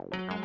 Hello.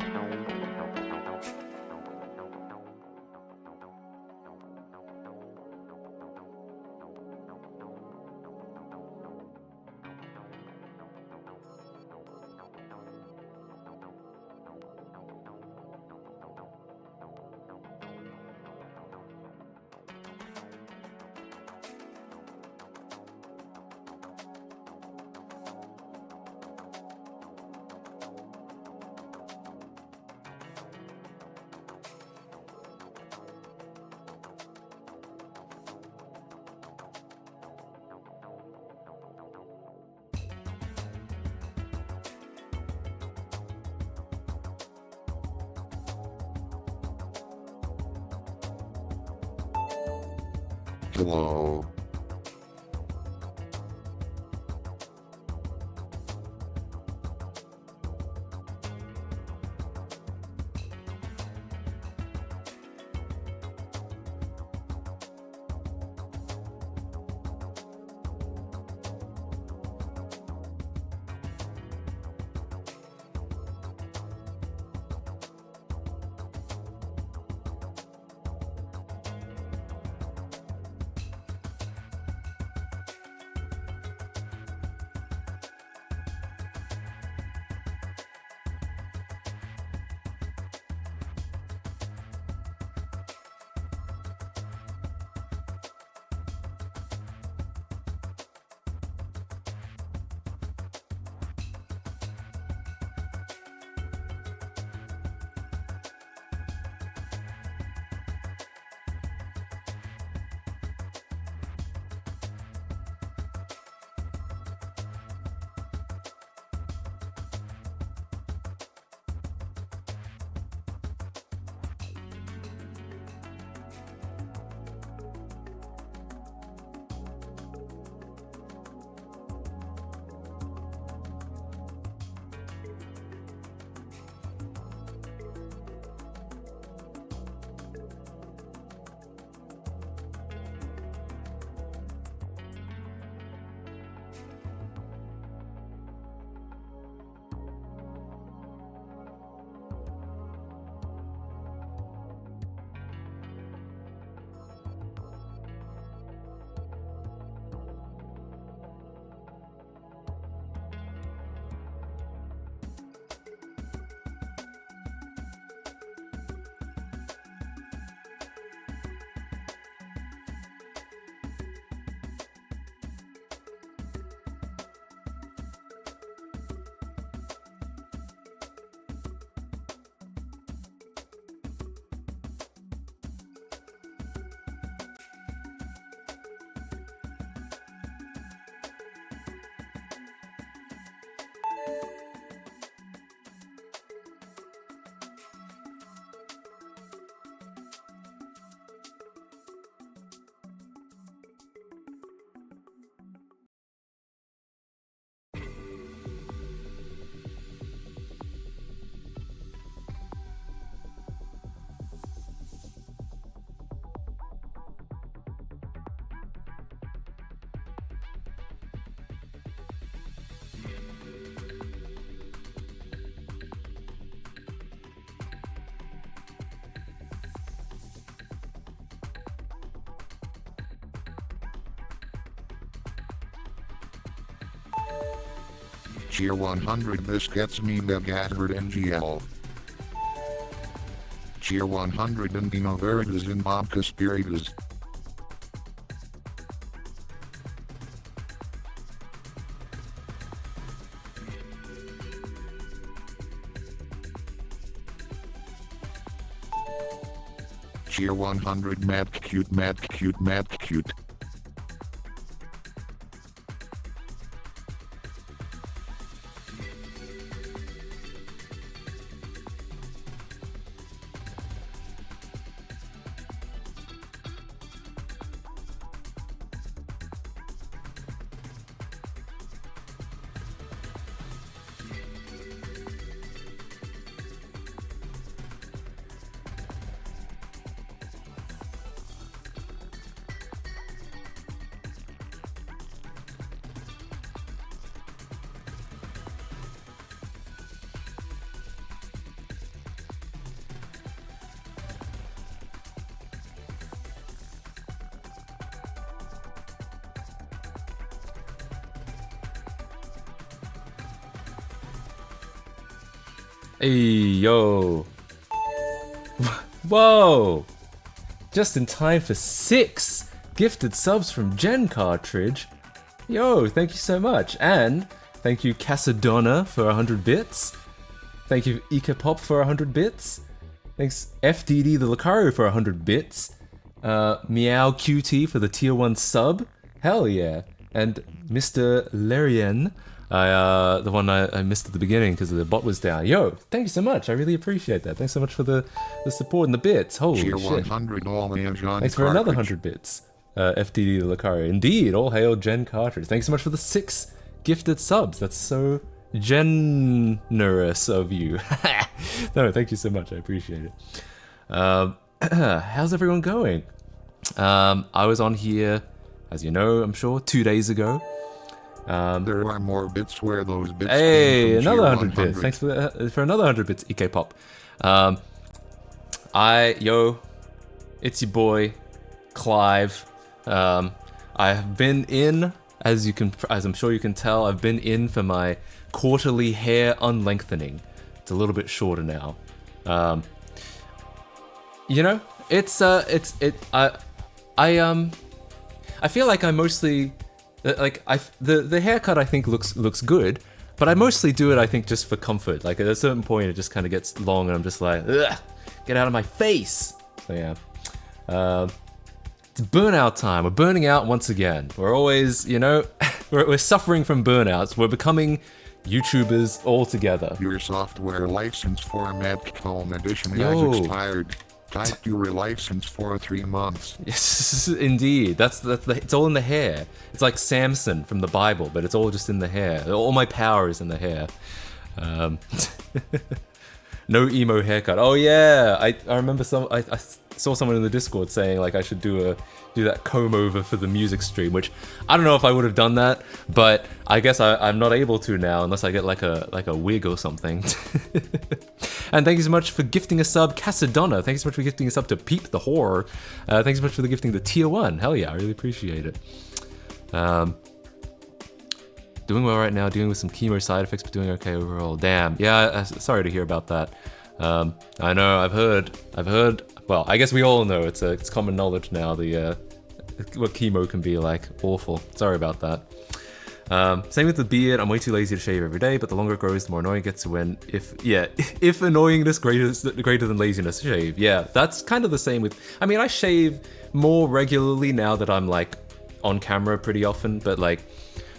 Cheer 100. This gets me Megathard NGL. Cheer 100 and Dino Veritas in Babka Spiritas. Cheer 100 Mad Cute Mad Cute Mad Cute. Hey, yo. Whoa. Just in time for 6 gifted subs from Gen Cartridge. Yo, thank you so much. And thank you Casadonna for 100 bits. Thank you Ikepop for 100 bits. Thanks FDD the Lucario for 100 bits. Meow QT for the tier 1 sub. Hell yeah. And Mr. Larian, the one I missed at the beginning because the bot was down. Yo, thank you so much. I really appreciate that. Thanks so much for the support and the bits. Holy Tier shit. 100 all in John Thanks for another 100 bits. FDD the Lucario. Indeed, all hail Gen Cartridge. Thanks so much for the 6 gifted subs. That's so generous of you. No, thank you so much. I appreciate it. How's everyone going? I was on here, as you know, I'm sure, 2 days ago. There are more bits where those bits Hey, came from. another Tier 100 bits. 100. Thanks for another 100 bits, Ikepop. It's your boy, Clive. I have been in, as I'm sure you can tell, I've been in for my quarterly hair unlengthening. It's a little bit shorter now. You know, I feel like I mostly, the haircut I think looks good, but I mostly do it I think just for comfort. Like at a certain point it just kind of gets long and I'm just like, ugh, get out of my face. So yeah, it's burnout time. We're burning out once again. We're always, you know, we're suffering from burnouts. We're becoming YouTubers all together. Your software license format home edition Yo. has expired. Type your license for 3 months. Yes, indeed. It's all in the hair. It's like Samson from the Bible, but it's all just in the hair. All my power is in the hair. No emo haircut. Oh yeah, I remember I saw someone in the Discord saying like I should do that comb over for the music stream, which I don't know if I would have done that, but I guess I'm not able to now unless I get like a wig or something. And thank you so much for gifting a sub, Casadonna. Thank you so much for gifting a sub to Peep the Horror. Thank you so much for the gifting the tier 1. Hell yeah, I really appreciate it. Doing well right now, dealing with some chemo side effects, but doing okay overall. Damn, yeah, sorry to hear about that. I know, I've heard, well, I guess we all know, it's common knowledge now, what chemo can be like. Awful. Sorry about that. Same with the beard, I'm way too lazy to shave every day, but the longer it grows, the more annoying it gets when, if annoyingness greater than laziness, shave. Yeah, that's kind of the same with, I mean, I shave more regularly now that I'm like on camera pretty often, but like,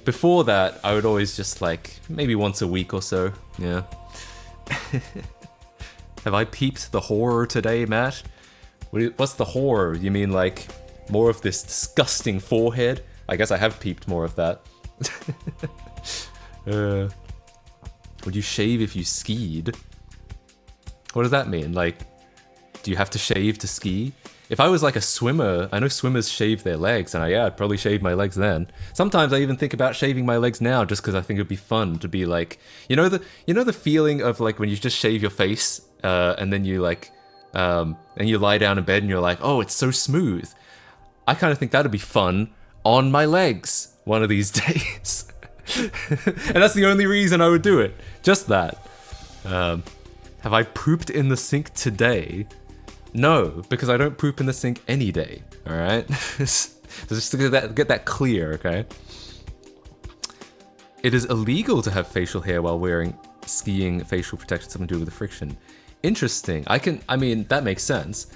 before that, I would always just like, maybe once a week or so, yeah. Have I peeped the horror today, Matt? What's the horror? You mean like, more of this disgusting forehead? I guess I have peeped more of that. Would you shave if you skied? What does that mean? Like, do you have to shave to ski? If I was like a swimmer, I know swimmers shave their legs, and I'd probably shave my legs then. Sometimes I even think about shaving my legs now, just because I think it'd be fun to be like, you know the feeling of like when you just shave your face, and then you like, and you lie down in bed and you're like, oh, it's so smooth. I kind of think that'd be fun on my legs one of these days. And that's the only reason I would do it. Just that. Have I pooped in the sink today? No, because I don't poop in the sink any day, alright? So just to get that clear, okay? It is illegal to have facial hair while wearing skiing facial protection, something to do with the friction. Interesting. I mean, that makes sense.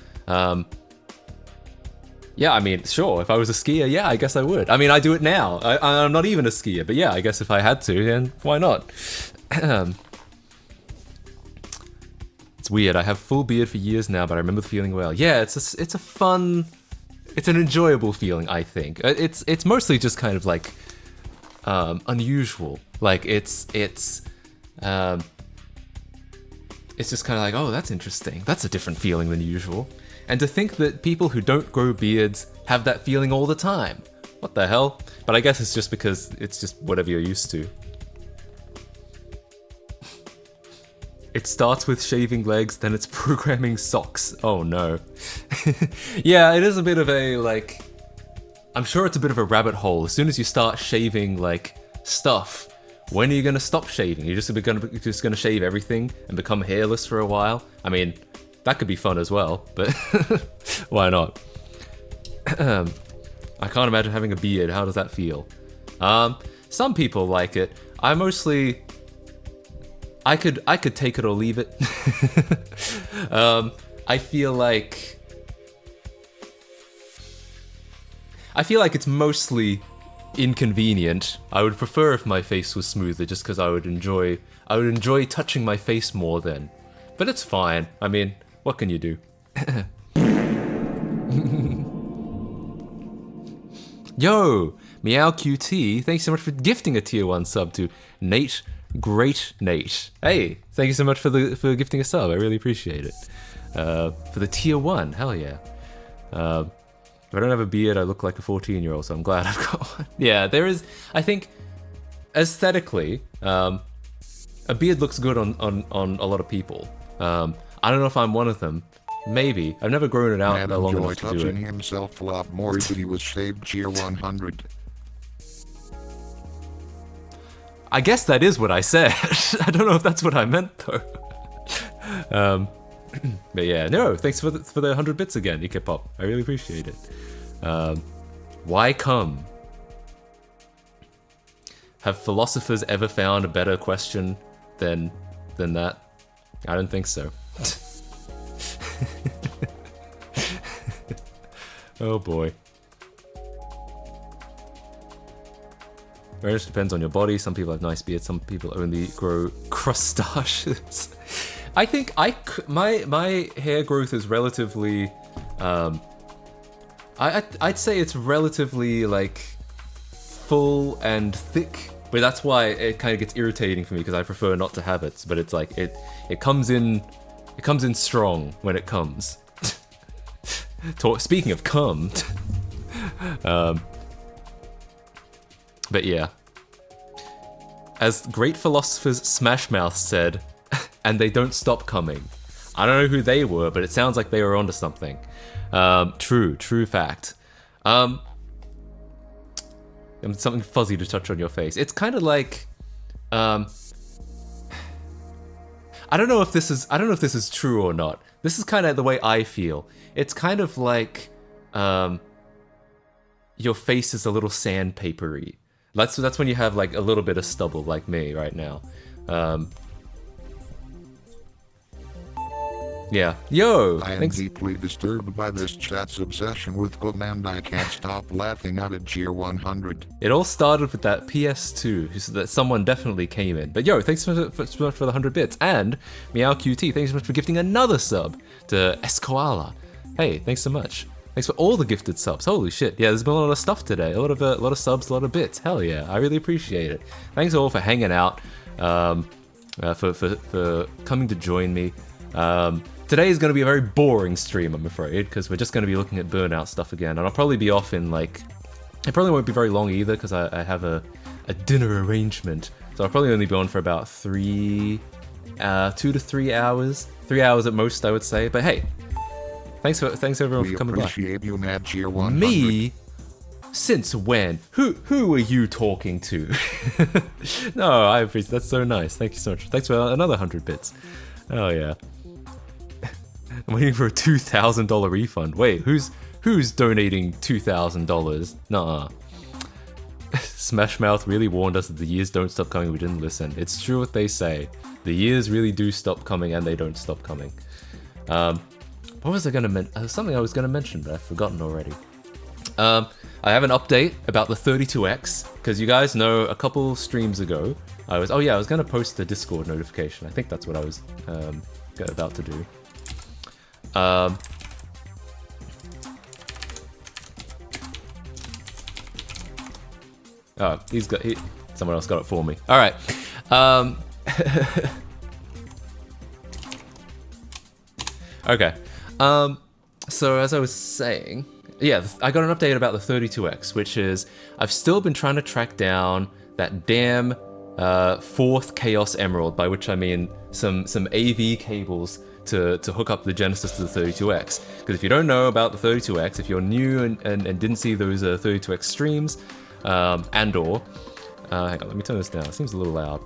Yeah, I mean, sure, if I was a skier, yeah, I guess I would. I mean, I do it now. I'm not even a skier, but yeah, I guess if I had to, then why not? It's weird, I have full beard for years now, but I remember the feeling well. Yeah, it's a fun, it's an enjoyable feeling, I think. It's mostly just kind of like, unusual. Like, it's just kind of like, oh, that's interesting. That's a different feeling than usual. And to think that people who don't grow beards have that feeling all the time. What the hell? But I guess it's just because it's just whatever you're used to. It starts with shaving legs, then it's programming socks. Oh no. Yeah, it is a bit of a, like, I'm sure it's a bit of a rabbit hole. As soon as you start shaving, like, stuff, when are you gonna stop shaving? You're just gonna shave everything and become hairless for a while? I mean, that could be fun as well, but why not? I can't imagine having a beard. How does that feel? Some people like it. I mostly, I could take it or leave it. I feel like it's mostly inconvenient. I would prefer if my face was smoother, just because I would enjoy touching my face more then. But it's fine. I mean, what can you do? Yo, Meow QT, thanks so much for gifting a tier 1 sub to Nate, Great Nate. Hey, thank you so much for gifting a sub. I really appreciate it. For the tier 1, hell yeah. If I don't have a beard, I look like a 14-year-old, so I'm glad I've got one. Yeah, there is, I think, aesthetically, a beard looks good on a lot of people. I don't know if I'm one of them. Maybe. I've never grown it out Mad that long enjoy enough to do touching it. himself a lot more if he was shaved tier 100. I guess that is what I said. I don't know if that's what I meant, though. But yeah, no, thanks for the 100 bits again, Ikepop. I really appreciate it. Why come? Have philosophers ever found a better question than that? I don't think so. Oh boy. It just depends on your body. Some people have nice beards, some people only grow crustaceans. I think my hair growth is relatively I'd say it's relatively like full and thick, but that's why it kind of gets irritating for me because I prefer not to have it. But it's like it comes in strong when it comes. Speaking of cum, but yeah, as great philosophers Smash Mouth said, and they don't stop coming. I don't know who they were, but it sounds like they were onto something. True fact. Something fuzzy to touch on your face. It's kind of like, I don't know if this is true or not. This is kind of the way I feel. It's kind of like, your face is a little sandpapery. That's when you have like a little bit of stubble, like me right now. Yeah. Yo! I am deeply disturbed by this chat's obsession with Gum, and I can't stop laughing out at tier 100. It all started with that PS2, so that someone definitely came in. But yo, thanks so much for the 100 bits. And Meow QT, thanks so much for gifting another sub to Escoala. Hey, thanks so much. Thanks for all the gifted subs. Holy shit. Yeah, there's been a lot of stuff today. A lot of subs, a lot of bits. Hell yeah. I really appreciate it. Thanks all for hanging out, for coming to join me. Today is going to be a very boring stream, I'm afraid, because we're just going to be looking at Burnout stuff again, and I'll probably be off in like... It probably won't be very long either, because I have a dinner arrangement, so I'll probably only be on for about 2 to 3 hours. 3 hours at most, I would say, but hey, thanks everyone for coming by. We appreciate you, Mad Tier 100. Me? Since when? Who are you talking to? No, I appreciate that's so nice. Thank you so much. Thanks for another 100 bits. Oh yeah. I'm waiting for a $2,000 refund. Wait, who's donating $2,000? Nuh-uh. Smash Mouth really warned us that the years don't stop coming. We didn't listen. It's true what they say. The years really do stop coming, and they don't stop coming. What was I gonna mention? Something I was gonna mention, but I've forgotten already. I have an update about the 32X, because you guys know a couple streams ago, I was gonna post the Discord notification. I think that's what I was about to do. Oh, someone else got it for me. All right. Okay. So as I was saying, yeah, I got an update about the 32X, which is I've still been trying to track down that damn 4th Chaos Emerald, by which I mean some AV cables to hook up the Genesis to the 32X. Because if you don't know about the 32X, if you're new and didn't see those 32X streams, Hang on, let me turn this down. It seems a little loud.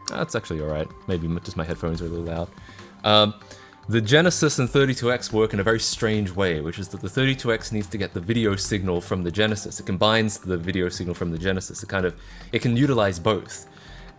That's actually alright. Maybe just my headphones are a little loud. The Genesis and 32X work in a very strange way, which is that the 32X needs to get the video signal from the Genesis. It combines the video signal from the Genesis. It can utilize both.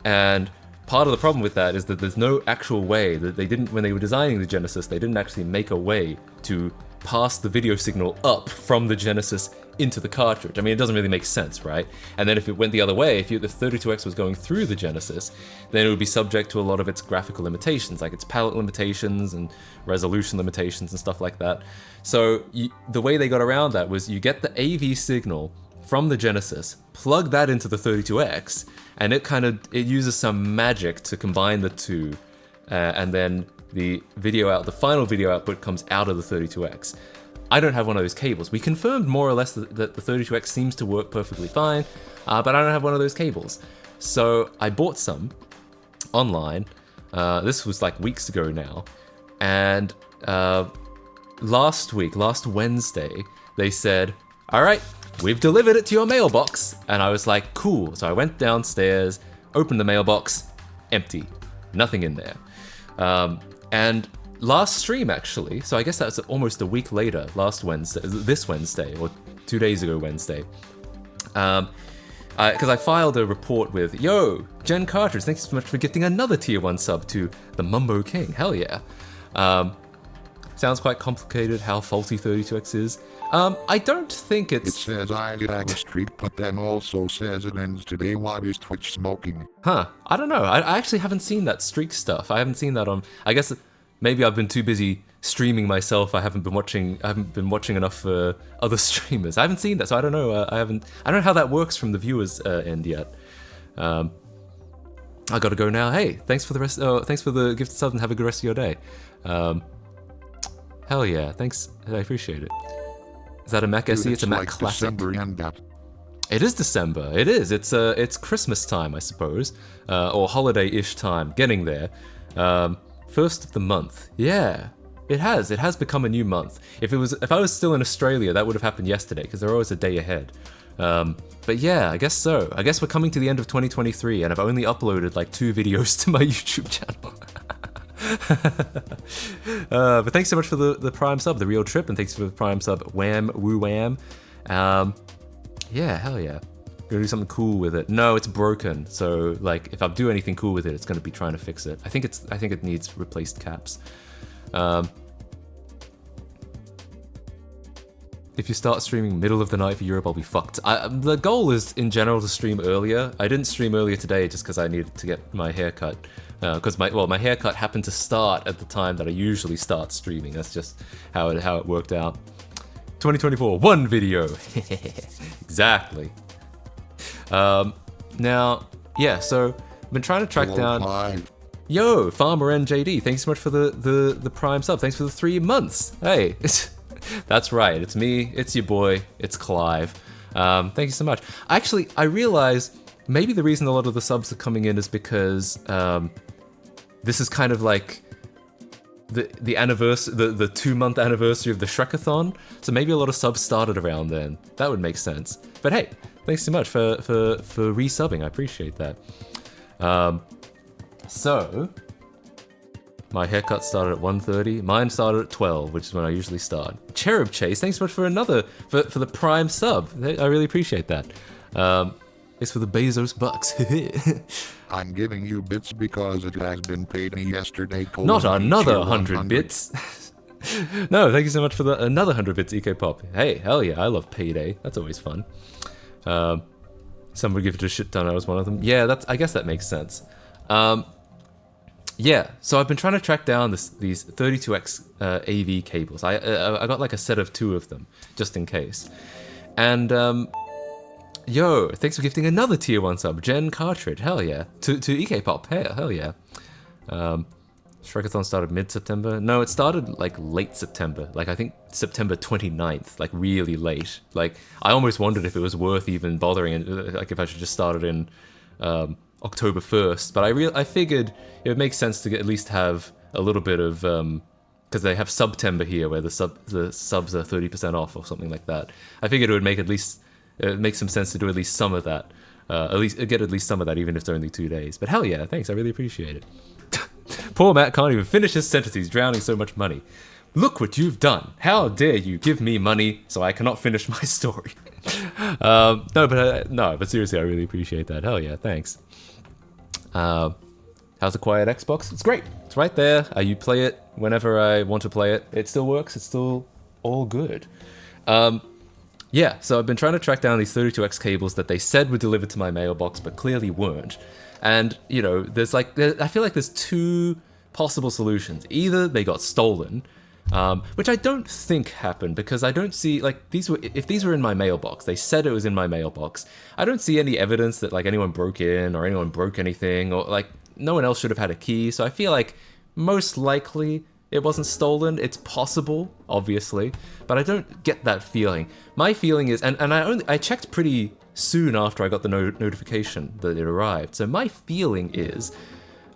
And part of the problem with that is that there's no actual way that when they were designing the Genesis, they didn't actually make a way to pass the video signal up from the Genesis into the cartridge. I mean, it doesn't really make sense, right? And then if it went the other way, if the 32X was going through the Genesis, then it would be subject to a lot of its graphical limitations, like its palette limitations and resolution limitations and stuff like that. So the way they got around that was you get the AV signal from the Genesis, plug that into the 32X, and it uses some magic to combine the two, and then the final video output comes out of the 32X. I don't have one of those cables. We confirmed more or less that the 32X seems to work perfectly fine, but I don't have one of those cables. So I bought some online. This was like weeks ago now, and last Wednesday, they said, "All right, we've delivered it to your mailbox." And I was like, cool. So I went downstairs, opened the mailbox, empty, nothing in there. And last stream, actually, so I guess that's almost a week later, this Wednesday, or 2 days ago Wednesday, because I filed a report with, yo, Gen Cartridge, thanks so much for gifting another tier 1 sub to the Mumbo King, hell yeah. Sounds quite complicated how faulty 32X is. I don't think It says I did have a streak, but then also says it ends today. What is Twitch smoking? Huh, I don't know. I actually haven't seen that streak stuff. I haven't seen that on... I guess maybe I've been too busy streaming myself. I haven't been watching enough other streamers. I haven't seen that, so I don't know. I don't know how that works from the viewers' end yet. I gotta go now. Hey, thanks for the gifted sub and have a good rest of your day. Hell yeah, thanks. I appreciate it. Is that a Mac SE? It's a Mac Classic. December and that. It is December. It is. It's Christmas time, I suppose, or holiday-ish time. Getting there. First of the month. Yeah, it has. It has become a new month. If I was still in Australia, that would have happened yesterday because they're always a day ahead. But yeah, I guess so. I guess we're coming to the end of 2023, and I've only uploaded like 2 videos to my YouTube channel. But thanks so much for the Prime sub, the real trip, and thanks for the Prime sub, Wham Woo Wham. Yeah, hell yeah. Gonna do something cool with it. No, it's broken. So like, if I do anything cool with it, it's gonna be trying to fix it. I think it needs replaced caps. If you start streaming middle of the night for Europe, I'll be fucked. The goal is, in general, to stream earlier. I didn't stream earlier today just because I needed to get my haircut. Because my haircut happened to start at the time that I usually start streaming. That's just how it worked out. 2024, 1 video. Exactly. Now, yeah, so I've been trying to track down... Live. Yo, Farmer NJD, thanks so much for the Prime sub. Thanks for the 3 months. Hey, that's right. It's me. It's your boy. It's Clive. Thank you so much. Actually, I realize maybe the reason a lot of the subs are coming in is because this is kind of like the anniversary, the 2-month anniversary of the Shrekathon. So maybe a lot of subs started around then. That would make sense. But hey, thanks so much for resubbing. I appreciate that. So my haircut started at 1:30. Mine started at 12, which is when I usually start. Cherub Chase, thanks so much for for the Prime sub. I really appreciate that. It's for the Bezos bucks. I'm giving you bits because it has been paid me yesterday. Not another 100 bits. No, thank you so much for another 100 bits, EK Pop. Hey, hell yeah, I love payday. That's always fun. Some would give it a shit ton. I was one of them. Yeah, I guess that makes sense. Yeah, so I've been trying to track down these 32X AV cables. I got like a set of 2 of them, just in case. And, yo, thanks for gifting another tier 1 sub, Gen Cartridge, hell yeah. To EK Pop, hell yeah. Shrekathon started mid-September. No, it started like late September. Like I think September 29th, like really late. Like I almost wondered if it was worth even bothering, like if I should just start it in October 1st. But I figured it would make sense to at least have a little bit of, because they have September here where the subs are 30% off or something like that. I figured it would make at least it makes some sense to do at least some of that. Get at least some of that, even if it's only 2 days. But hell yeah, thanks. I really appreciate it. Poor Matt can't even finish his sentence. He's drowning so much money. Look what you've done. How dare you give me money so I cannot finish my story? No, but seriously, I really appreciate that. Hell yeah, thanks. How's the Quiet Xbox? It's great. It's right there. You play it whenever I want to play it. It still works. It's still all good. Yeah, so I've been trying to track down these 32X cables that they said were delivered to my mailbox, but clearly weren't. And, you know, I feel like there's two possible solutions. Either they got stolen, which I don't think happened, because I don't see, like, if these were in my mailbox, they said it was in my mailbox, I don't see any evidence that, like, anyone broke in or anyone broke anything, or, like, no one else should have had a key, so I feel like most likely it wasn't stolen. It's possible, obviously, but I don't get that feeling. My feeling is, and I checked pretty soon after I got the notification that it arrived, so my feeling is,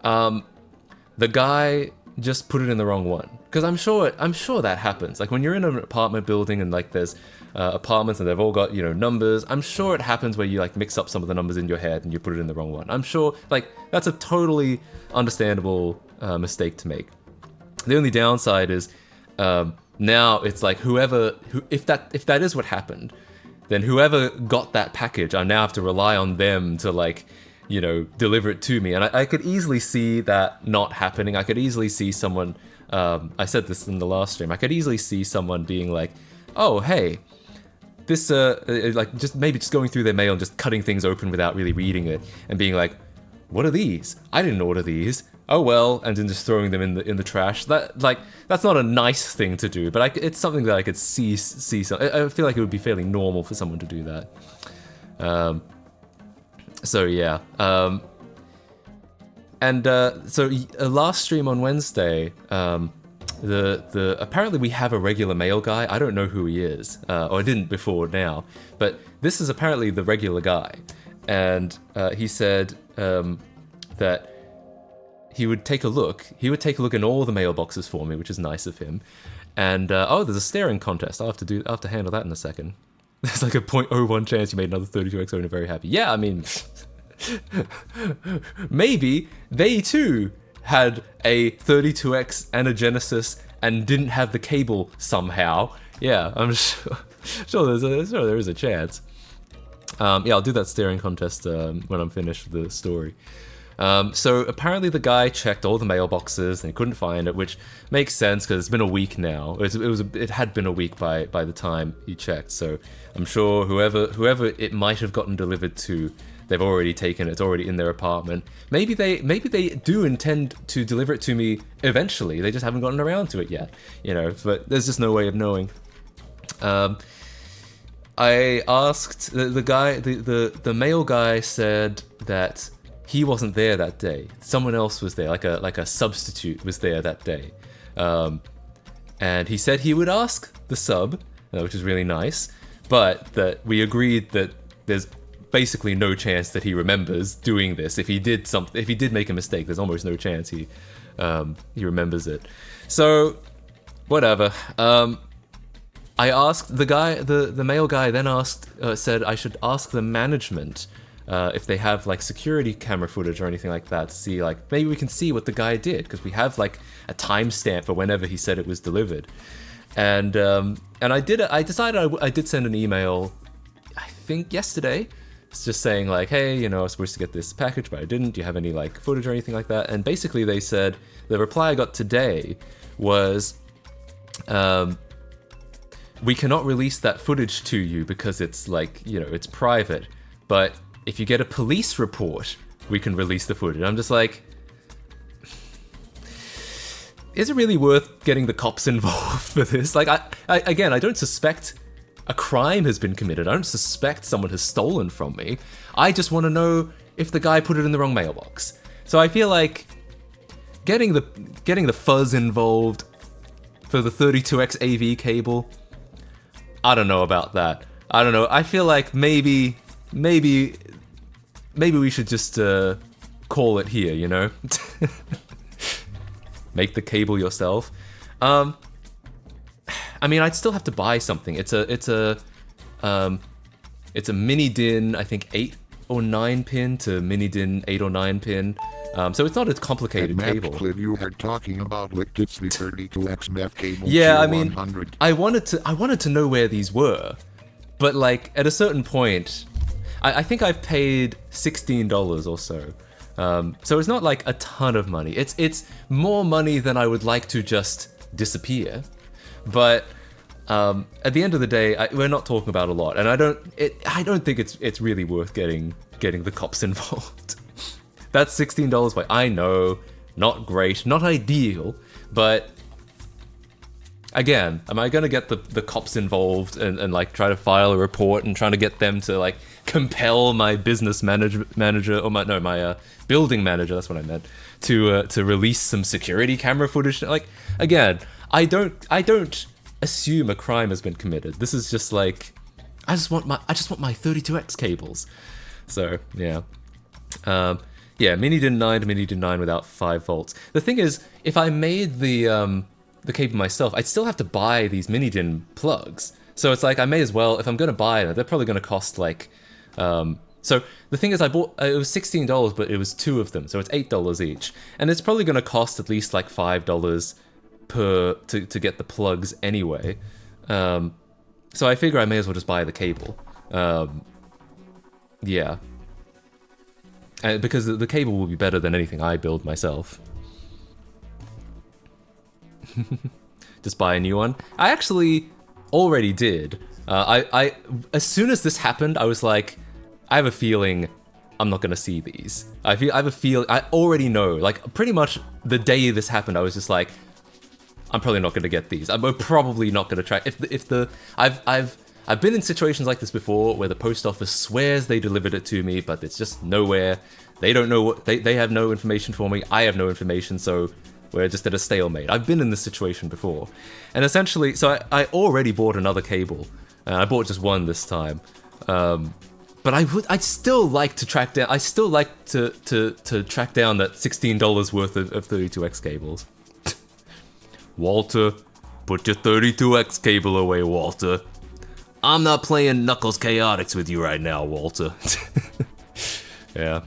the guy just put it in the wrong one. Because I'm sure that happens. Like when you're in an apartment building and like there's apartments and they've all got, you know, numbers, I'm sure it happens where you like mix up some of the numbers in your head and you put it in the wrong one. I'm sure, like, that's a totally understandable mistake to make. The only downside is now it's like if that is what happened, then whoever got that package, I now have to rely on them to, like, you know, deliver it to me. And I could easily see that not happening. I could easily see someone, I said this in the last stream, I could easily see someone being like, oh, hey, this, like, just going through their mail and just cutting things open without really reading it and being like, what are these? I didn't order these. Oh well, and then just throwing them in the trash. That's not a nice thing to do, but it's something that I could see. I feel like it would be fairly normal for someone to do that. So yeah. So last stream on Wednesday, apparently we have a regular mail guy. I don't know who he is, or I didn't before now, but this is apparently the regular guy, and he said that he would take a look. He would take a look in all the mailboxes for me, which is nice of him. And there's a staring contest. I'll have to handle that in a second. There's like a 0.01 chance you made another 32X owner very happy. Yeah, I mean, maybe they too had a 32X and a Genesis and didn't have the cable somehow. Yeah, I'm sure there is a chance. Yeah, I'll do that staring contest when I'm finished with the story. So apparently the guy checked all the mailboxes and he couldn't find it, which makes sense because it's been a week now. It had been a week by the time he checked. So I'm sure whoever it might have gotten delivered to, they've already taken it. It's already in their apartment. Maybe they do intend to deliver it to me eventually. They just haven't gotten around to it yet, you know. But there's just no way of knowing. I asked the guy, the mail guy said that he wasn't there that day. Someone else was there, like a substitute was there that day. And he said he would ask the sub, which is really nice, but that we agreed that there's basically no chance that he remembers doing this. If he did make a mistake, there's almost no chance he remembers it. So, whatever. I asked the guy, the mail guy then said I should ask the management if they have like security camera footage or anything like that to see, like, maybe we can see what the guy did, because we have like a timestamp for whenever he said it was delivered. And I decided I did send an email, I think yesterday. It's just saying like, hey, you know, I was supposed to get this package, but I didn't. Do you have any like footage or anything like that? And basically they said, the reply I got today was, we cannot release that footage to you because it's like, you know, it's private. But if you get a police report, we can release the footage. I'm just like, is it really worth getting the cops involved for this? Like, I don't suspect a crime has been committed. I don't suspect someone has stolen from me. I just want to know if the guy put it in the wrong mailbox. So I feel like getting the fuzz involved for the 32X AV cable, I don't know about that. I don't know. I feel like maybe we should just call it here, you know? Make the cable yourself. I mean, I'd still have to buy something. It's a It's a mini DIN, I think 8 or 9 pin to mini DIN 8 or 9 pin. So it's not a complicated cable. Clip you are talking about licked it's the 32X MEF cable. Yeah, I mean, 100. I wanted to know where these were, but like at a certain point, I think I've paid $16 or so. So it's not like a ton of money. It's more money than I would like to just disappear, but at the end of the day, we're not talking about a lot, and I don't think it's really worth getting the cops involved. That's $16, but I know, not great, not ideal, but again, am I gonna get the cops involved and like try to file a report and trying to get them to like compel my business manager or my building manager, that's what I meant, to release some security camera footage? Like, again, I don't assume a crime has been committed. This is just like, I just want my 32X cables. So yeah. Yeah, mini DIN 9 to mini DIN 9 without 5 volts. The thing is, if I made the cable myself, I'd still have to buy these mini DIN plugs. So it's like, I may as well, if I'm going to buy them, they're probably going to cost like... so the thing is, I bought, it was $16, but it was 2 of them, so it's $8 each. And it's probably going to cost at least like $5 to get the plugs anyway. So I figure I may as well just buy the cable. Yeah. Because the cable will be better than anything I build myself. Just buy a new one. I actually already did. I as soon as this happened, I was like, I have a feeling I'm not gonna see these. I have a feeling, I already know. Like pretty much the day this happened, I was just like, I'm probably not gonna get these. I'm probably not gonna try. I've been in situations like this before where the post office swears they delivered it to me, but it's just nowhere. They don't know what, they have no information for me. I have no information, so we're just at a stalemate. I've been in this situation before. And essentially, so I already bought another cable. I bought just one this time. But I'd still like to track down, I still like to track down that $16 worth of 32X cables. Walter, put your 32X cable away, Walter. I'm not playing Knuckles Chaotix with you right now, Walter. Yeah.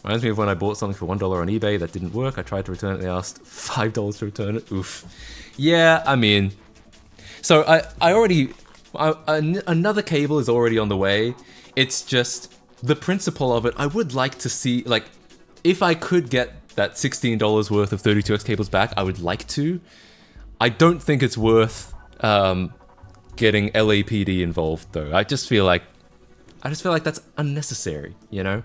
Reminds me of when I bought something for $1 on eBay that didn't work. I tried to return it, they asked $5 to return it. Oof. Yeah, I mean... So another cable is already on the way. It's just the principle of it. I would like to see, like, if I could get that $16 worth of 32X cables back, I would like to. I don't think it's worth getting LAPD involved though. I just feel like that's unnecessary, you know?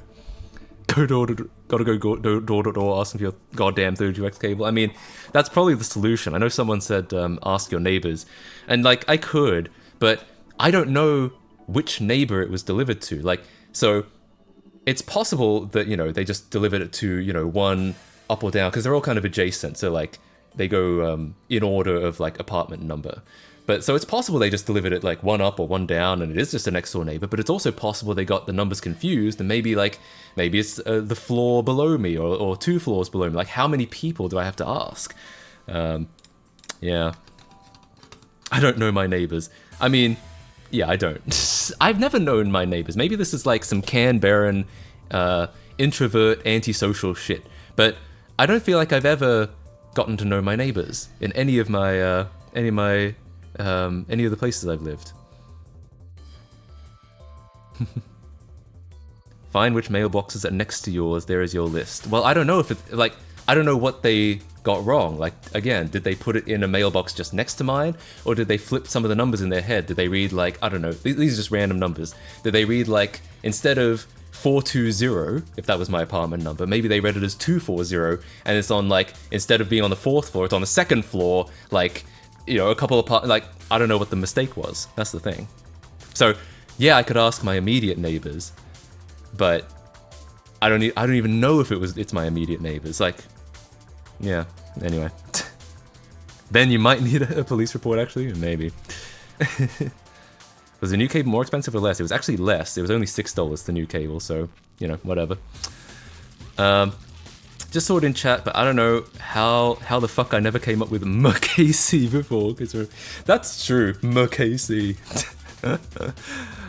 Gotta go door to door asking for your goddamn 32X cable. I mean, that's probably the solution. I know someone said ask your neighbors, and like I could, but I don't know which neighbor it was delivered to. Like, so it's possible that, you know, they just delivered it to, you know, one up or down, because they're all kind of adjacent. So like they go in order of like apartment number. But so it's possible they just delivered it like one up or one down, and it is just a next door neighbor. But it's also possible they got the numbers confused, and maybe it's the floor below me or 2 floors below me. Like, how many people do I have to ask? Yeah, I don't know my neighbors. I mean, yeah, I don't. I've never known my neighbors. Maybe this is like some Canberran introvert antisocial shit. But I don't feel like I've ever gotten to know my neighbors in any of the places I've lived. Find which mailboxes are next to yours, there is your list. Well, I don't know if it, like, I don't know what they got wrong. Like, again, did they put it in a mailbox just next to mine? Or did they flip some of the numbers in their head? Did they read like, I don't know, these are just random numbers. Did they read like, instead of 420, if that was my apartment number, maybe they read it as 240, and it's on like, instead of being on the 4th floor, it's on the 2nd floor, like, you know, a couple of like, I don't know what the mistake was. That's the thing. So, yeah, I could ask my immediate neighbors, but I don't even know if it's my immediate neighbors. Like, yeah. Anyway, then you might need a police report. Actually, maybe. Was the new cable more expensive or less? It was actually less. It was only $6, the new cable. So, you know, whatever. just saw it in chat, but I don't know how the fuck I never came up with Mukasey before. Cause that's true, Mukasey.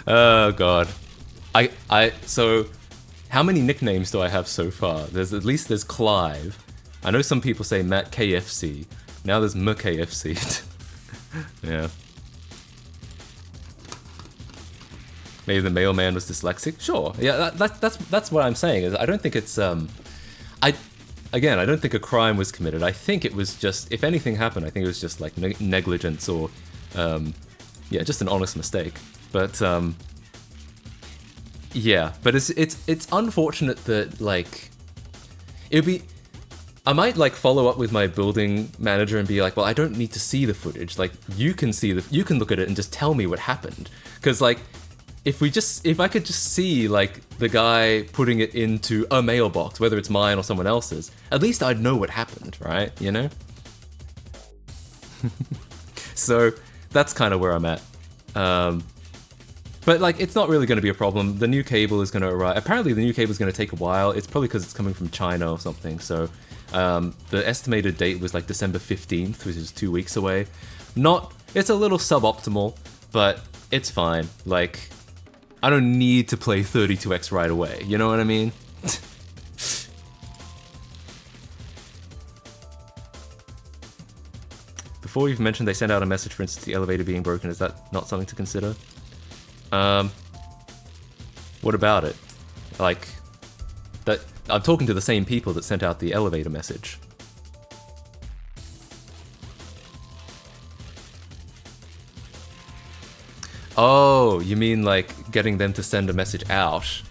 Oh god. So how many nicknames do I have so far? There's Clive. I know some people say Matt KFC. Now there's Mukasey. Yeah. Maybe the mailman was dyslexic. Sure. Yeah, that's what I'm saying. Is I don't think it's I don't think a crime was committed. I think it was just, if anything happened, I think it was just like negligence or just an honest mistake. But but it's unfortunate that like it'd be. I might like follow up with my building manager and be like, well, I don't need to see the footage. Like you can look at it and just tell me what happened. Because like if I could just see like the guy putting it into a mailbox, whether it's mine or someone else's, at least I'd know what happened, right? You know? So that's kind of where I'm at. But like, it's not really going to be a problem. The new cable is going to arrive. Apparently the new cable is going to take a while. It's probably because it's coming from China or something. So the estimated date was like December 15th, which is 2 weeks away. It's a little suboptimal, but it's fine. Like, I don't need to play 32X right away. You know what I mean? Before you've mentioned they sent out a message, for instance, the elevator being broken. Is that not something to consider? What about it? Like, that I'm talking to the same people that sent out the elevator message. Oh, you mean like getting them to send a message out?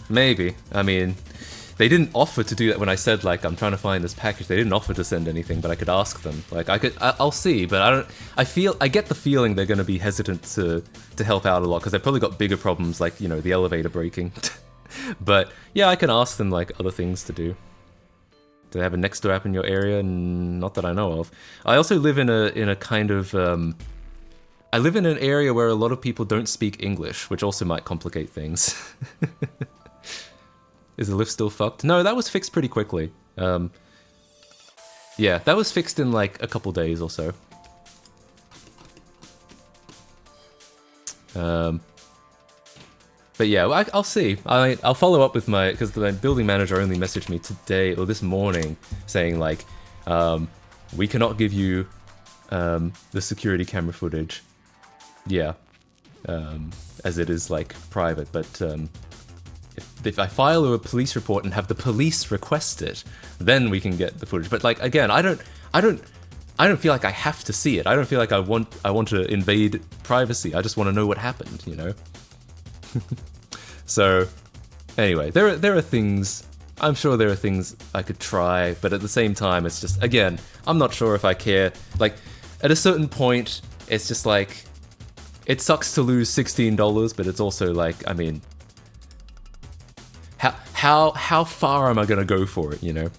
Maybe. I mean, they didn't offer to do that when I said like I'm trying to find this package. They didn't offer to send anything, but I could ask them. Like I'll see, but I get the feeling they're going to be hesitant to help out a lot because they've probably got bigger problems like, you know, the elevator breaking. But yeah, I can ask them like other things to do. Do they have a Nextdoor app in your area? Not that I know of. I also live in a kind of I live in an area where a lot of people don't speak English, which also might complicate things. Is the lift still fucked? No, that was fixed pretty quickly. Yeah, that was fixed in like a couple days or so. But yeah, I'll see. I'll follow up with because the building manager only messaged me today or this morning saying like, we cannot give you the security camera footage. Yeah, as it is like private. But if I file a police report and have the police request it, then we can get the footage. But like again, I don't feel like I have to see it. I don't feel like I want to invade privacy. I just want to know what happened, you know. So, anyway, there are things. I'm sure there are things I could try, but at the same time, it's just again, I'm not sure if I care. Like, at a certain point, it's just like, it sucks to lose $16, but it's also like, I mean, how far am I gonna go for it, you know?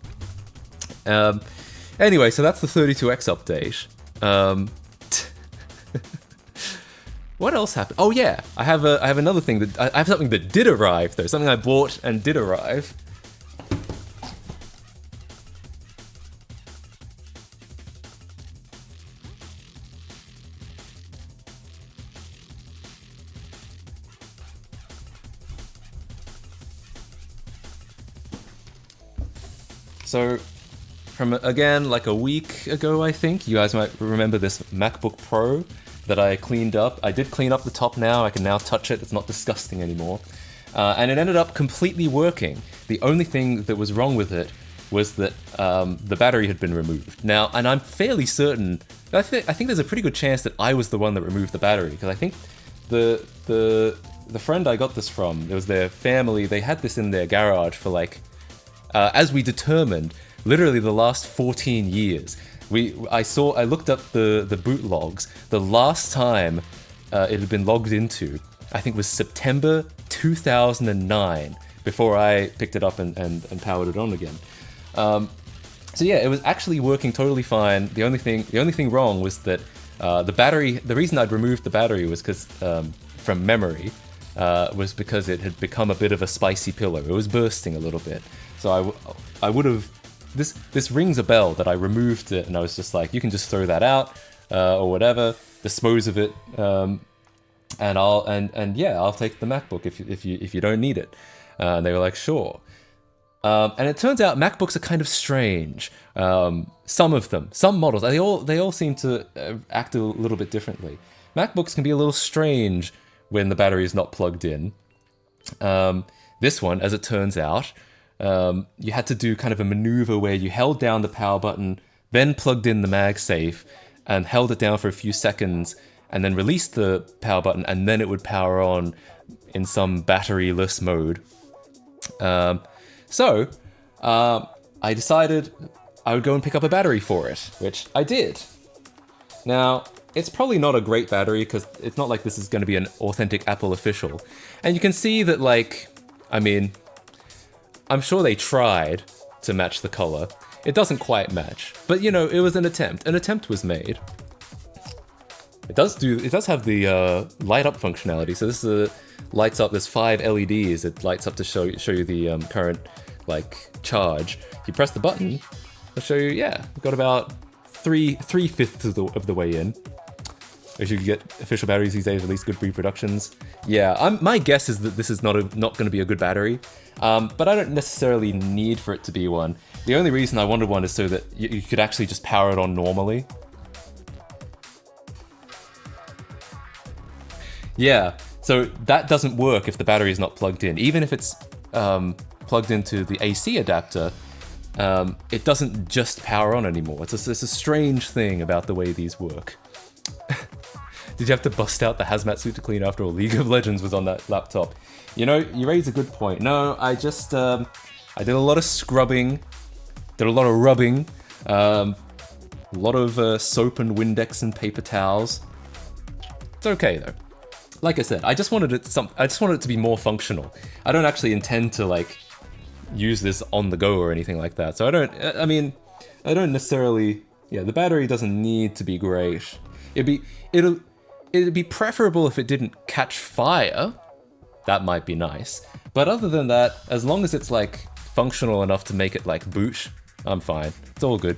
Anyway, so that's the 32X update. What else happened? Oh yeah, I have another thing that I have something that did arrive though. Something I bought and did arrive. So, from again like a week ago, I think you guys might remember this MacBook Pro that I cleaned up. I did clean up the top now. I can now touch it. It's not disgusting anymore. And it ended up completely working. The only thing that was wrong with it was that the battery had been removed. Now, and I'm fairly certain, I think there's a pretty good chance that I was the one that removed the battery, because I think the friend I got this from, it was their family, they had this in their garage for like, as we determined, literally the last 14 years. I looked up the boot logs. The last time it had been logged into, I think was September 2009, before I picked it up and powered it on again. So yeah, it was actually working totally fine. The only thing wrong was that the battery. The reason I'd removed the battery was because from memory was because it had become a bit of a spicy pillow. It was bursting a little bit. So I would have this rings a bell that I removed it, and I was just like, you can just throw that out or whatever, dispose of it, and I'll take the MacBook if you don't need it. And they were like, sure. And it turns out MacBooks are kind of strange. Some of them, some models, they all seem to act a little bit differently. MacBooks can be a little strange when the battery is not plugged in. This one, as it turns out, you had to do kind of a maneuver where you held down the power button, then plugged in the MagSafe, and held it down for a few seconds, and then released the power button, and then it would power on in some batteryless mode. So I decided I would go and pick up a battery for it, which I did. Now, it's probably not a great battery because it's not like this is going to be an authentic Apple official. And you can see that, like, I mean, I'm sure they tried to match the color. It doesn't quite match, but you know, it was an attempt. An attempt was made. It does have the light up functionality. So this lights up. There's 5 LEDs. It lights up to show you the current like charge. If you press the button, it'll show you. Yeah, we've got about 3/5 of the way in. As you get official batteries these days, at least good reproductions. Yeah, my guess is that this is not going to be a good battery, but I don't necessarily need for it to be one. The only reason I wanted one is so that you could actually just power it on normally. Yeah, so that doesn't work if the battery is not plugged in. Even if it's plugged into the AC adapter, it doesn't just power on anymore. It's a strange thing about the way these work. Did you have to bust out the hazmat suit to clean after all? League of Legends was on that laptop. You know, you raise a good point. No, I just, I did a lot of scrubbing, did a lot of rubbing, a lot of soap and Windex and paper towels. It's okay though. Like I said, I just wanted it to be more functional. I don't actually intend to like use this on the go or anything like that. So I don't necessarily, yeah, the battery doesn't need to be great. It'd be preferable if it didn't catch fire. That might be nice. But other than that, as long as it's like functional enough to make it like boot, I'm fine. It's all good.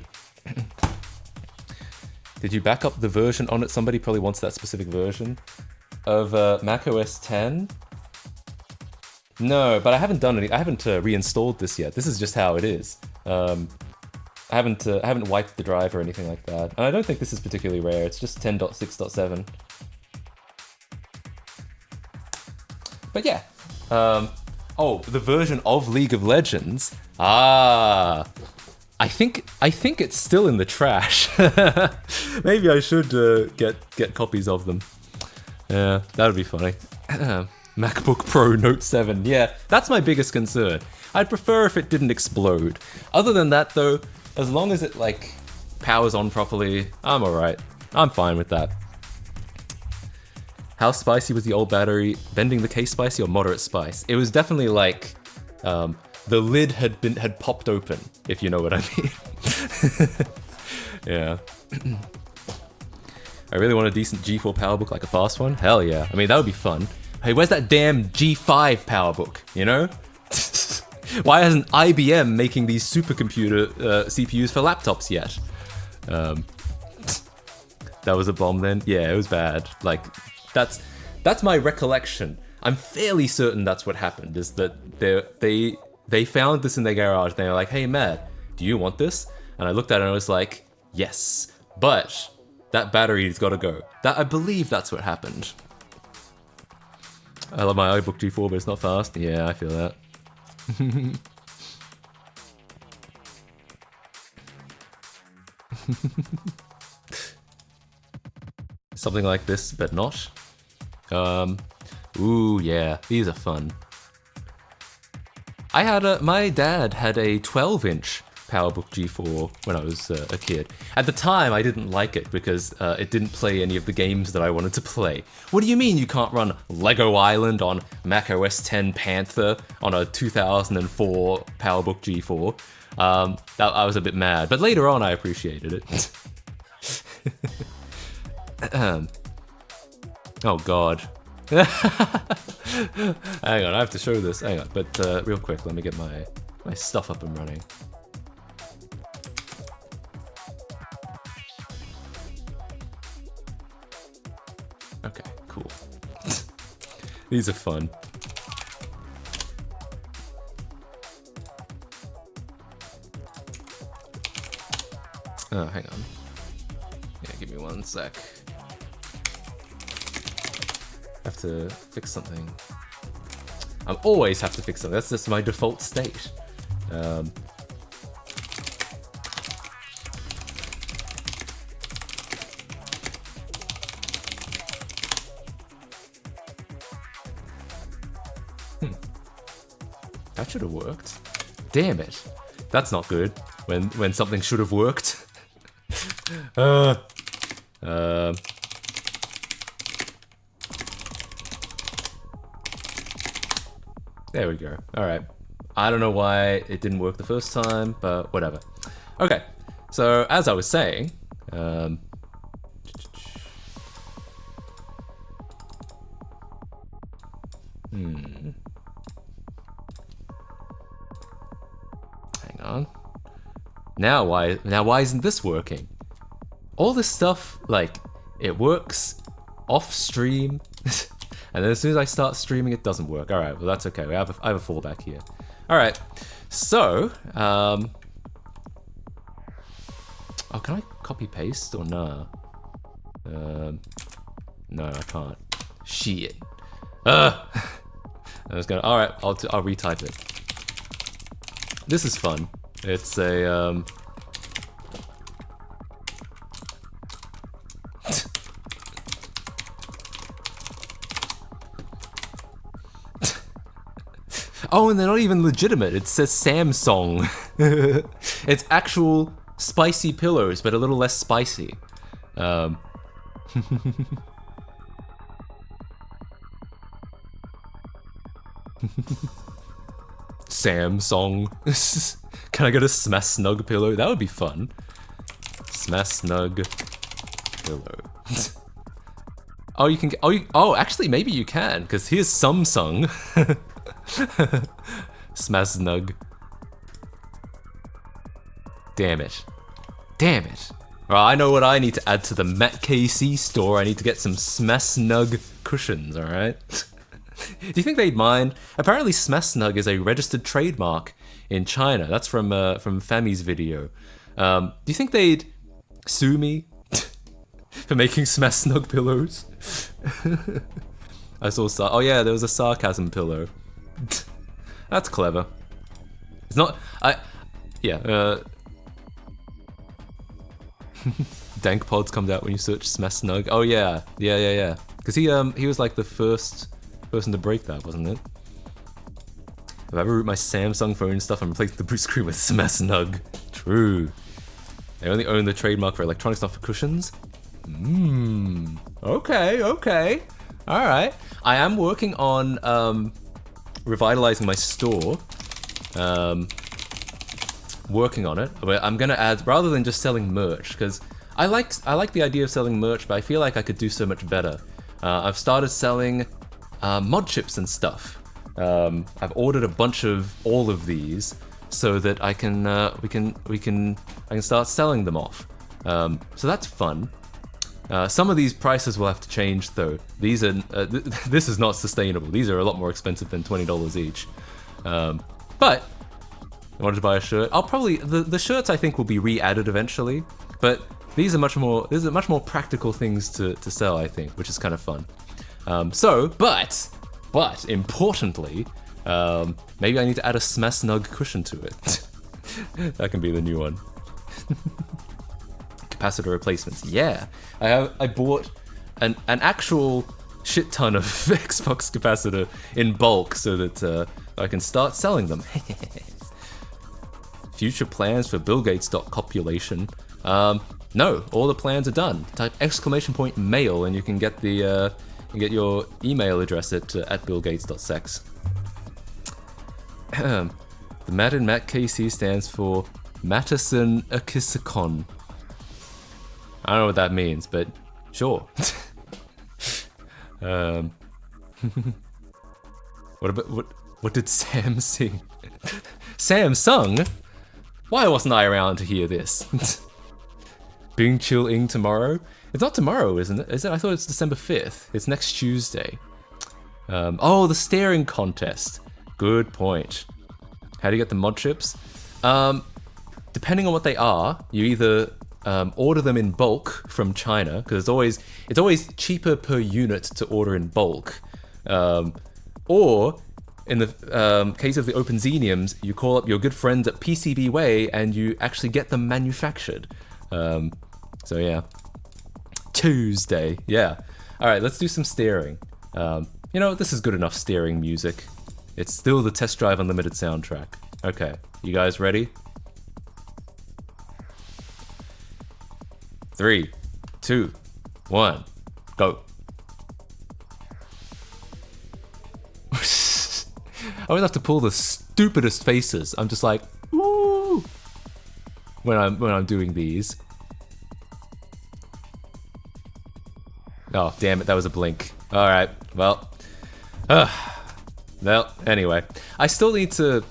Did you back up the version on it? Somebody probably wants that specific version of macOS 10. No, but I haven't done any. I haven't reinstalled this yet. This is just how it is. I haven't wiped the drive or anything like that. And I don't think this is particularly rare. It's just 10.6.7. But yeah. Oh, the version of League of Legends. Ah. I think it's still in the trash. Maybe I should get copies of them. Yeah, that would be funny. MacBook Pro Note 7. Yeah, that's my biggest concern. I'd prefer if it didn't explode. Other than that though, as long as it like powers on properly, I'm alright. I'm fine with that. How spicy was the old battery? Bending the case spicy or moderate spice? It was definitely like the lid had popped open, if you know what I mean. Yeah. I really want a decent G4 PowerBook, like a fast one. Hell yeah. I mean, that would be fun. Hey, where's that damn G5 PowerBook? You know? Why isn't IBM making these supercomputer CPUs for laptops yet? That was a bomb then? Yeah, it was bad. Like, that's my recollection. I'm fairly certain that's what happened, is that they found this in their garage. They were like, hey, Matt, do you want this? And I looked at it and I was like, yes. But that battery's got to go. I believe that's what happened. I love my iBook G4, but it's not fast. Yeah, I feel that. Something like this, but not. Ooh, yeah, these are fun. My dad had a 12-inch PowerBook G4 when I was a kid. At the time, I didn't like it because it didn't play any of the games that I wanted to play. What do you mean you can't run Lego Island on macOS 10 Panther on a 2004 PowerBook G4? I was a bit mad, but later on I appreciated it. Oh god. Hang on, I have to show this. Hang on, but real quick, let me get my stuff up and running. These are fun. Oh, hang on. Yeah, give me 1 sec. Have to fix something. I always have to fix something. That's just my default state. That should have worked. Damn it. That's not good. When something should have worked. There we go. Alright. I don't know why it didn't work the first time, but whatever. Okay. So, as I was saying, hang on. Now why isn't this working? All this stuff, like, it works off stream, and then as soon as I start streaming, it doesn't work. All right, well that's okay. I have a fallback here. All right, so oh, can I copy paste or nah? No, I can't. Shit. I was gonna. All right, I'll retype it. This is fun. It's a Oh, and they're not even legitimate. It says Samsung. It's actual spicy pillows, but a little less spicy. Samsung. Can I get a Smash Snug pillow? That would be fun. Smash Snug pillow. Oh, you can get. Oh, actually, maybe you can, because here's Samsung. Smash Snug. Damn it. Damn it. Well, I know what I need to add to the Matt KC store. I need to get some Smash Snug cushions, alright? Do you think they'd mind? Apparently Smash Snug is a registered trademark in China. That's from Fami's video. Do you think they'd sue me for making Smash Snug pillows? I saw oh yeah, there was a sarcasm pillow. That's clever. It's not. Dank Pods comes out when you search Smash Snug. Oh yeah. Because he was like the first person to break that, wasn't it? If I ever root my Samsung phone and stuff, I'm replacing the boot screen with Smash Snug. True. They only own the trademark for electronics, not for cushions. Okay. Alright. I am working on revitalizing my store. Working on it. But I'm gonna add, rather than just selling merch, because I like the idea of selling merch, but I feel like I could do so much better. I've started selling mod chips and stuff. I've ordered a bunch of all of these so that I can I can start selling them off. So that's fun. Some of these prices will have to change though. These are this is not sustainable. These are a lot more expensive than $20 each. But I wanted to buy a shirt. I'll probably the shirts I think will be re-added eventually. But these are much more practical things to sell, I think, which is kind of fun. But importantly, maybe I need to add a Smash Snug cushion to it. That can be the new one. Capacitor replacements. Yeah, I bought an actual shit ton of Xbox capacitor in bulk so that I can start selling them. Future plans for Bill Gates copulation. No, all the plans are done. Type !mail and you can get the get your email address at billgates.sex. The Matt in Matt KC stands for Matterson Akisicon. I don't know what that means, but sure. What did Sam sing? Sam sung? Why wasn't I around to hear this? Bing Chill Ing tomorrow? It's not tomorrow, isn't it? Is it? I thought it's December 5th. It's next Tuesday. Oh, the staring contest. Good point. How do you get the mod chips? Depending on what they are, you either order them in bulk from China, because it's always cheaper per unit to order in bulk, or in the case of the Open Xeniums, you call up your good friends at PCBWay and you actually get them manufactured. So yeah, Tuesday. Yeah. All right, let's do some steering. You know, this is good enough steering music. It's still the Test Drive Unlimited soundtrack. Okay, you guys ready? 3, 2, 1, go. I always have to pull the stupidest faces. I'm just like, ooh, when I'm doing these. Oh, damn it, that was a blink. All right, well, anyway, I still need to.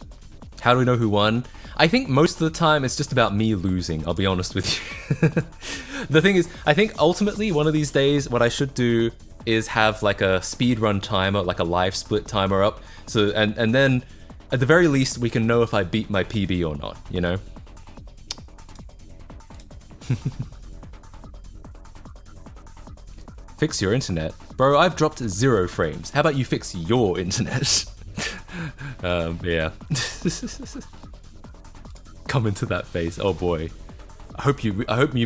How do we know who won? I think most of the time it's just about me losing. I'll be honest with you. The thing is, I think ultimately one of these days, what I should do is have like a speedrun timer, like a live split timer up. So and then at the very least we can know if I beat my PB or not, you know? Fix your internet. Bro, I've dropped 0 frames. How about you fix your internet? Yeah. Come into that face. Oh boy. I hope you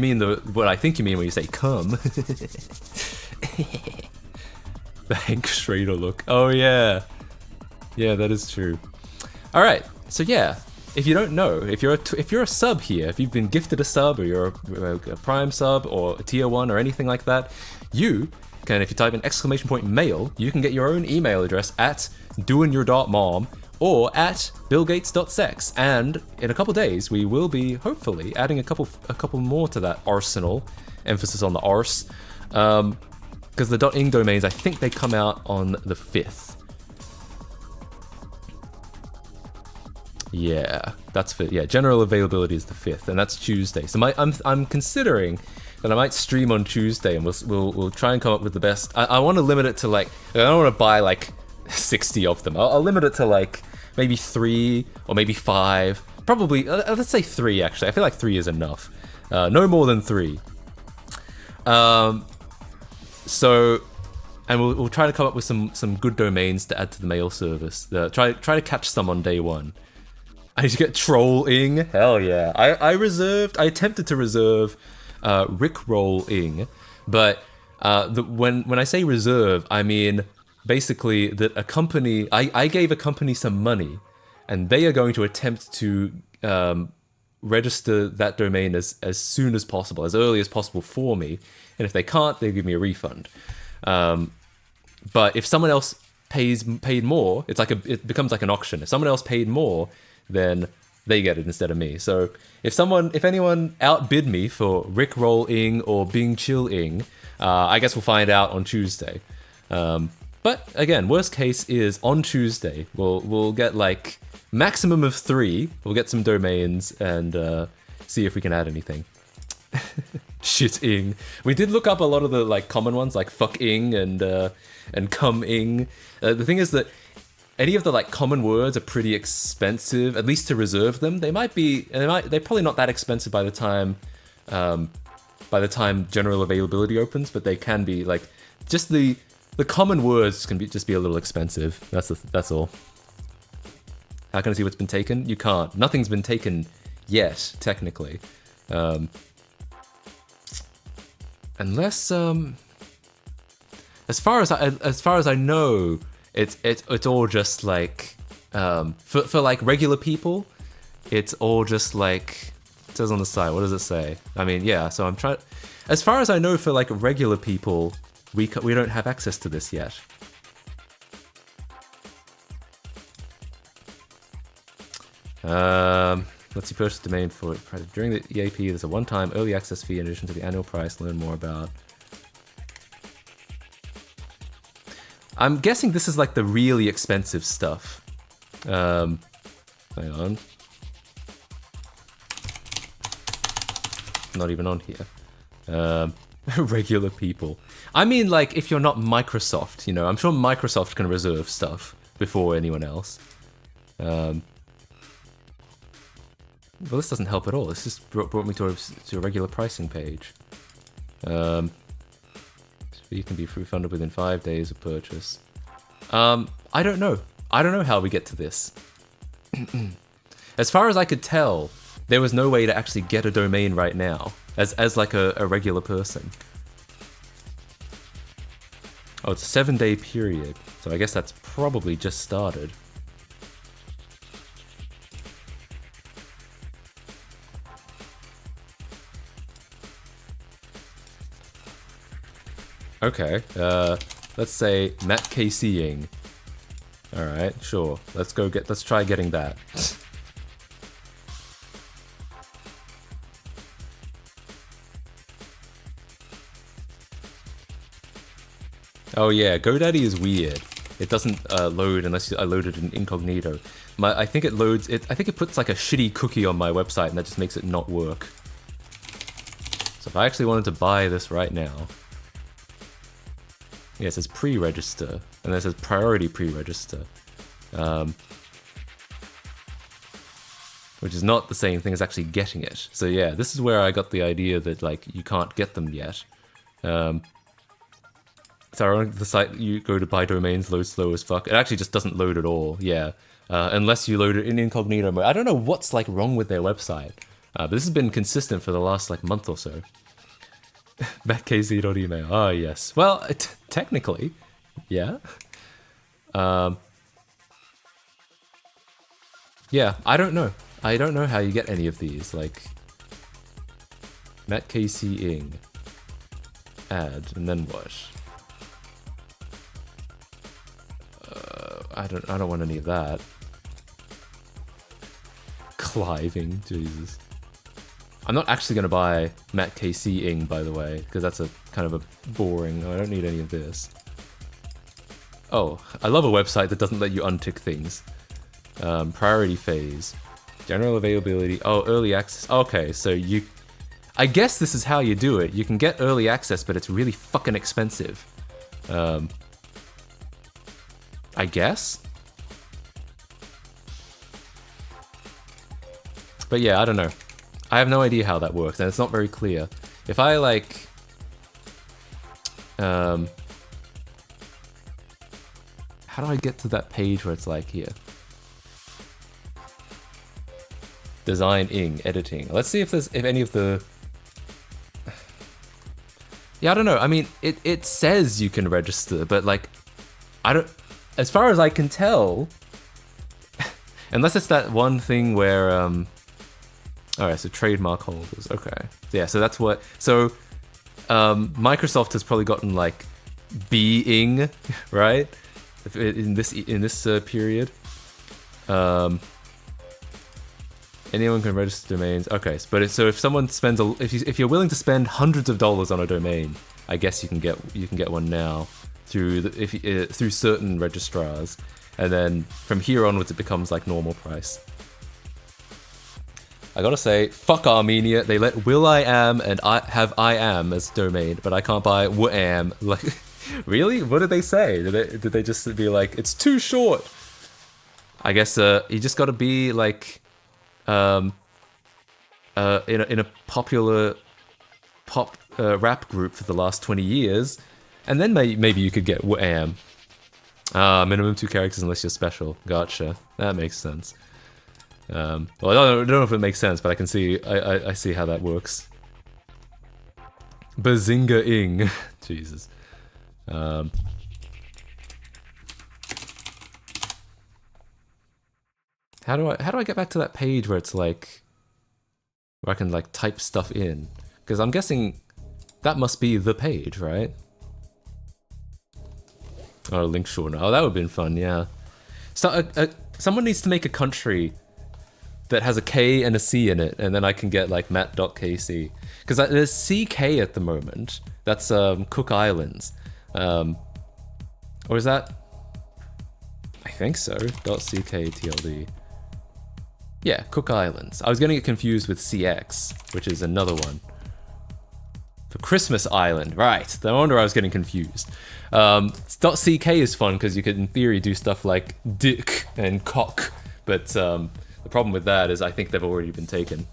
mean what I think you mean when you say come. The Hank Schrader look. Oh yeah. Yeah, that is true. All right. So yeah, if you don't know, if you're a sub here, if you've been gifted a sub or you're a prime sub or a tier 1 or anything like that, you can, if you type in !mail, you can get your own email address at doinyour.mom or at billgates.sex, and in a couple days we will be hopefully adding a couple more to that arsenal, emphasis on the arse, because the .ing domains, I think they come out on the 5th. Yeah, that's fit. Yeah, general availability is the 5th, and that's Tuesday. So I'm considering that I might stream on Tuesday, and we'll try and come up with the best. I want to limit it to like, I don't want to buy like 60 of them. I'll limit it to like maybe 3 or maybe 5. Probably let's say 3 actually. I feel like 3 is enough. No more than 3. So, and we'll try to come up with some good domains to add to the mail service. Try to catch some on day 1. I need to get trolling. Hell yeah. I attempted to reserve Rickrolling, but when I say reserve, I mean basically that a company, I gave a company some money, and they are going to attempt to register that domain as soon as possible, as early as possible for me, and if they can't, they give me a refund. But if someone else paid more, it becomes like an auction. If someone else paid more, then they get it instead of me. So if anyone outbid me for Rickrolling or Bing Chill-ing, I guess we'll find out on Tuesday. But again, worst case is on Tuesday we'll get like maximum of 3. We'll get some domains and see if we can add anything. Shit-ing. We did look up a lot of the like common ones like fuck-ing and cum-ing. The thing is that any of the like common words are pretty expensive, at least to reserve them. They're probably not that expensive by the time general availability opens, but they can be like just the common words can just be a little expensive. That's all. How can I see what's been taken? You can't. Nothing's been taken yet, technically, unless as far as I know. It's all just like for like regular people, it's all just like it says on the side. What does it say? I mean, yeah. So I'm trying. As far as I know, for like regular people, we don't have access to this yet. Let's see, purchase domain for it. During the EAP, there's a one-time early access fee in addition to the annual price. Learn more about. I'm guessing this is like the really expensive stuff. Hang on. Not even on here. Regular people. I mean, like, if you're not Microsoft, you know, I'm sure Microsoft can reserve stuff before anyone else. Well, this doesn't help at all. This just brought me to a regular pricing page. So you can be refunded within 5 days of purchase. I don't know. I don't know how we get to this. As far as I could tell, there was no way to actually get a domain right now, as like a regular person. Oh, it's a 7-day period, so I guess that's probably just started. Okay, let's say Matt KCing. Alright, sure. Let's try getting that. Oh yeah, GoDaddy is weird. It doesn't load unless I load it in incognito. I think it loads it. I think it puts like a shitty cookie on my website, and that just makes it not work. So if I actually wanted to buy this right now, yeah, it says pre-register, and then it says priority pre-register, which is not the same thing as actually getting it. So yeah, this is where I got the idea that like you can't get them yet. It's ironic the site you go to buy domains loads slow as fuck. It actually just doesn't load at all, yeah. Unless you load it in incognito mode. I don't know what's like wrong with their website. But this has been consistent for the last like month or so. BackKZ.email. Ah, yes. Well, technically, yeah. Yeah, I don't know. I don't know how you get any of these. Like, Matt KC Ing. Add, and then what? I don't want any of that. Cliving, Jesus. I'm not actually gonna buy Matt KC Ing, by the way, because that's a kind of a boring. I don't need any of this. Oh, I love a website that doesn't let you untick things. Priority phase, general availability. Oh, early access. Okay, so you. I guess this is how you do it. You can get early access, but it's really fucking expensive. I guess? But yeah, I don't know. I have no idea how that works, and it's not very clear. If I, like... how do I get to that page where it's like, here? Design ing, editing. Let's see if any of the... Yeah, I don't know. I mean, it says you can register, but, like, I don't... As far as I can tell, unless it's that one thing where, alright, so trademark holders, okay. Yeah, so that's what, so, Microsoft has probably gotten, like, being, right? In this period. Anyone can register domains, okay, but so if someone spends, if you're willing to spend hundreds of dollars on a domain, I guess you can get one now. Through certain registrars, and then from here onwards it becomes like normal price. I gotta say, fuck Armenia. They let will.i.am and I am as domain, but I can't buy w.am. Like, really? What did they say? Did they just be like, it's too short? I guess you just gotta be like, in a popular pop rap group for the last 20 years. And then maybe you could get am. Minimum 2 characters unless you're special. Gotcha. That makes sense. Well, I don't know if it makes sense, but I can see I see how that works. Bazinga ing. Jesus. How do I get back to that page where it's like where I can like type stuff in? Because I'm guessing that must be the page, right? Oh, link shortener. Oh, that would have been fun, yeah. So, someone needs to make a country that has a K and a C in it, and then I can get, like, matt.kc. Because there's CK at the moment. That's, Cook Islands. Or is that... I think so. .ck.tld. Yeah, Cook Islands. I was getting it confused with CX, which is another one. For Christmas Island, right. No wonder I was getting confused. .ck is fun because you could, in theory, do stuff like dick and cock. But the problem with that is I think they've already been taken.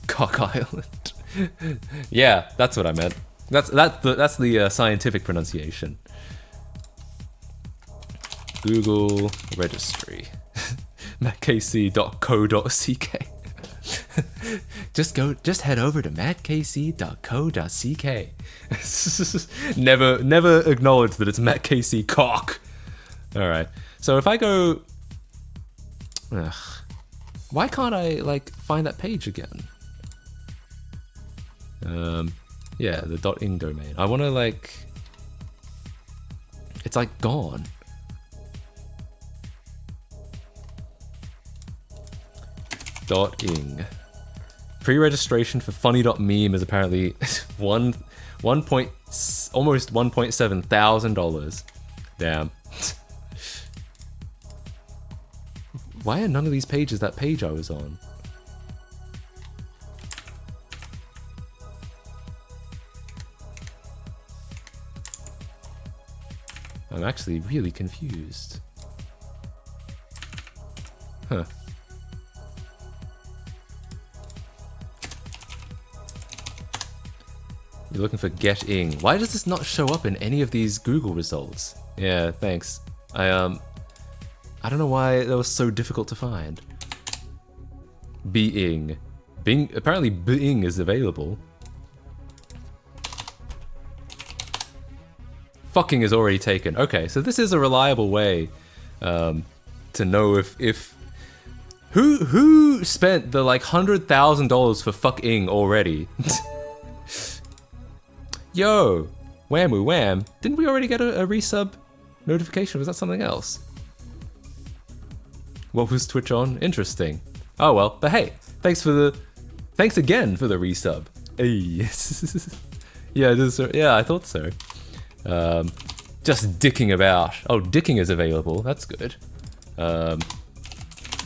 Cock Island. Yeah, that's what I meant. That's the scientific pronunciation. Google registry. mattkc.co.ck. Just head over to mattkc.co.ck. never acknowledge that it's mattkc cock. All right. So if I go, why can't I like find that page again? Yeah, the .ing domain. I want to like, it's like gone. .ing. Pre-registration for funny.meme is apparently almost $1.7 thousand. Damn. Why are none of these pages that page I was on? I'm actually really confused. Huh. You're looking for getting. Why does this not show up in any of these Google results? Yeah, thanks. I don't know why that was so difficult to find. Being. Bing. Apparently Bing is available. Fucking is already taken. Okay, so this is a reliable way to know if who spent the like $100,000 for fucking already. Yo, whammoo wham! Didn't we already get a resub notification? Was that something else? What was Twitch on? Interesting. Oh well, but hey, thanks again for the resub. Hey. Yeah, I thought so. Just dicking about. Oh, dicking is available. That's good.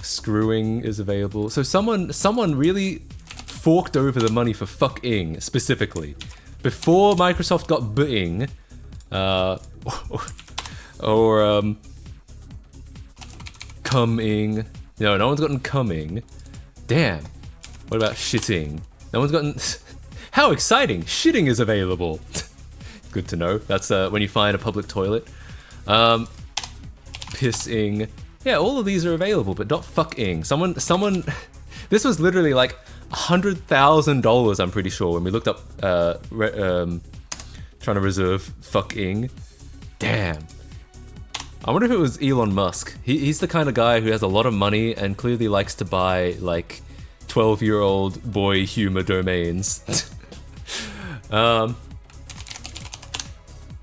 Screwing is available. So someone really forked over the money for fucking specifically. Before Microsoft got Bing, or coming. No one's gotten coming. Damn. What about shitting? No one's gotten. How exciting! Shitting is available. Good to know. That's when you find a public toilet. Pissing. Yeah, all of these are available, but not fucking. Someone. This was literally like $100,000. I'm pretty sure when we looked up trying to reserve fucking. Damn. I wonder if it was Elon Musk. He's the kind of guy who has a lot of money and clearly likes to buy like 12-year-old boy humor domains. As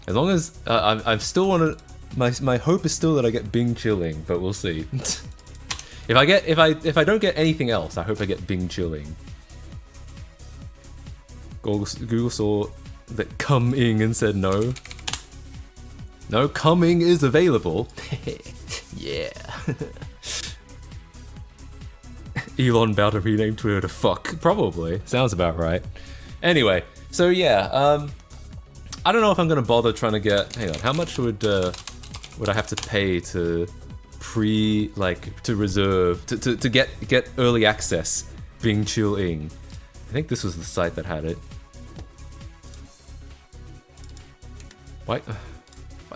long as I still want to, my hope is still that I get Bing chilling, but we'll see. if I don't get anything else, I hope I get Bing chilling. Google saw that coming and said no. No, coming is available. Yeah. Elon about to rename Twitter to fuck. Probably. Sounds about right. Anyway, so yeah, I don't know if I'm gonna bother trying to get. Hang on, how much would I have to pay to reserve to get early access Bing Chill Ing? I think this was the site that had it. Why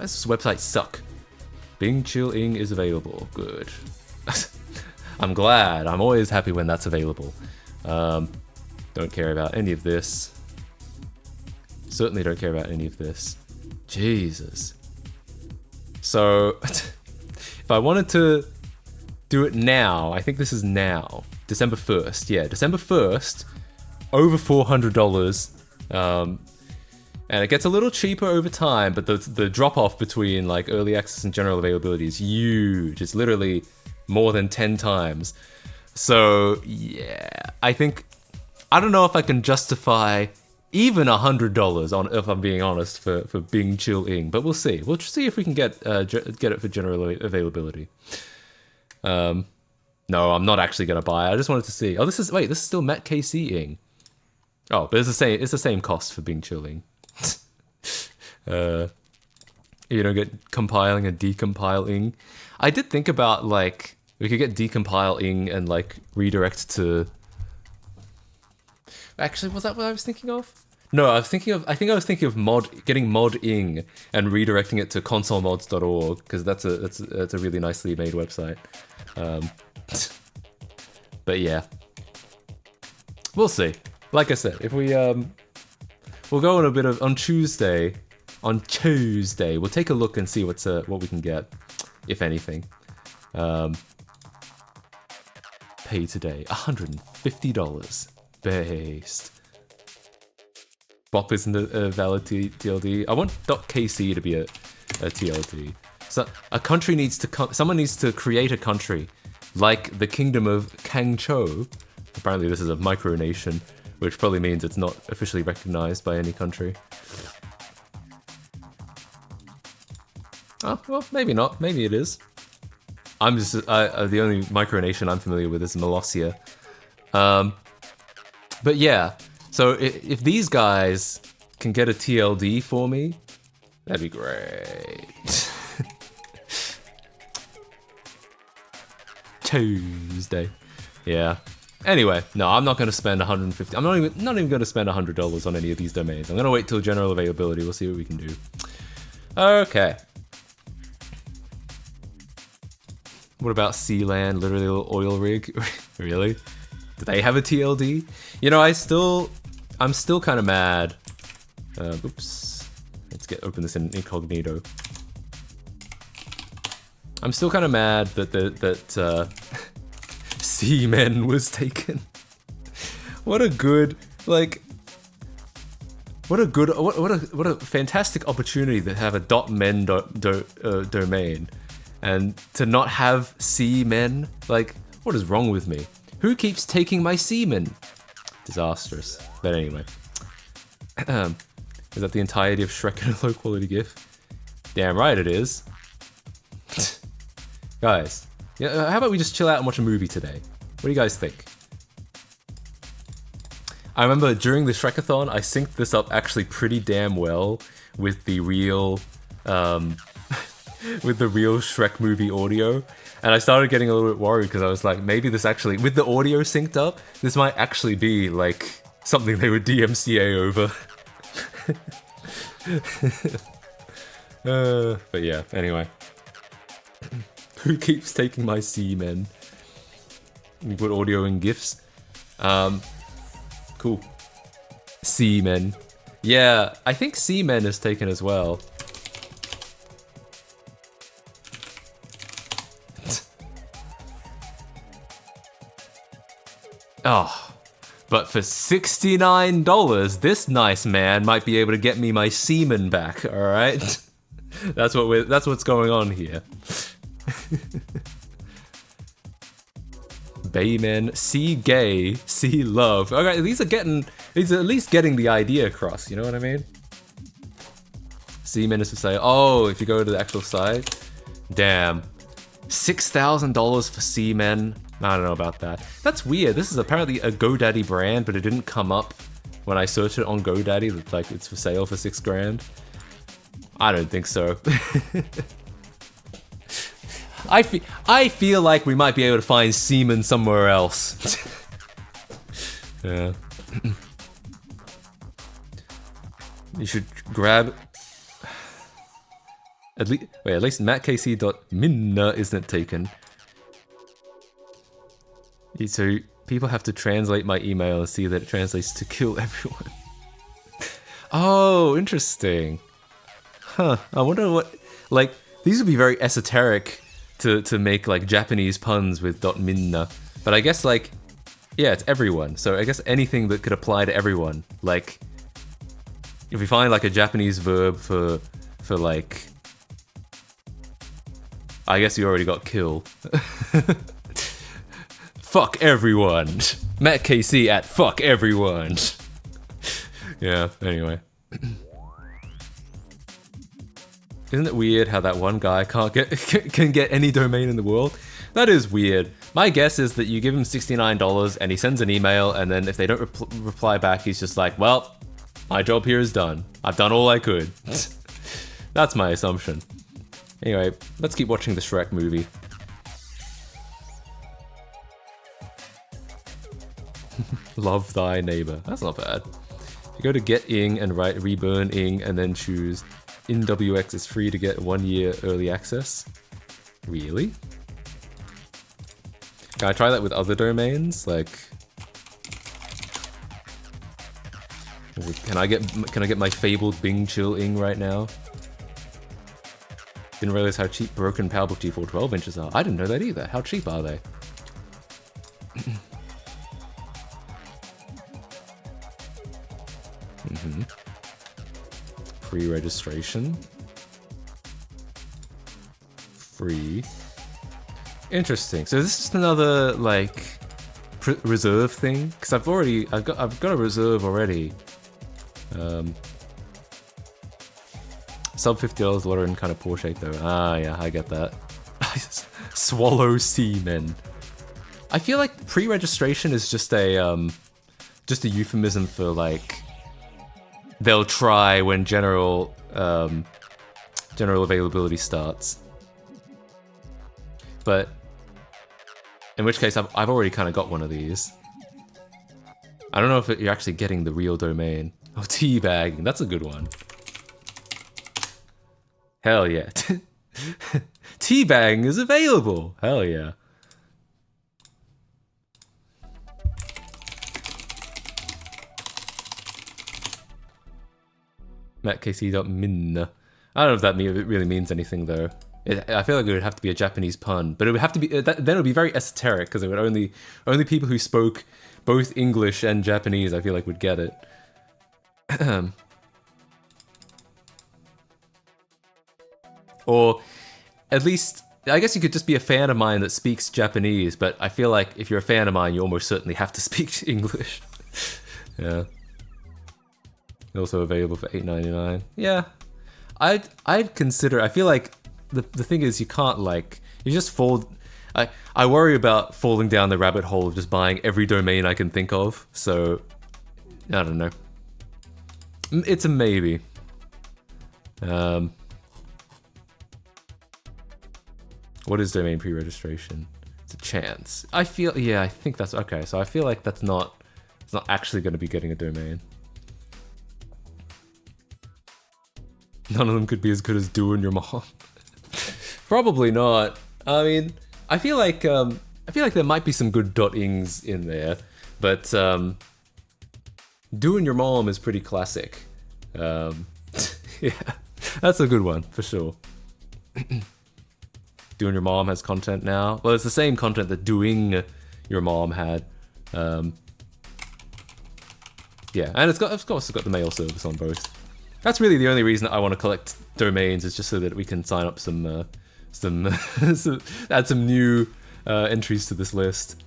does this website suck? Bing Chill Ing is available. Good. I'm glad. I'm always happy when that's available. Don't care about any of this. Certainly don't care about any of this. Jesus. So, if I wanted to do it now, I think this is now. December 1st. Yeah, December 1st. Over $400. And it gets a little cheaper over time, but the drop-off between like early access and general availability is huge. It's literally more than 10 times. So, yeah. I don't know if I can justify even $100 if I'm being honest for Bing Chill Ing, but we'll see. We'll see if we can get it for general availability. No, I'm not actually gonna buy it. I just wanted to see. Oh, this is still MatKC Ing. Oh, but it's the same. It's the same cost for Bing Chilling. You don't get compiling and decompiling. I did think about like we could get decompiling and like redirect to. Actually, was that what I was thinking of? No, I was thinking of. I think I was thinking of getting mod-ing and redirecting it to consolemods.org because that's a really nicely made website. But yeah, we'll see. Like I said, if we we'll go on a bit of on Tuesday. On Tuesday, we'll take a look and see what we can get, if anything. Pay today, $150 based. Bop isn't a valid TLD. I want .kc to be a TLD. So a country needs to someone needs to create a country like the Kingdom of Kangcho. Apparently, this is a micronation, which probably means it's not officially recognized by any country. Oh, well, maybe not. Maybe it is. I'm just... the only micronation I'm familiar with is Molossia. But yeah, so if these guys can get a TLD for me, that'd be great. Tuesday. Yeah. Anyway, no, I'm not going to spend 150. I'm not even going to spend $100 on any of these domains. I'm going to wait till general availability. We'll see what we can do. Okay. What about Sealand, literally a little oil rig? Really? Do they have a TLD? You know, I'm still kind of mad. Oops. Let's open this in incognito. I'm still kind of mad that Seamen was taken. What a good, like, what a fantastic opportunity to have a .men domain. And to not have seamen, like, what is wrong with me? Who keeps taking my semen? Disastrous. But anyway. Is that the entirety of Shrek in a low quality GIF? Damn right it is. Guys, yeah, how about we just chill out and watch a movie today? What do you guys think? I remember during the Shrekathon, I synced this up actually pretty damn well with the real, with the real Shrek movie audio, and I started getting a little bit worried because I was like, maybe this actually, with the audio synced up, this might actually be like something they would DMCA over. But yeah, anyway. Who keeps taking my semen? We put audio in GIFs. Cool. Semen. Yeah, I think semen is taken as well. Oh, but for $69, this nice man might be able to get me my semen back. All right, that's what's going on here. Baymen, see gay, see love. Okay, these are at least getting the idea across. You know what I mean? Semen is to say, oh, if you go to the actual site, damn, $6,000 for semen. I don't know about that. That's weird. This is apparently a GoDaddy brand, but it didn't come up when I searched it on GoDaddy. Like it's for sale for $6,000. I don't think so. I feel like we might be able to find semen somewhere else. Yeah. You should grab. At least mattkc.minna isn't taken. So people have to translate my email and see that it translates to kill everyone. Oh, interesting. Huh. I wonder what, like, these would be very esoteric to make like Japanese puns with .minna. But I guess like, yeah, it's everyone. So I guess anything that could apply to everyone. Like, if we find like a Japanese verb for like, I guess you already got kill. Fuck everyone. Matt KC at fuck everyone. Yeah, anyway. Isn't it weird how that one guy can get any domain in the world? That is weird. My guess is that you give him $69 and he sends an email, and then if they don't reply back, he's just like, well, my job here is done. I've done all I could. That's my assumption. Anyway, let's keep watching the Shrek movie. Love thy neighbor. That's not bad. If you go to get ing and write reburn ing and then choose InWX is free to get 1 year early access. Really? Can I try that with other domains? Like, can I get my fabled Bing Chill ing right now? Didn't realize how cheap broken PowerBook G4 12 inches are. I didn't know that either. How cheap are they? Free registration. Free. Interesting. So this is just another like reserve thing because I've got a reserve already. Sub $50 water in kind of poor shape though. Ah, yeah, I get that. Swallow semen. I feel like pre-registration is just a euphemism for like they'll try when general availability starts. But in which case, I've already kind of got one of these. I don't know if you're actually getting the real domain. Oh, teabagging. That's a good one. Hell yeah. Teabagging is available. Hell yeah. MattKC.min. I don't know if that really means anything though. I feel like it would have to be a Japanese pun, but it would have to be then it would be very esoteric because it would only people who spoke both English and Japanese I feel like would get it. Or at least I guess you could just be a fan of mine that speaks Japanese, but I feel like if you're a fan of mine, you almost certainly have to speak English. Yeah. Also available for $8.99. Yeah, I'd consider. I feel like the thing is you can't like you just fall. I worry about falling down the rabbit hole of just buying every domain I can think of. So I don't know. It's a maybe. What is domain pre-registration? It's a chance. I think that's okay. So I feel like it's not actually going to be getting a domain. None of them could be as good as doing your mom. Probably not. I mean, I feel like there might be some good .ings in there, but doing your mom is pretty classic. Yeah, that's a good one for sure. Doing your mom has content now. Well, it's the same content that doing your mom had. Yeah, and it's also got the mail service on both. That's really the only reason I want to collect domains, is just so that we can sign up some add some new entries to this list.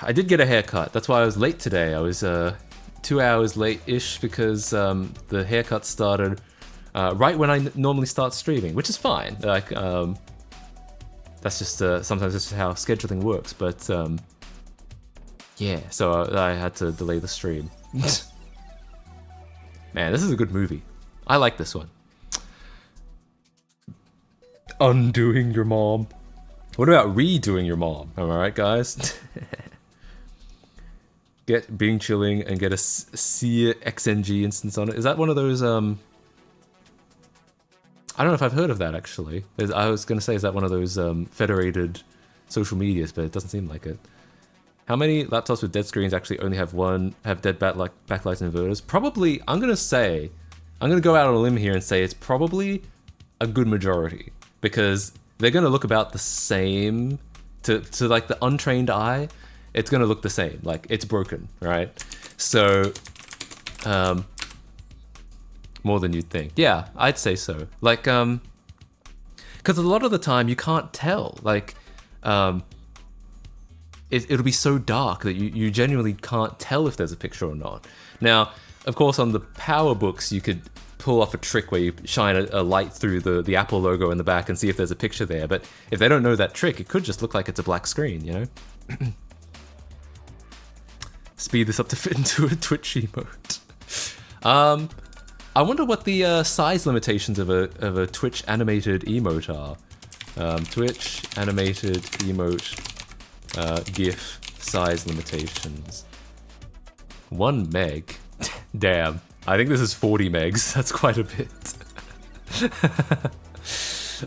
I did get a haircut. That's why I was late today. I was 2 hours late-ish because the haircut started right when I normally start streaming, which is fine. Like that's just sometimes that's just how scheduling works. But yeah, so I had to delay the stream. Man, this is a good movie. I like this one. Undoing your mom. What about redoing your mom? Am I right, guys? Get Bing Chilling and get a Seer XNG instance on it. Is that one of those, I don't know if I've heard of that, actually. I was going to say, is that one of those federated social medias, but it doesn't seem like it. How many laptops with dead screens actually only have dead backlight inverters? Probably, I'm going to go out on a limb here and say it's probably a good majority, because they're going to look about the same to like the untrained eye. It's going to look the same, like it's broken, right? So more than you'd think. Yeah, I'd say so. Like because a lot of the time you can't tell, like it'll be so dark that you genuinely can't tell if there's a picture or not. Now, of course, on the PowerBooks, you could pull off a trick where you shine a light through the Apple logo in the back and see if there's a picture there. But if they don't know that trick, it could just look like it's a black screen, you know? Speed this up to fit into a Twitch emote. I wonder what the size limitations of a Twitch animated emote are. Twitch animated emote GIF size limitations. 1 meg. Damn. I think this is 40 megs. That's quite a bit.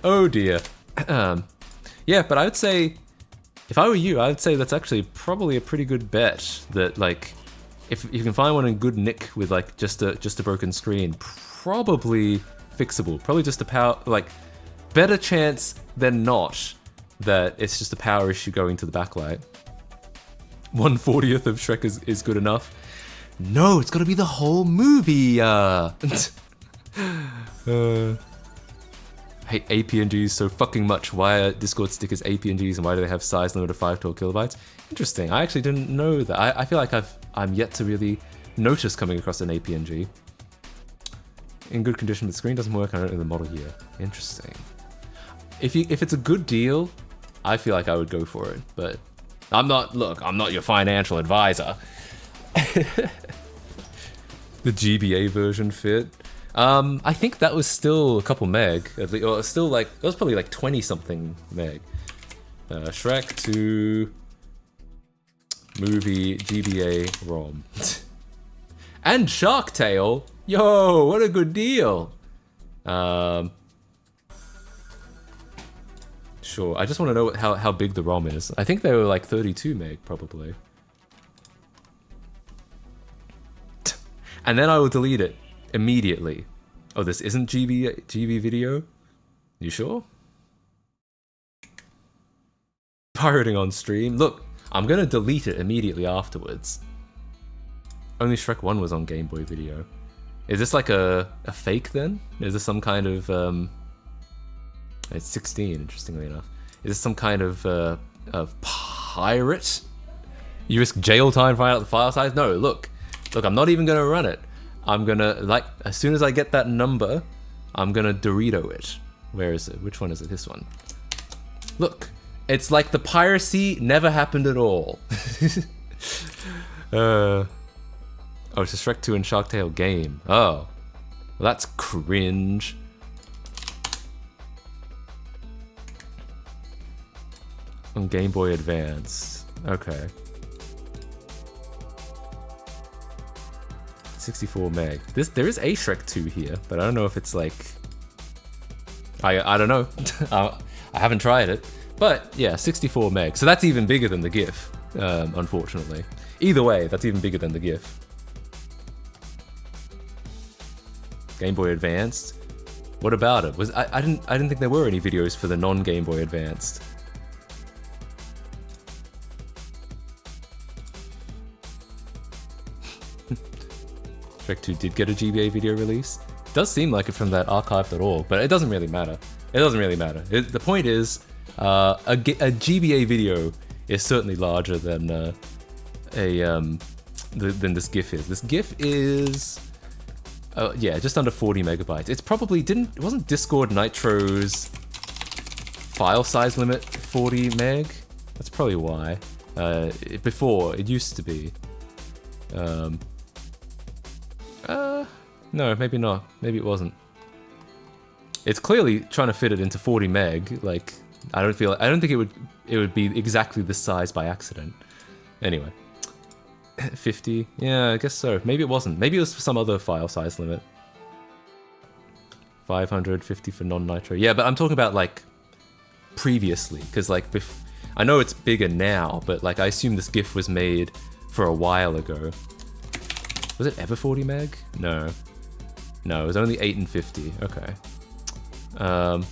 Oh dear. Yeah, but I would say, if I were you, I would say that's actually probably a pretty good bet that, like, if you can find one in good nick with like just a broken screen, probably fixable. Probably just a power, like, better chance than not that it's just a power issue going to the backlight. 1/40th of Shrek is good enough. No, it's got to be the whole movie. Hate APNGs so fucking much. Why are Discord stickers APNGs and why do they have size limit of 512 kilobytes? Interesting. I actually didn't know that. I feel like I'm yet to really notice coming across an APNG. In good condition, but the screen doesn't work. I don't know the model here. Interesting. If it's a good deal, I feel like I would go for it. But I'm not your financial advisor. The GBA version fit. I think that was still a couple meg, at least, or still like, it was probably like 20 something meg. Shrek 2 movie GBA ROM. And Shark Tale. Yo, what a good deal. Sure, I just want to know how big the ROM is. I think they were like 32 meg probably. And then I will delete it immediately. Oh, this isn't GB video? You sure? Pirating on stream. Look, I'm gonna delete it immediately afterwards. Only Shrek 1 was on Game Boy Video. Is this like a fake then? Is this some kind of it's 16, interestingly enough. Is this some kind of pirate? You risk jail time to find out the file size? No, look, I'm not even gonna run it. I'm gonna, like, as soon as I get that number, I'm gonna Dorito it. Where is it? Which one is it? This one. Look, it's like the piracy never happened at all. Oh, it's a Shrek 2 and Shark Tale game. Oh, well, that's cringe. On Game Boy Advance. Okay. 64 meg. There is a Shrek 2 here, but I don't know if it's like... I don't know. I haven't tried it. But yeah, 64 meg. So that's even bigger than the GIF, unfortunately. Either way, that's even bigger than the GIF. Game Boy Advanced. What about it? I didn't think there were any videos for the non-Game Boy Advanced. Shrek 2 did get a GBA video release. It does seem like it from that archive.org, but it doesn't really matter. It doesn't really matter. The point is, a GBA video is certainly larger than than this GIF is. This GIF is, yeah, just under 40 megabytes. It's probably it wasn't Discord Nitro's file size limit 40 meg? That's probably why. Before, it used to be. No, maybe not. Maybe it wasn't. It's clearly trying to fit it into 40 meg. Like, I don't think it would be exactly this size by accident. Anyway. 50? Yeah, I guess so. Maybe it wasn't. Maybe it was for some other file size limit. 550 for non-nitro. Yeah, but I'm talking about, like, previously. Because, like, I know it's bigger now, but, like, I assume this GIF was made for a while ago. Was it ever 40 meg? No. No, it was only 8 and 50. Okay. All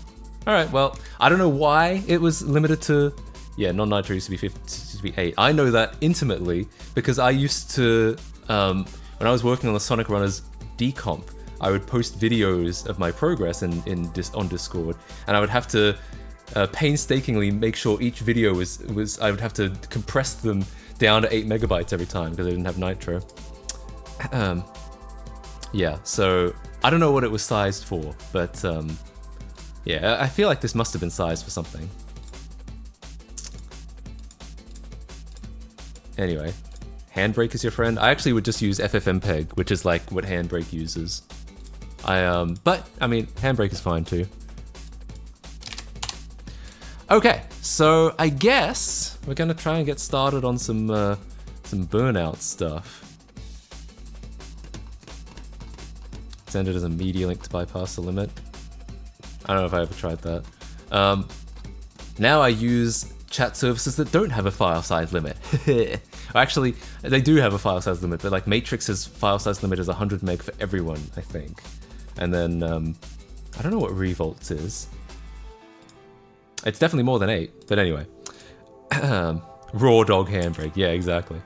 right, well, I don't know why it was limited to, yeah, non-nitro used to be 50, used to be 8. I know that intimately because I used to, when I was working on the Sonic Runners decomp, I would post videos of my progress on Discord, and I would have to painstakingly make sure each video was I would have to compress them down to 8 megabytes every time because I didn't have nitro. Yeah, so I don't know what it was sized for, but yeah, I feel like this must have been sized for something. Anyway, Handbrake is your friend. I actually would just use FFmpeg, which is like what Handbrake uses. But I mean, Handbrake is fine too. Okay, so I guess we're gonna try and get started on some Burnout stuff. Send it as a media link to bypass the limit. I don't know if I ever tried that. Now I use chat services that don't have a file size limit. Actually, they do have a file size limit, but like Matrix's file size limit is 100 meg for everyone, I think. And then, I don't know what Revolt's is. It's definitely more than 8, but anyway. Raw dog Handbrake, yeah, exactly.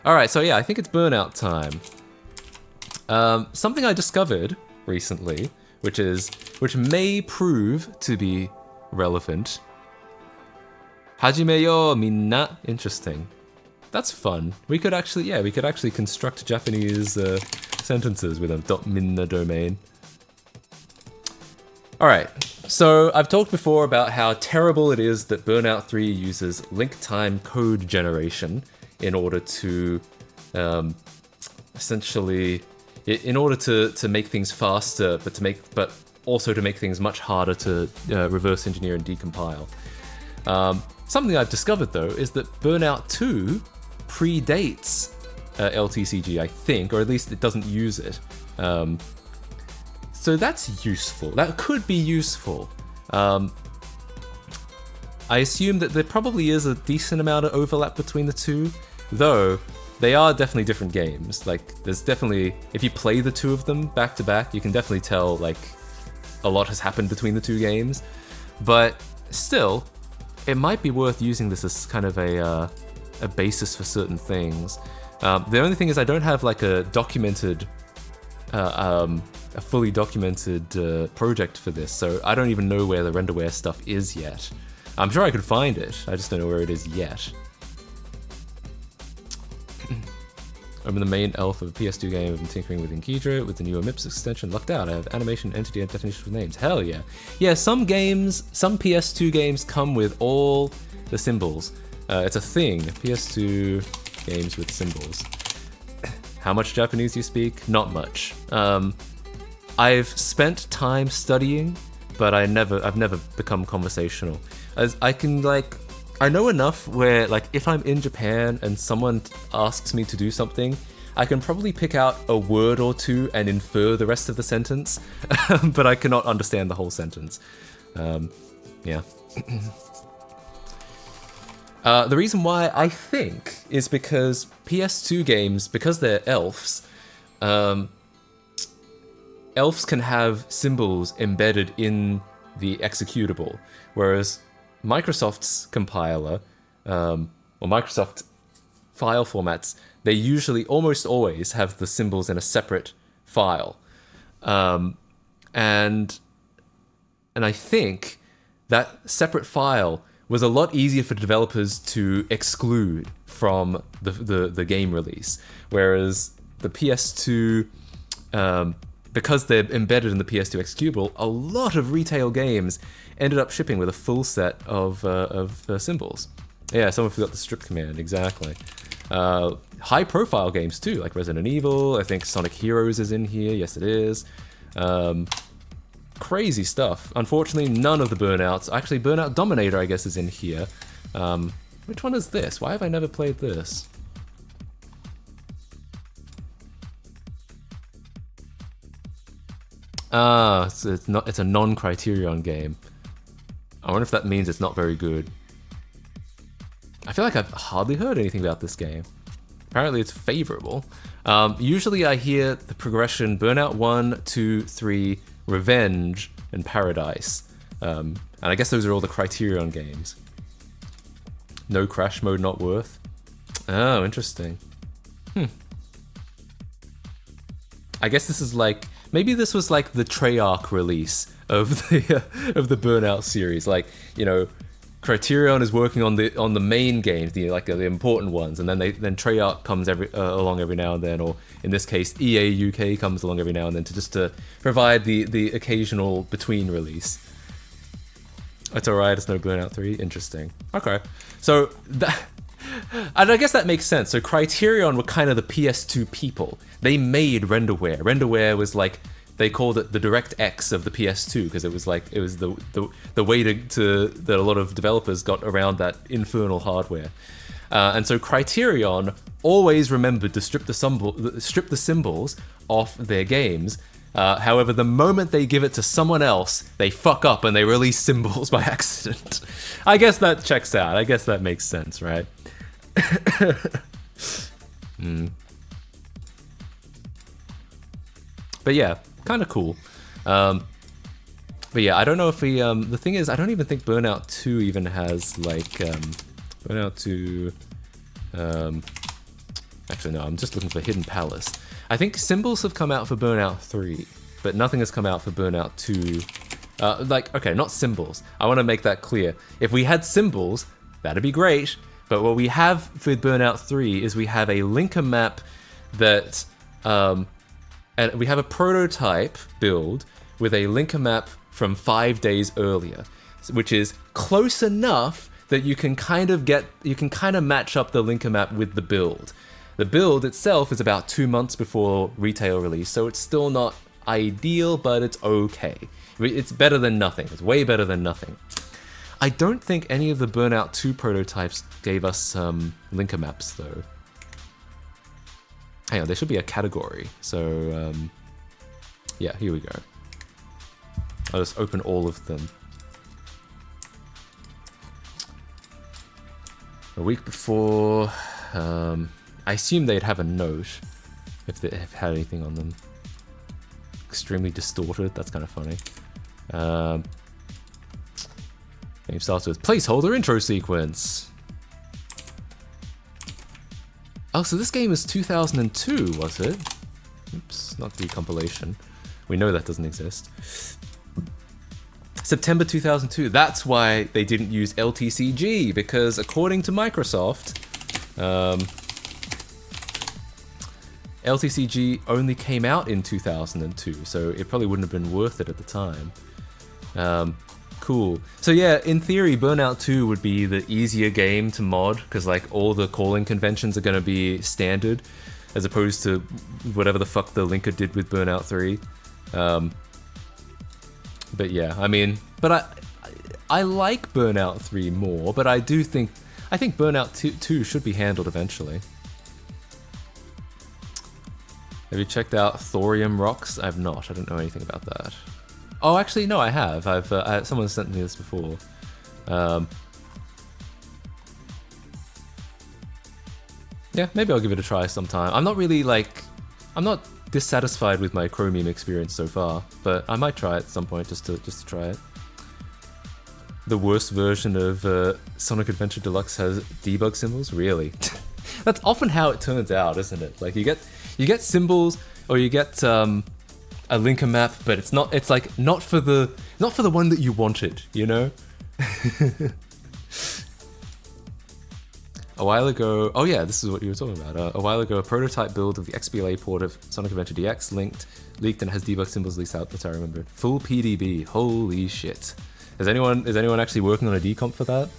Alright, so yeah, I think it's Burnout time. Something I discovered recently, which may prove to be relevant. Hajime yo minna. Interesting. That's fun. We could actually construct Japanese sentences with a .minna domain. Alright, so I've talked before about how terrible it is that Burnout 3 uses link time code generation in order to essentially, in order to make things faster, but also to make things much harder to reverse engineer and decompile. Something I've discovered though is that Burnout 2 predates LTCG, I think, or at least it doesn't use it. So that's useful. That could be useful. I assume that there probably is a decent amount of overlap between the two, though they are definitely different games. Like, there's definitely, if you play the two of them back to back, you can definitely tell, like, a lot has happened between the two games. But still, it might be worth using this as kind of a basis for certain things. The only thing is I don't have, like, a documented, a fully documented project for this, so I don't even know where the renderware stuff is yet. I'm sure I could find it, I just don't know where it is yet. I'm the main elf of a PS2 game. I've been tinkering with Inkidra with the newer MIPS extension. Lucked out. I have animation, entity, and definitions with names. Hell yeah. Yeah, some games, some PS2 games come with all the symbols. It's a thing. PS2 games with symbols. How much Japanese do you speak? Not much. I've spent time studying, but I've never become conversational. As I can, like, I know enough where, like, if I'm in Japan and someone asks me to do something, I can probably pick out a word or two and infer the rest of the sentence, but I cannot understand the whole sentence. Yeah. The reason why I think is because PS2 games, because they're elves, elves can have symbols embedded in the executable, whereas Microsoft's compiler, or Microsoft file formats, they usually almost always have the symbols in a separate file. And I think that separate file was a lot easier for developers to exclude from the game release, whereas the PS2, because they're embedded in the PS2 executable, a lot of retail games ended up shipping with a full set of symbols. Yeah, someone forgot the strip command, exactly. High-profile games too, like Resident Evil. I think Sonic Heroes is in here. Yes, it is. Crazy stuff. Unfortunately, none of the Burnouts. Actually, Burnout Dominator, I guess, is in here. Which one is this? Why have I never played this? It's a non-Criterion game. I wonder if that means it's not very good. I feel like I've hardly heard anything about this game. Apparently it's favorable. Usually I hear the progression Burnout 1, 2, 3, Revenge, and Paradise. And I guess those are all the Criterion games. No crash mode not worth. Oh, interesting. I guess this is like, maybe this was like the Treyarch release of the Burnout series. Like, you know, Criterion is working on the main games, the important ones, and then Treyarch comes along every now and then, or in this case, EA UK comes along every now and then to provide the occasional between release. It's alright, it's no Burnout 3. Interesting. Okay, so and I guess that makes sense. So Criterion were kind of the PS2 people. They made Renderware. Renderware was like, they called it the DirectX of the PS2 because it was the way that a lot of developers got around that infernal hardware. And so Criterion always remembered to strip the symbols off their games. However, the moment they give it to someone else, they fuck up and they release symbols by accident. I guess that checks out. I guess that makes sense, right? But yeah, kind of cool. But yeah, I don't know if we... the thing is, I don't even think Burnout 2 even has, like... Burnout 2... actually, no, I'm just looking for Hidden Palace. I think symbols have come out for Burnout 3, but nothing has come out for Burnout 2. Okay, not symbols. I want to make that clear. If we had symbols, that'd be great. But what we have for Burnout 3 is we have a linker map that... and we have a prototype build with a linker map from 5 days earlier, which is close enough that you can kind of match up the linker map with the build. The build itself is about 2 months before retail release, so it's still not ideal, but it's okay. It's better than nothing. It's way better than nothing. I don't think any of the Burnout 2 prototypes gave us linker maps, though. Hang on, there should be a category. So, yeah, here we go. I'll just open all of them. A week before, I assume they'd have a note if they had anything on them. Extremely distorted, that's kind of funny. Game starts with placeholder intro sequence. Oh, so this game is 2002, was it? Oops, not the compilation. We know that doesn't exist. September 2002. That's why they didn't use LTCG, because according to Microsoft, LTCG only came out in 2002, so it probably wouldn't have been worth it at the time. Cool. So yeah, in theory, Burnout 2 would be the easier game to mod, because like all the calling conventions are going to be standard, as opposed to whatever the fuck the linker did with Burnout 3. But yeah, I mean, but I like Burnout 3 more, but I think Burnout 2 should be handled eventually. Have you checked out Thorium Rocks? I've not. I don't know anything about that. Oh, actually, no, I have. Someone sent me this before. Yeah, maybe I'll give it a try sometime. I'm not really I'm not dissatisfied with my Chromium experience so far, but I might try it at some point just to try it. The worst version of Sonic Adventure Deluxe has debug symbols? Really? That's often how it turns out, isn't it? Like you get symbols, or you get a linker map, but it's like not for the one that you wanted, you know? A while ago, oh yeah, this is what you were talking about. A while ago, a prototype build of the XBLA port of Sonic Adventure DX leaked and has debug symbols leaked out. That's how I remember it. Full PDB. Holy shit! Is anyone actually working on a decomp for that?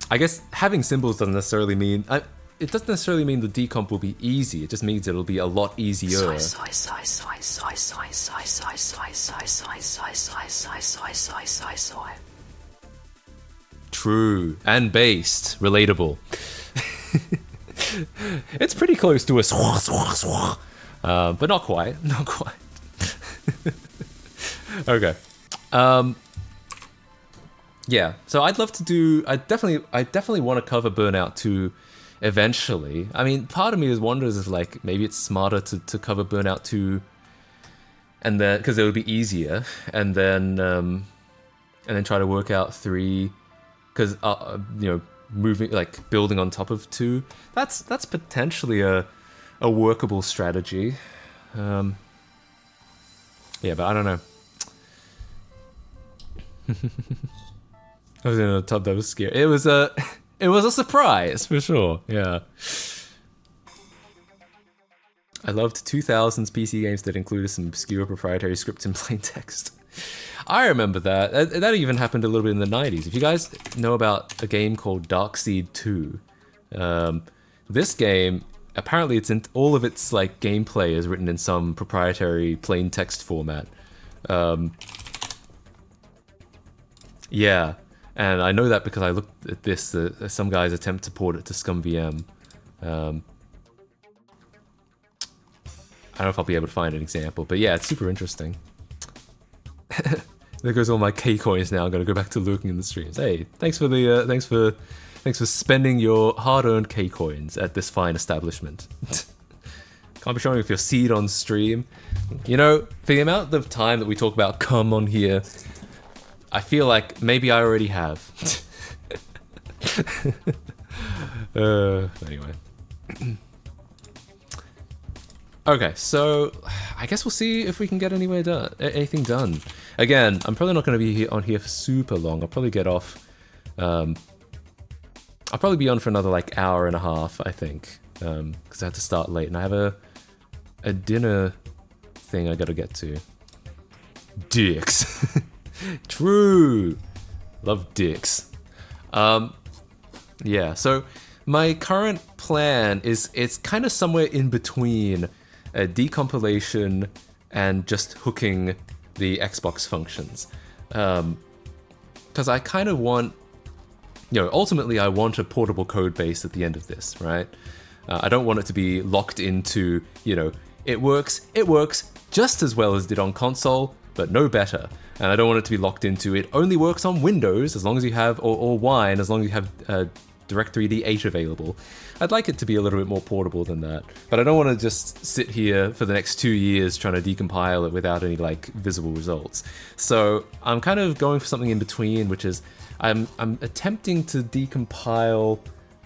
I guess having symbols doesn't necessarily mean it doesn't necessarily mean the decomp will be easy. It just means it'll be a lot easier. True and based, relatable. It's pretty close to a but not quite. Okay. Yeah. So I'd love to do. I definitely want to cover Burnout 2 eventually. I mean, part of me wonders if like maybe it's smarter to cover Burnout 2 and then because it would be easier, and then try to work out 3, because moving, like building on top of 2. That's potentially a workable strategy. Yeah, but I don't know. I was in a tub that was scary. It was a surprise for sure. Yeah. I loved 2000s PC games that included some obscure proprietary scripts in plain text. I remember that. That even happened a little bit in the 90s. If you guys know about a game called Darkseid 2, this game, apparently all of its like gameplay is written in some proprietary plain text format. Yeah, and I know that because I looked at this, some guys attempt to port it to ScumVM. I don't know if I'll be able to find an example, but yeah, it's super interesting. There goes all my K coins now. I'm gonna go back to lurking in the streams. Hey, thanks for spending your hard-earned K coins at this fine establishment. Can't be showing off your seed on stream. You know, for the amount of time that we talk about cum on here, I feel like maybe I already have. Anyway. Okay, so I guess we'll see if we can get anything done. Again, I'm probably not going to be on here for super long. I'll probably get off. I'll probably be on for another like hour and a half, I think, because I have to start late, and I have a dinner thing I got to get to. Dicks. True. Love dicks. Yeah. So my current plan is it's kind of somewhere in between a decompilation and just hooking the Xbox functions, because I kind of want, ultimately I want a portable code base at the end of this, right? I don't want it to be locked into, it works just as well as it did on console, but no better. And I don't want it to be locked into it only works on Windows as long as you have, or Wine as long as you have Direct3D 8 available. I'd like it to be a little bit more portable than that, but I don't want to just sit here for the next 2 years trying to decompile it without any like visible results. So I'm kind of going for something in between, which is I'm attempting to decompile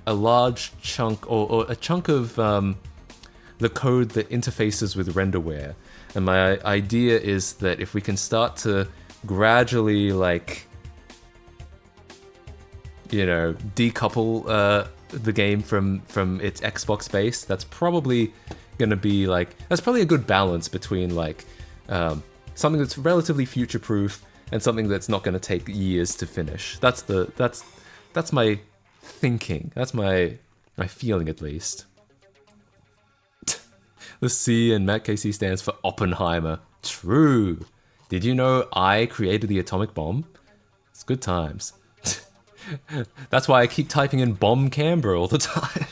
a large chunk or a chunk of the code that interfaces with renderware. And my idea is that if we can start to gradually decouple the game from its Xbox base, that's probably gonna be that's probably a good balance between something that's relatively future-proof and something that's not gonna take years to finish. That's my thinking. That's my feeling, at least. The C in Matt KC stands for Oppenheimer. True. Did you know I created the atomic bomb? It's good times. That's why I keep typing in bomb Canberra all the time.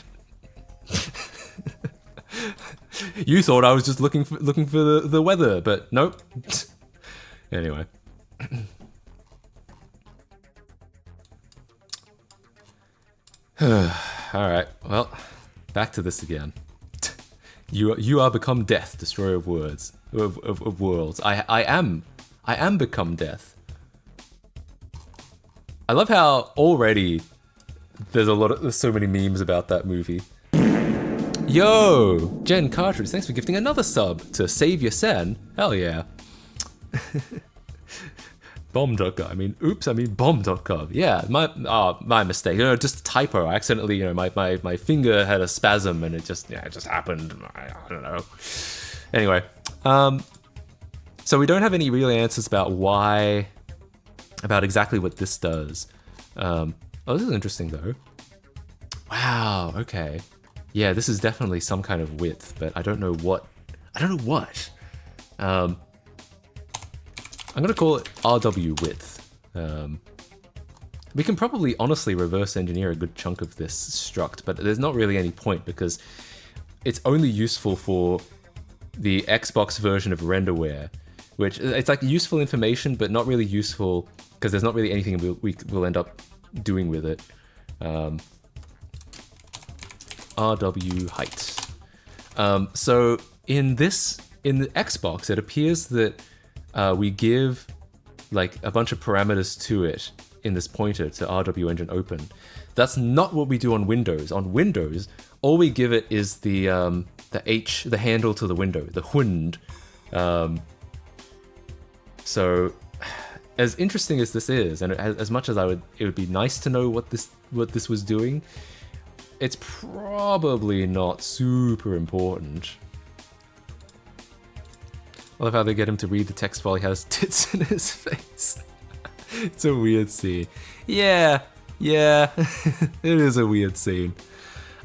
You thought I was just looking for the weather, but nope. Anyway. Alright, well, back to this again. You are become death, destroyer of words, of worlds. I am become death. I love how already there's so many memes about that movie. Yo, Jen Cartridge, thanks for gifting another sub to Savior Sen. Hell yeah. Bomb.com. Oops, bomb.com. Yeah, my mistake. Just a typo. I accidentally, my finger had a spasm and it just happened. I don't know. Anyway, so we don't have any real answers about exactly what this does. Oh, this is interesting though. Wow, okay. Yeah, this is definitely some kind of width, but I don't know what. I'm gonna call it RW width. We can probably honestly reverse engineer a good chunk of this struct, but there's not really any point because it's only useful for the Xbox version of renderware, which it's useful information, but not really useful because there's not really anything we'll end up doing with it. RW height. So in this in the Xbox, it appears that we give like a bunch of parameters to it in this pointer to RW Engine Open. That's not what we do on Windows. On Windows, all we give it is the handle to the window, the Hund. So, as interesting as this is, and as much as it would be nice to know what this was doing, it's probably not super important. I love how they get him to read the text while he has tits in his face. It's a weird scene. Yeah, it is a weird scene.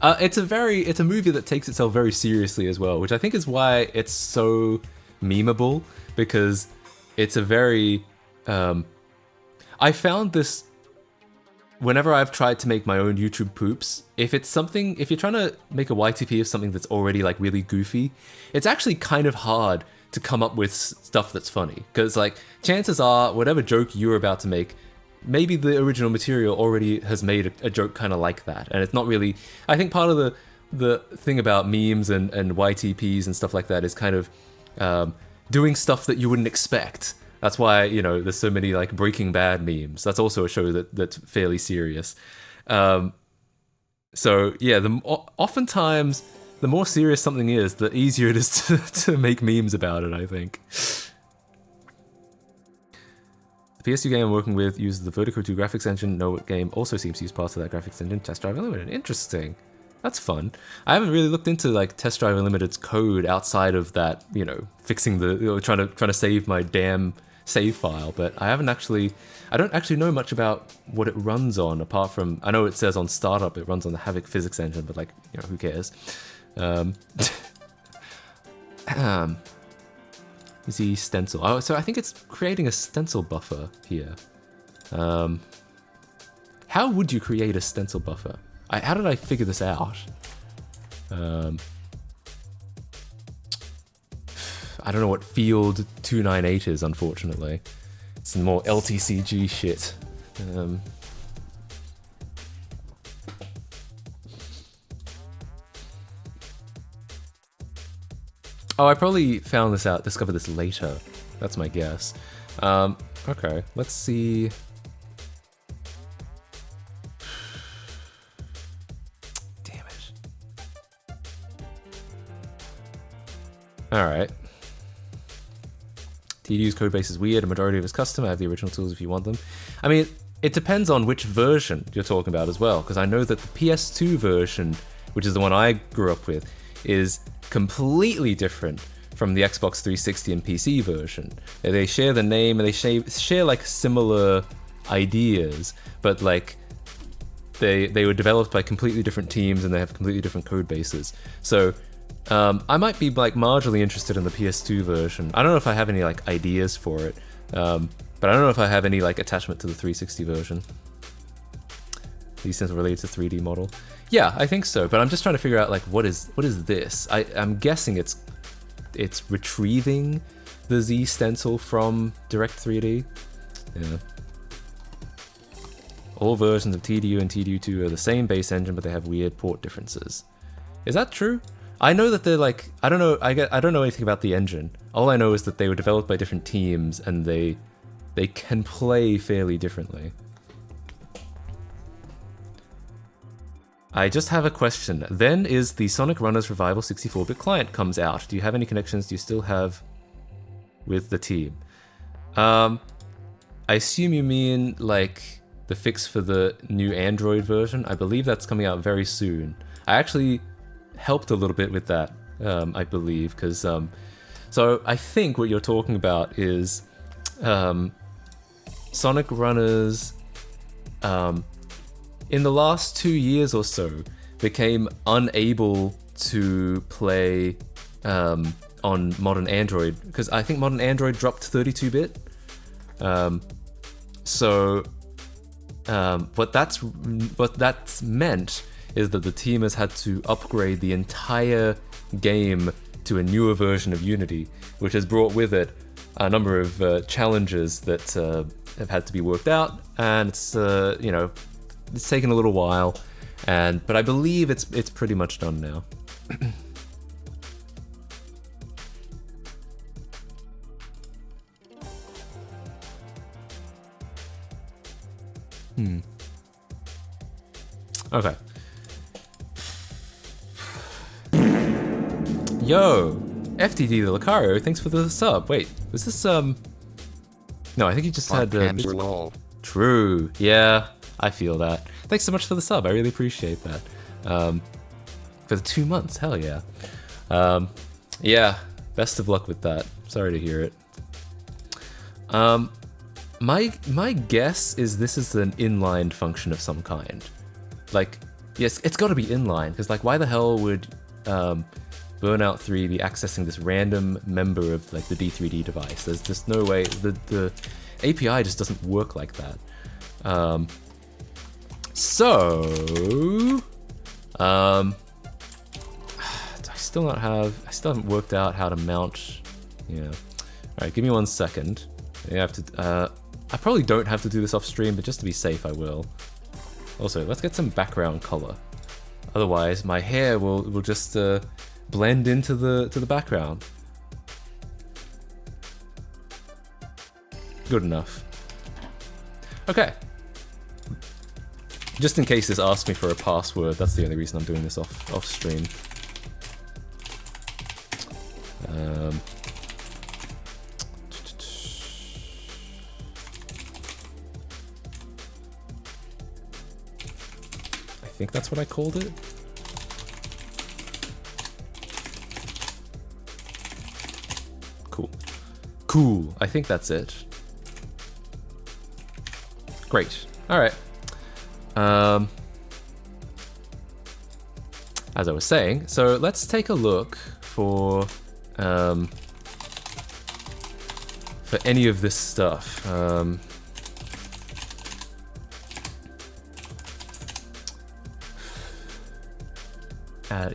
It's a movie that takes itself very seriously as well, which I think is why it's so memeable, because it's a very... I found this whenever I've tried to make my own YouTube poops. If you're trying to make a YTP of something that's already like really goofy, it's actually kind of hard to come up with stuff that's funny, because like chances are whatever joke you're about to make, maybe the original material already has made a joke kind of like that, and it's not really... I think part of the thing about memes and YTPs and stuff like that is kind of doing stuff that you wouldn't expect. That's why, you know, there's so many like Breaking Bad memes. That's also a show that's fairly serious. So yeah, oftentimes the more serious something is, the easier it is to make memes about it, I think. The PS2 game I'm working with uses the Vertigo 2 graphics engine. No game also seems to use parts of that graphics engine. Test Drive Unlimited. Interesting. That's fun. I haven't really looked into like Test Drive Unlimited's code outside of that, you know, fixing trying to save my damn save file, but I don't actually know much about what it runs on, apart from, I know it says on startup it runs on the Havok physics engine, but like, you know, who cares? Z stencil. Oh, so I think it's creating a stencil buffer here. How would you create a stencil buffer? How did I figure this out? I don't know what field 298 is, unfortunately. It's more LTCG shit. Oh, I probably discovered this later. That's my guess. Okay, let's see. Damn it. Alright. TDU's codebase is weird, a majority of it's custom. I have the original tools if you want them. I mean, it depends on which version you're talking about as well, because I know that the PS2 version, which is the one I grew up with, is completely different from the Xbox 360 and PC version. They share the name and they share like similar ideas, but like they were developed by completely different teams and they have completely different code bases. So I might be like marginally interested in the PS2 version. I don't know if I have any like ideas for it, but I don't know if I have any like attachment to the 360 version. These things are related to 3D model. Yeah, I think so, but I'm just trying to figure out like what is this? I'm guessing it's retrieving the Z stencil from Direct3D. Yeah. All versions of TDU and TDU2 are the same base engine, but they have weird port differences. Is that true? I know that they're like, I don't know anything about the engine. All I know is that they were developed by different teams and they can play fairly differently. I just have a question. Then is the Sonic Runners Revival 64-bit client comes out. Do you have any connections do you still have with the team? I assume you mean like the fix for the new Android version. I believe that's coming out very soon. I actually helped a little bit with that, I believe, because so I think what you're talking about is Sonic Runners in the last 2 years or so became unable to play on modern Android, because I think modern Android dropped 32-bit. What that's meant is that the team has had to upgrade the entire game to a newer version of Unity, which has brought with it a number of challenges that have had to be worked out, and it's you know, it's taken a little while, but I believe it's pretty much done now. Okay. Yo! FTD the Lucario, thanks for the sub. Wait, was this, No, I think you just had, Cancel lol. True. Yeah, I feel that. Thanks so much for the sub. I really appreciate that. For the 2 months, hell yeah. Yeah, best of luck with that. Sorry to hear it. My guess is this is an inline function of some kind. Like, yes, it's got to be inline because like, why the hell would Burnout 3 be accessing this random member of like the D3D device? There's just no way. The API just doesn't work like that. I still haven't worked out how to mount. Yeah. All right, give me 1 second. I have to. I probably don't have to do this off stream, but just to be safe, I will. Also, let's get some background color. Otherwise, my hair will just blend into the background. Good enough. Okay. Just in case this asks me for a password, that's the only reason I'm doing this off stream. I think that's what I called it. Cool. Cool. I think that's it. Great. All right. As I was saying, so let's take a look for any of this stuff.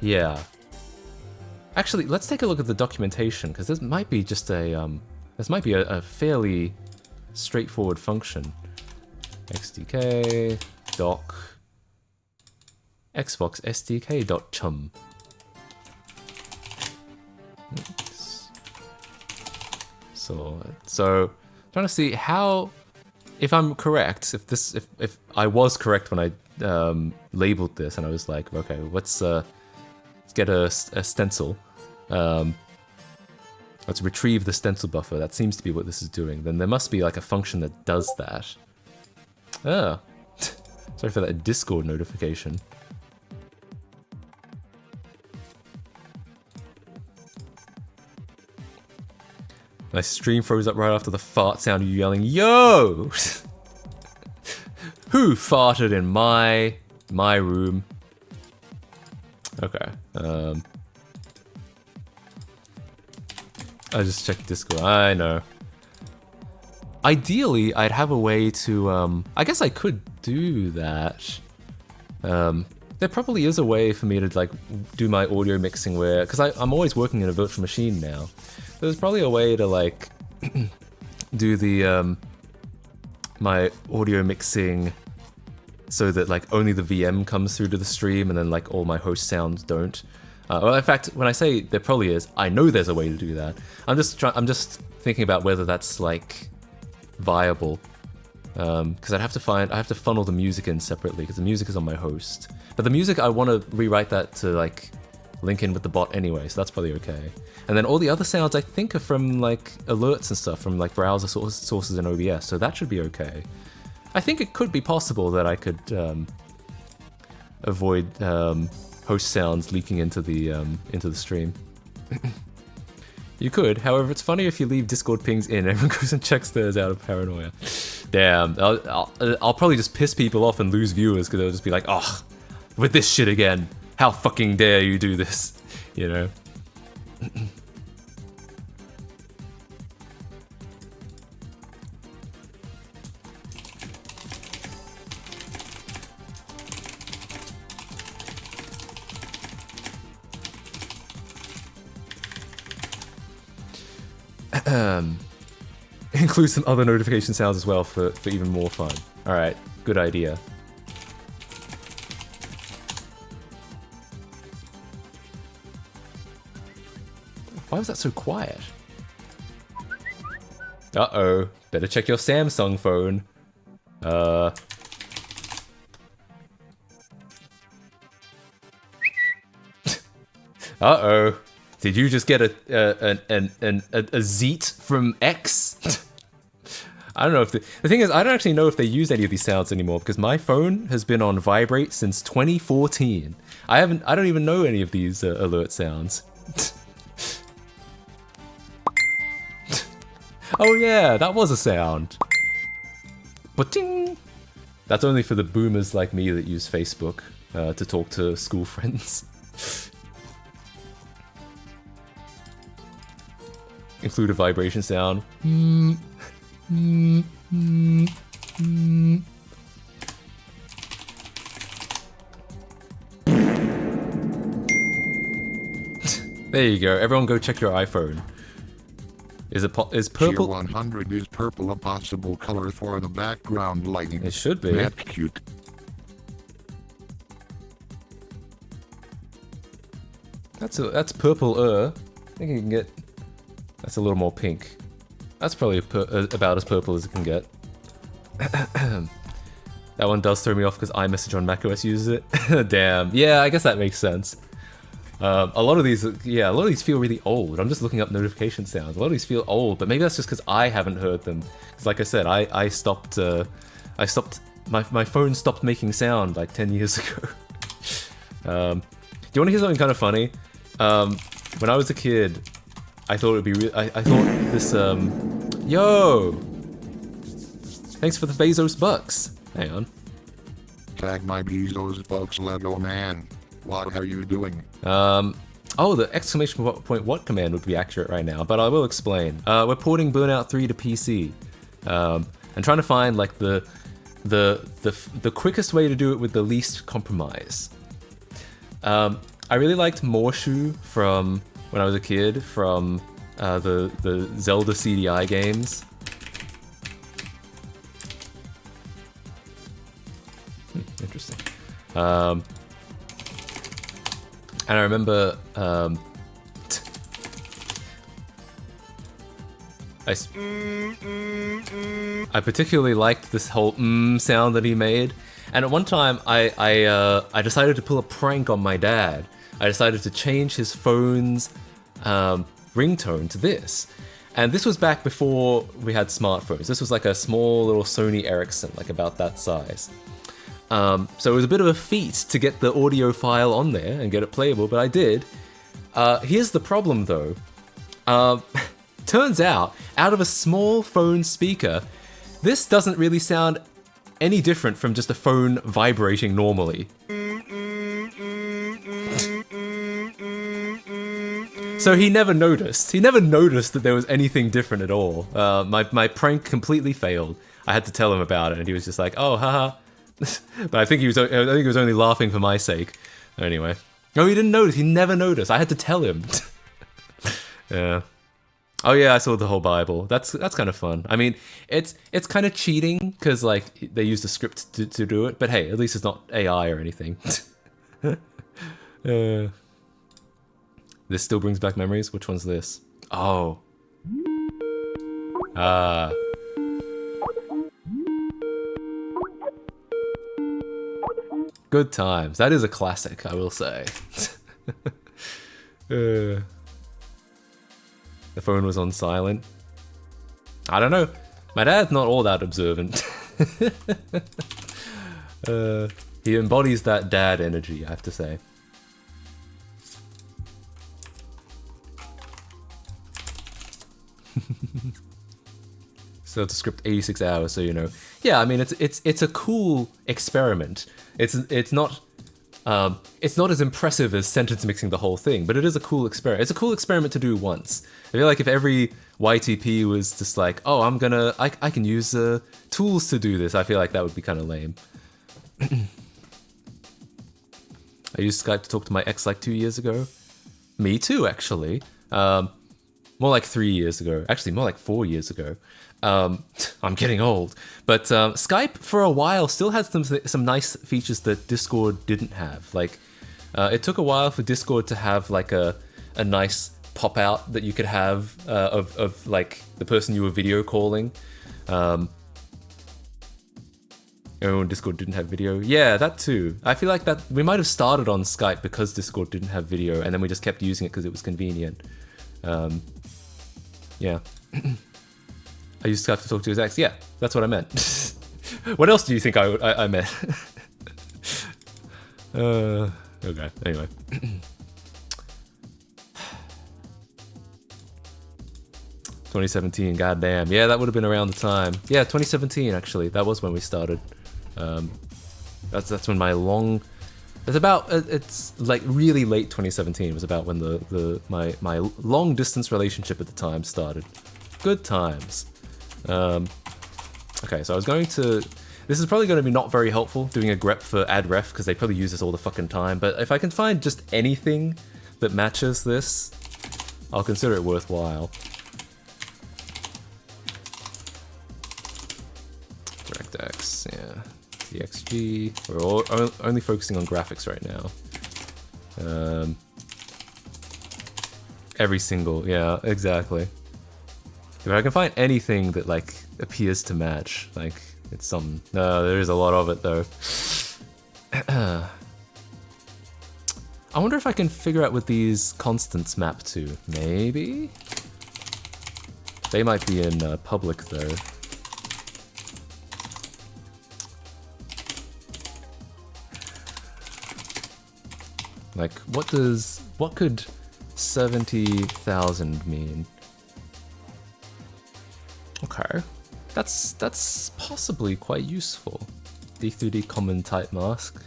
Yeah. Actually, let's take a look at the documentation because this might be just a fairly straightforward function. XDK doc Xbox SDK.chum. So trying to see how, if I'm correct, if I was correct when I labeled this and I was like, okay, let's get a stencil. Let's retrieve the stencil buffer. That seems to be what this is doing. Then there must be like a function that does that. Oh, sorry for that Discord notification. My stream froze up right after the fart sound of you yelling, "Yo!" Who farted in my room? Okay. I just checked Discord. I know. Ideally, I'd have a way to. I guess I could do that. There probably is a way for me to like do my audio mixing where, because I'm always working in a virtual machine now. There's probably a way to like do the my audio mixing so that like only the VM comes through to the stream and then like all my host sounds don't. Well, in fact, when I say there probably is, I know there's a way to do that. I'm just thinking about whether that's like viable, because I have to funnel the music in separately because the music is on my host. But the music, I want to rewrite that to like link in with the bot anyway, so that's probably okay. And then all the other sounds I think are from like alerts and stuff from like browser sources in OBS, so that should be okay. I think it could be possible that I could avoid host sounds leaking into the stream. You could, however, it's funny if you leave Discord pings in, everyone goes and checks theirs out of paranoia. Damn, I'll probably just piss people off and lose viewers because they'll just be like, "Oh, with this shit again. How fucking dare you do this?" You know? Include some other notification sounds as well for even more fun. Alright, good idea. Why was that so quiet? Uh-oh. Better check your Samsung phone. Uh-oh. Did you just get a zeet from X? I don't know if the thing is, I don't actually know if they use any of these sounds anymore because my phone has been on vibrate since 2014. I don't even know any of these alert sounds. Oh yeah, that was a sound. Ba-ting! That's only for the boomers like me that use Facebook to talk to school friends. Include a vibration sound. There you go. Everyone go check your iPhone. Is Tier purple? 100 is purple a possible color for the background lighting? It should be. That's cute. That's purple. I think you can get. That's a little more pink. That's probably about as purple as it can get. That one does throw me off because iMessage on macOS uses it. Damn. Yeah, I guess that makes sense. A lot of these feel really old. I'm just looking up notification sounds. A lot of these feel old, but maybe that's just because I haven't heard them. Because like I said, I stopped. My phone stopped making sound like 10 years ago. Do you want to hear something kind of funny? When I was a kid, I thought it'd be. I thought this. Yo! Thanks for the Bezos bucks. Hang on. Tag my Bezos bucks Lego man. What are you doing? Oh, the exclamation point what command would be accurate right now, but I will explain. We're porting Burnout 3 to PC. And trying to find like the quickest way to do it with the least compromise. I really liked Morshu from when I was a kid, from the Zelda CDI games. Interesting. And I remember, I particularly liked this whole sound that he made. And at one time, I decided to pull a prank on my dad. I decided to change his phone's ringtone to this. And this was back before we had smartphones. This was like a small little Sony Ericsson, like about that size. So it was a bit of a feat to get the audio file on there and get it playable, but I did. Here's the problem though. Turns out of a small phone speaker, this doesn't really sound any different from just a phone vibrating normally. So he never noticed. He never noticed that there was anything different at all. My prank completely failed. I had to tell him about it, and he was just like, "Oh, haha." But I think he was only laughing for my sake. Anyway, no, he didn't notice. He never noticed. I had to tell him. Yeah. Oh yeah, I saw the whole Bible. That's kind of fun. I mean, it's kind of cheating because like they used a script to do it. But hey, at least it's not AI or anything. This still brings back memories. Which one's this? Oh. Good times. That is a classic, I will say. The phone was on silent. I don't know. My dad's not all that observant. He embodies that dad energy, I have to say. So the script 86 hours, so you know. Yeah, I mean it's a cool experiment. It's not as impressive as sentence mixing the whole thing, but it is a cool experiment. It's a cool experiment to do once. I feel like if every YTP was just like, oh, I can use tools to do this, I feel like that would be kind of lame. I used Skype to talk to my ex like 2 years ago. Me too, actually. More like 3 years ago. Actually, more like 4 years ago. I'm getting old. But Skype, for a while, still had some nice features that Discord didn't have. Like, it took a while for Discord to have like a nice pop-out that you could have of like the person you were video calling. It Oh, Discord didn't have video. Yeah, that too. I feel like that we might have started on Skype because Discord didn't have video, and then we just kept using it because it was convenient. Yeah. I used Skype to talk to his ex. Yeah, that's what I meant. What else do you think I meant? Okay, anyway. 2017, goddamn. Yeah, that would have been around the time. Yeah, 2017 actually. That was when we started. That's when my long. It's about. It's like really late 2017 was about when my long distance relationship at the time started. Good times. Okay, so I was going to. This is probably going to be not very helpful doing a grep for adref because they probably use this all the fucking time. But if I can find just anything that matches this, I'll consider it worthwhile. DirectX, yeah. DXG. We're only focusing on graphics right now. Every single, yeah, exactly. If I can find anything that like appears to match, like it's some. No, there is a lot of it though. I wonder if I can figure out what these constants map to. Maybe? They might be in public though. Like, what could 70,000 mean? Okay. That's possibly quite useful. D3D common type mask.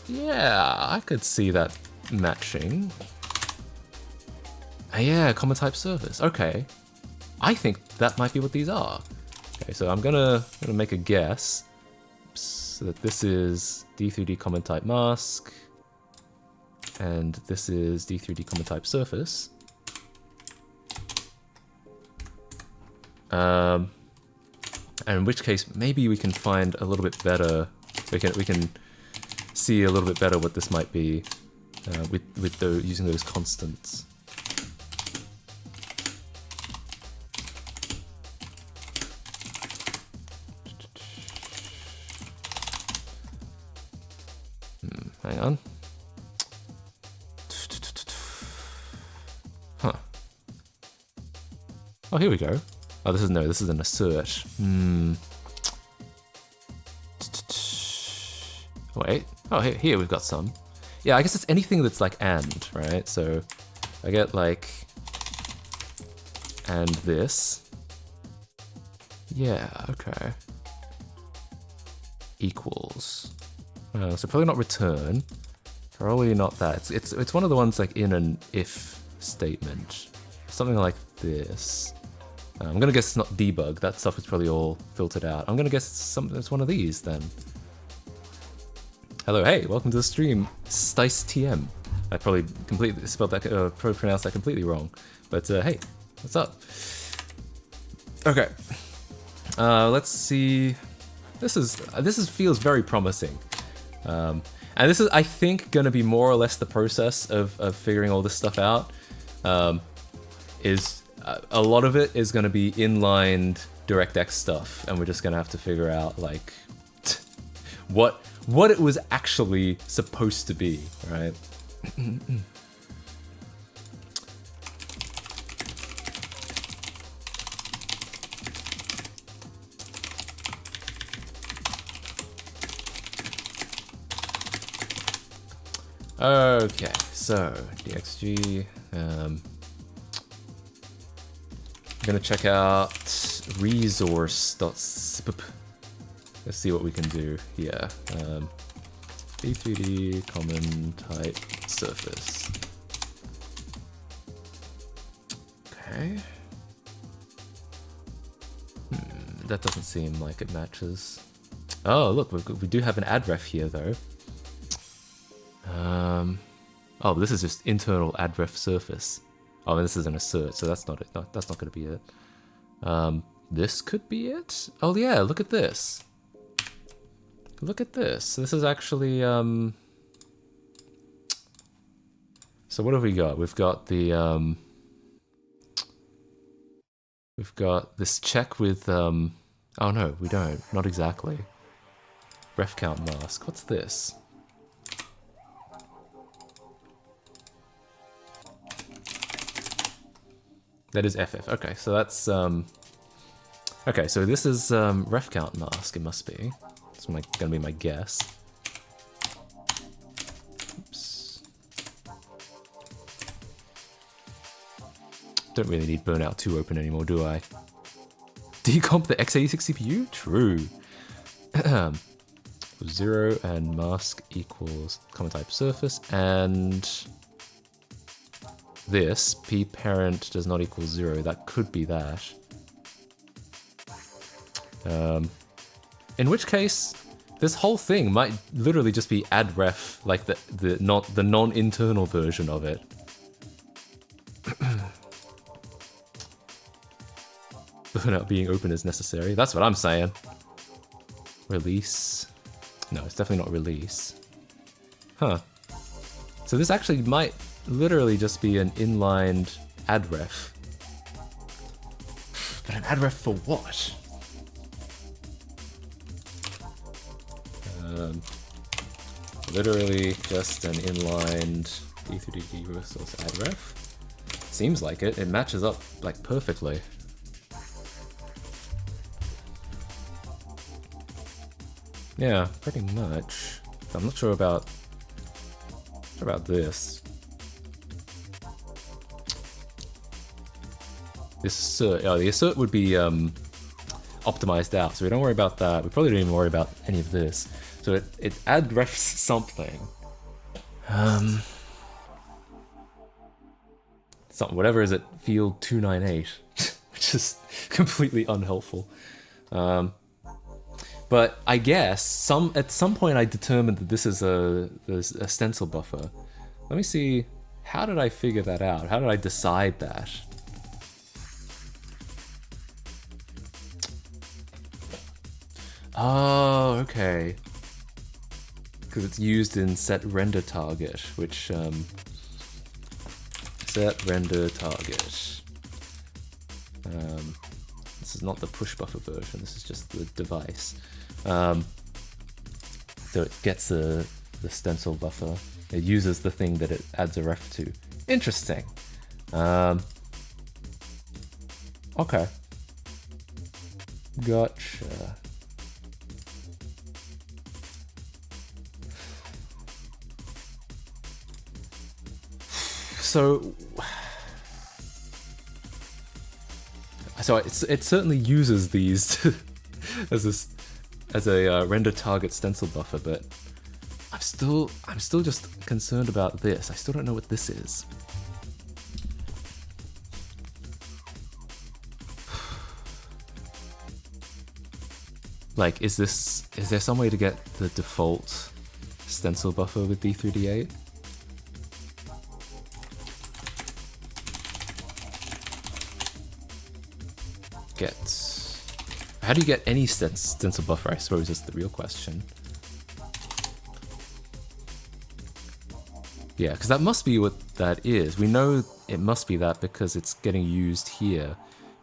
Yeah, I could see that matching. Yeah, common type service. Okay. I think that might be what these are. Okay, so I'm gonna make a guess. So that this is D3D common type mask. And this is D3D common type surface. And in which case, maybe we can find a little bit better. We can see a little bit better what this might be with using those constants. Hang on. Huh. Oh, here we go. Oh, this is an assert. Wait. Oh, here we've got some. Yeah, I guess it's anything that's like and, right? So I get like and this. Yeah, okay. Equals. So probably not return. Probably not that. It's one of the ones like in an if statement. Something like this. I'm gonna guess it's not debug. That stuff is probably all filtered out. I'm gonna guess it's one of these then. Hello, hey, welcome to the stream, Stice TM. I probably completely spelled that, probably pronounced that completely wrong. But hey, what's up? Okay. Let's see. This feels very promising. And this is, I think, gonna be more or less the process of figuring all this stuff out. A lot of it is gonna be inlined DirectX stuff, and we're just gonna have to figure out like what it was actually supposed to be, right? Okay, so DXG. I'm gonna check out resource.spp. Let's see what we can do here. D3D common type surface. Okay. That doesn't seem like it matches. Oh, look, we do have an adref here though. Oh, this is just internal adref surface. Oh, this is an assert, so that's not it. No, that's not going to be it. This could be it. Oh yeah, look at this. Look at this. This is actually So what have we got? We've got the we've got this check with Oh no, we don't. Not exactly. Ref count mask. What's this? That is FF. Okay, so that's okay, so this is ref count mask, it must be. That's gonna be my guess. Oops. Don't really need Burnout 2 open anymore, do I? Decomp the x86 CPU? True. 0 and mask equals common type surface, and this p parent does not equal 0. That could be that. In which case, this whole thing might literally just be add ref, like the non-internal version of it. Burnout being open is necessary. That's what I'm saying. Release. No, it's definitely not release. Huh. So this actually might literally just be an inlined add ref. But an add ref for what? Literally just an inlined D3D resource add ref. Seems like it. It matches up like perfectly. Yeah, pretty much. I'm not sure about this. This assert, oh, the assert would be optimized out, so we don't worry about that. We probably don't even worry about any of this. So it add refs something. Something, whatever is it, field 298, which is completely unhelpful. But I guess at some point I determined that this is a stencil buffer. Let me see, how did I figure that out? How did I decide that? Oh, okay. Because it's used in set render target, which set render target. This is not the push buffer version. This is just the device. So it gets the stencil buffer. It uses the thing that it adds a ref to. Interesting. Okay. Gotcha. So it certainly uses these as a render target stencil buffer, but I'm still just concerned about this. I still don't know what this is. Like, is there some way to get the default stencil buffer with D3D8? How do you get any stencil buffer, I suppose is the real question. Yeah, because that must be what that is. We know it must be that because it's getting used here.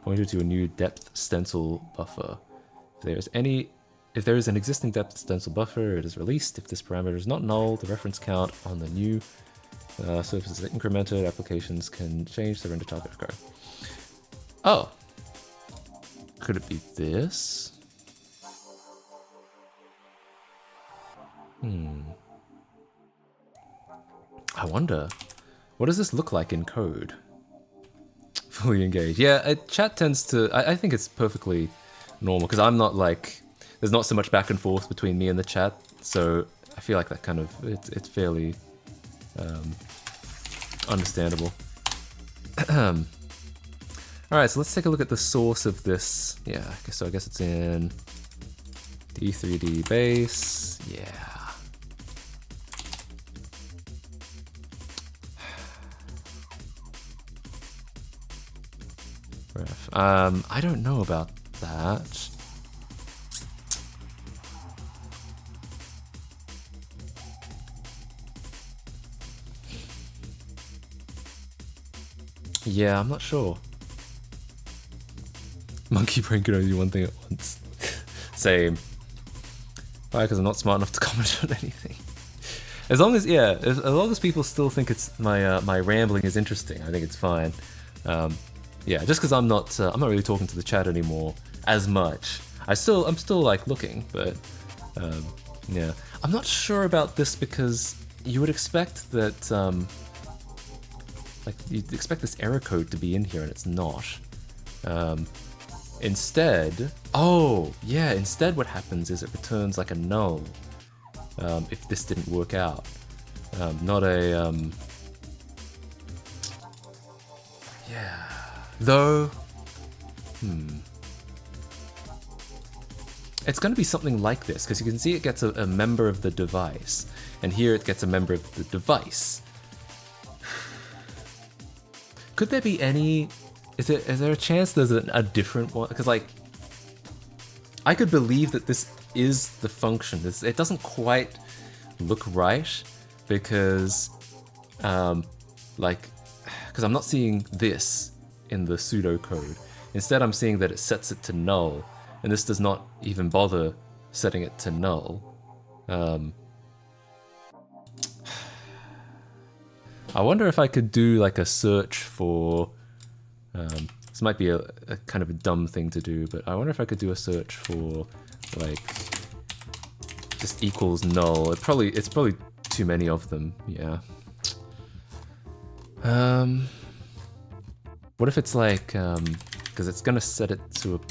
Pointed to a new depth stencil buffer. If there is an existing depth stencil buffer, it is released. If this parameter is not null, the reference count on the new surface is incremented. Applications can change the render target. Okay. Oh. Could it be this? I wonder. What does this look like in code? Fully engaged. Yeah, chat tends to... I think it's perfectly normal, because I'm not like... There's not so much back and forth between me and the chat, so I feel like that kind of... It's fairly understandable. Alright, so let's take a look at the source of this. Yeah, so I guess it's in D3D base. Yeah. Ref. I don't know about that. Yeah, I'm not sure. Monkey brain can only do one thing at once. Same. Why? Because I'm not smart enough to comment on anything. As long as, yeah, as long as people still think it's my rambling is interesting, I think it's fine. Yeah, just because I'm not really talking to the chat anymore as much. I'm still like looking, but yeah, I'm not sure about this because you would expect that like you'd expect this error code to be in here and it's not. Instead, oh yeah, instead what happens is it returns like a null if this didn't work out. Not a yeah. Though, it's going to be something like this, because you can see it gets a member of the device, and here it gets a member of the device. Could there be any... Is there a chance there's a different one? Because, like, I could believe that this is the function. It doesn't quite look right, because, because I'm not seeing this in the pseudocode. Instead, I'm seeing that it sets it to null, and this does not even bother setting it to null. I wonder if I could do like a search for... this might be a kind of a dumb thing to do, but I wonder if I could do a search for like just equals null. It's probably too many of them. Yeah. What if it's like because it's gonna set it to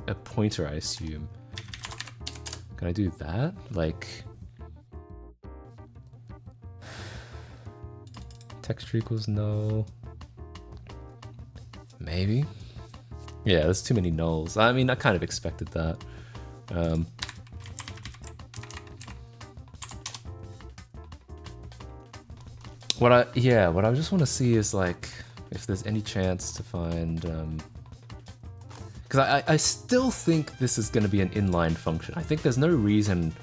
a pointer, I assume. Can I do that? Like texture equals null. Maybe. Yeah, there's too many nulls. I mean, I kind of expected that. What I just want to see is like if there's any chance to find because I still think this is going to be an inline function. I think there's no reason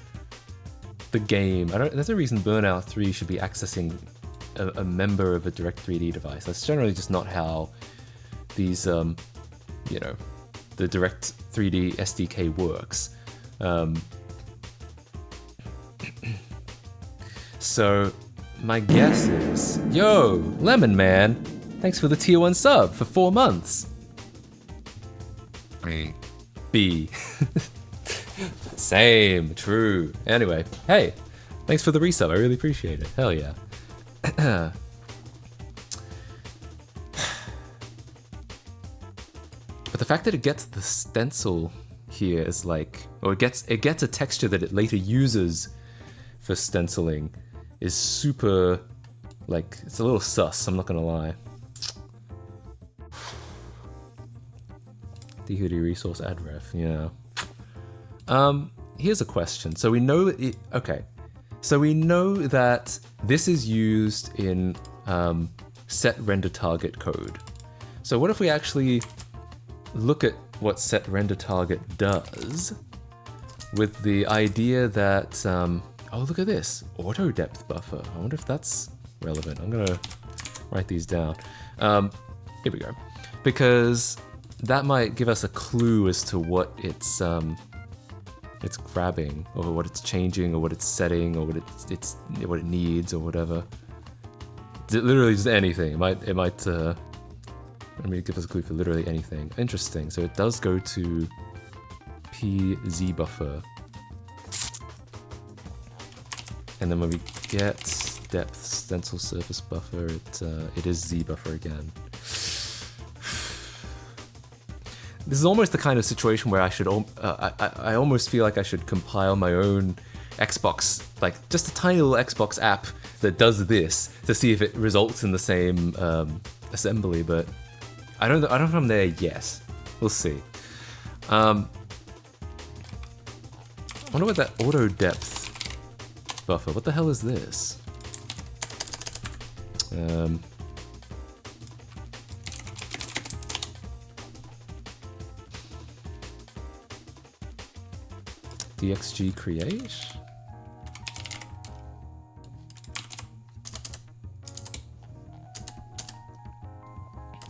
the game there's no reason Burnout 3 should be accessing a member of a Direct3D device. That's generally just not how these you know, the Direct3D SDK works. So my guess is, yo, Lemon Man, thanks for the tier 1 sub for 4 months. Me. B. Same, true. Anyway, hey, thanks for the resub. I really appreciate it. Hell yeah. But the fact that it gets the stencil here is like, or it gets a texture that it later uses for stenciling is super, like, it's a little sus, I'm not gonna lie. DHoodie resource add ref, yeah. Here's a question. So we know that okay. So we know that this is used in set render target code. So what if we actually look at what set render target does with the idea that oh, look at this auto depth buffer. I wonder if that's relevant. I'm gonna write these down. Here we go, because that might give us a clue as to what it's grabbing, or what it's changing, or what it's setting, or what it needs, or whatever. Literally just anything. It might give us a clue for literally anything. Interesting. So it does go to PZ buffer, and then when we get depth stencil surface buffer, it is Z buffer again. This is almost the kind of situation where I should, I almost feel like I should compile my own Xbox, like just a tiny little Xbox app that does this to see if it results in the same assembly. But I don't know if I'm there yet. We'll see. I wonder what that auto depth buffer. What the hell is this? DXG create?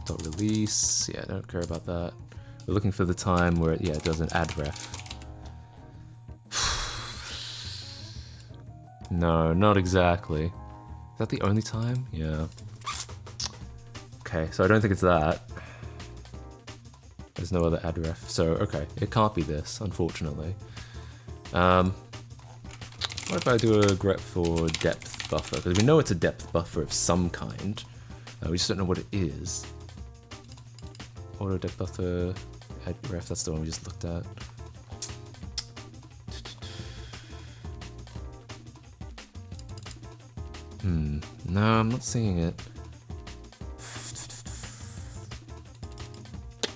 Dot release. Yeah, I don't care about that. We're looking for the time where it does an add ref. No, not exactly. Is that the only time? Yeah. Okay, so I don't think it's that. There's no other add ref. So, okay, it can't be this, unfortunately. What if I do a grep for depth buffer? Because we know it's a depth buffer of some kind. We just don't know what it is. Auto depth buffer, add ref, that's the one we just looked at. No, I'm not seeing it.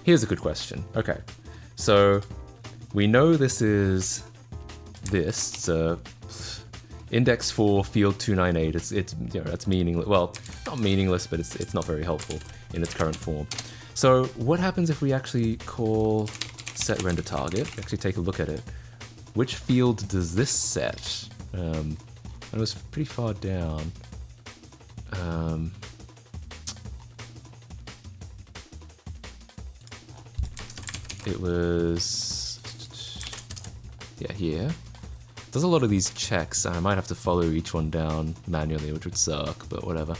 Here's a good question. Okay, so we know this is this. It's a index for field 298. It's you know, that's meaningless. Well, not meaningless, but it's not very helpful in its current form. So what happens if we actually call set render target? Actually take a look at it. Which field does this set? It was pretty far down. It was, yeah, here. There's a lot of these checks, and I might have to follow each one down manually, which would suck, but whatever.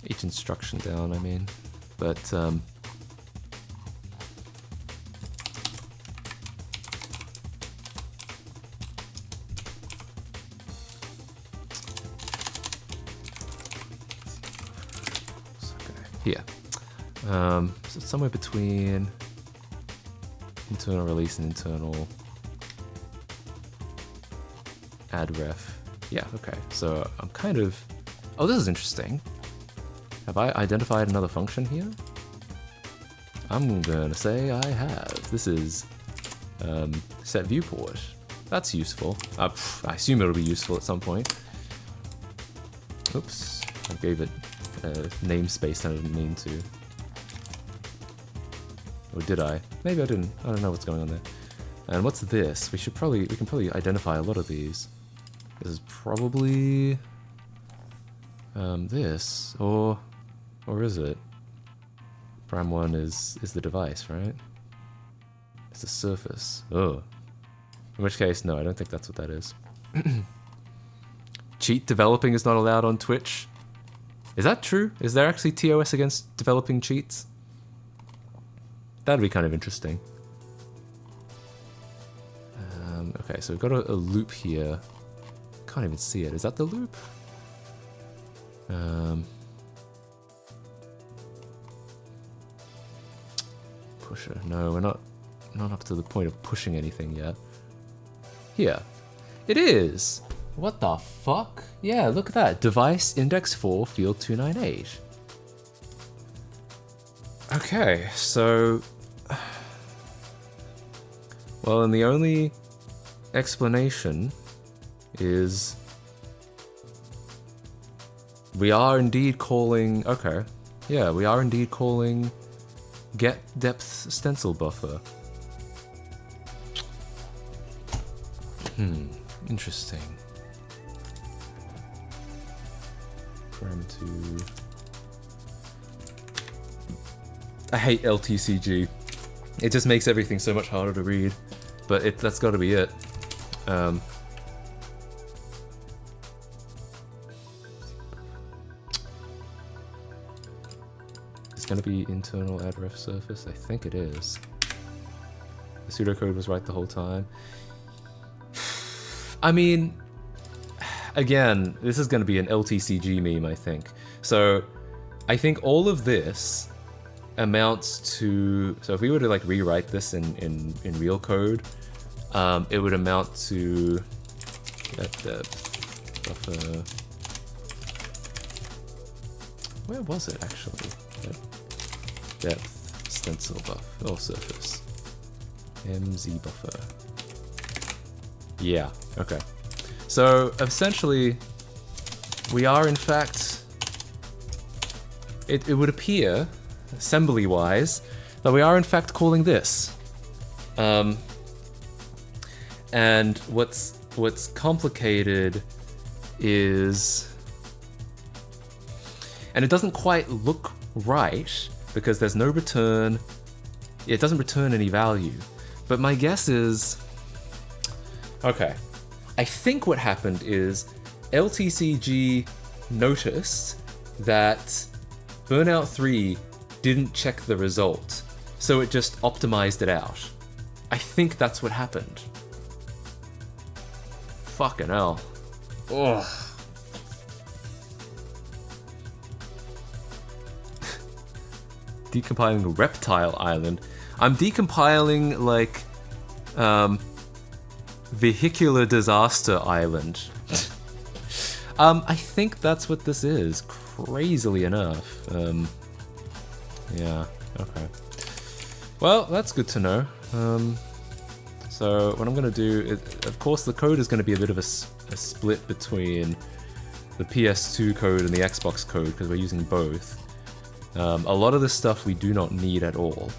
Each instruction down, I mean. But, here. So it's somewhere between internal release and internal add ref. Yeah, okay. So I'm kind of... Oh, this is interesting. Have I identified another function here? I'm gonna say I have. This is set viewport. That's useful. I assume it'll be useful at some point. Oops, I gave it a namespace I didn't mean to. Or did I? Maybe I didn't. I don't know what's going on there. And what's this? We can probably identify a lot of these. This is probably this, or is it? Prime 1 is the device, right? It's the surface. Oh. In which case, no, I don't think that's what that is. Cheat developing is not allowed on Twitch. Is that true? Is there actually TOS against developing cheats? That'd be kind of interesting. Okay, so we've got a loop here. Can't even see it. Is that the loop? Pusher. No, we're not up to the point of pushing anything yet. Here. It is! What the fuck? Yeah, look at that. Device index 4 field 298. Okay, so... Well, and the only explanation is... We are indeed calling... Okay. Yeah, we are indeed calling get depth stencil buffer. Interesting. Param2. I hate LTCG. It just makes everything so much harder to read. But that's got to be it. It's going to be internal add ref surface. I think it is. The pseudocode was right the whole time. I mean, again, this is going to be an LTCG meme, I think. So, I think all of this amounts to... So if we were to like rewrite this in real code, it would amount to... buffer... Where was it actually? Depth stencil buff. Oh, surface. MZ buffer. Yeah, okay. So, essentially, we are in fact... It would appear, assembly-wise, that we are in fact calling this. And what's complicated is... And it doesn't quite look right, because there's no return. It doesn't return any value. But my guess is... Okay. I think what happened is LTCG noticed that Burnout 3 didn't check the result, so it just optimized it out. I think that's what happened. Fucking hell. Ugh. Decompiling Reptile Island. I'm decompiling, like, Vehicular Disaster Island. I think that's what this is, crazily enough. Yeah, okay. Well, that's good to know. So what I'm going to do is, of course, the code is going to be a bit of a split between the PS2 code and the Xbox code, because we're using both. A lot of this stuff we do not need at all.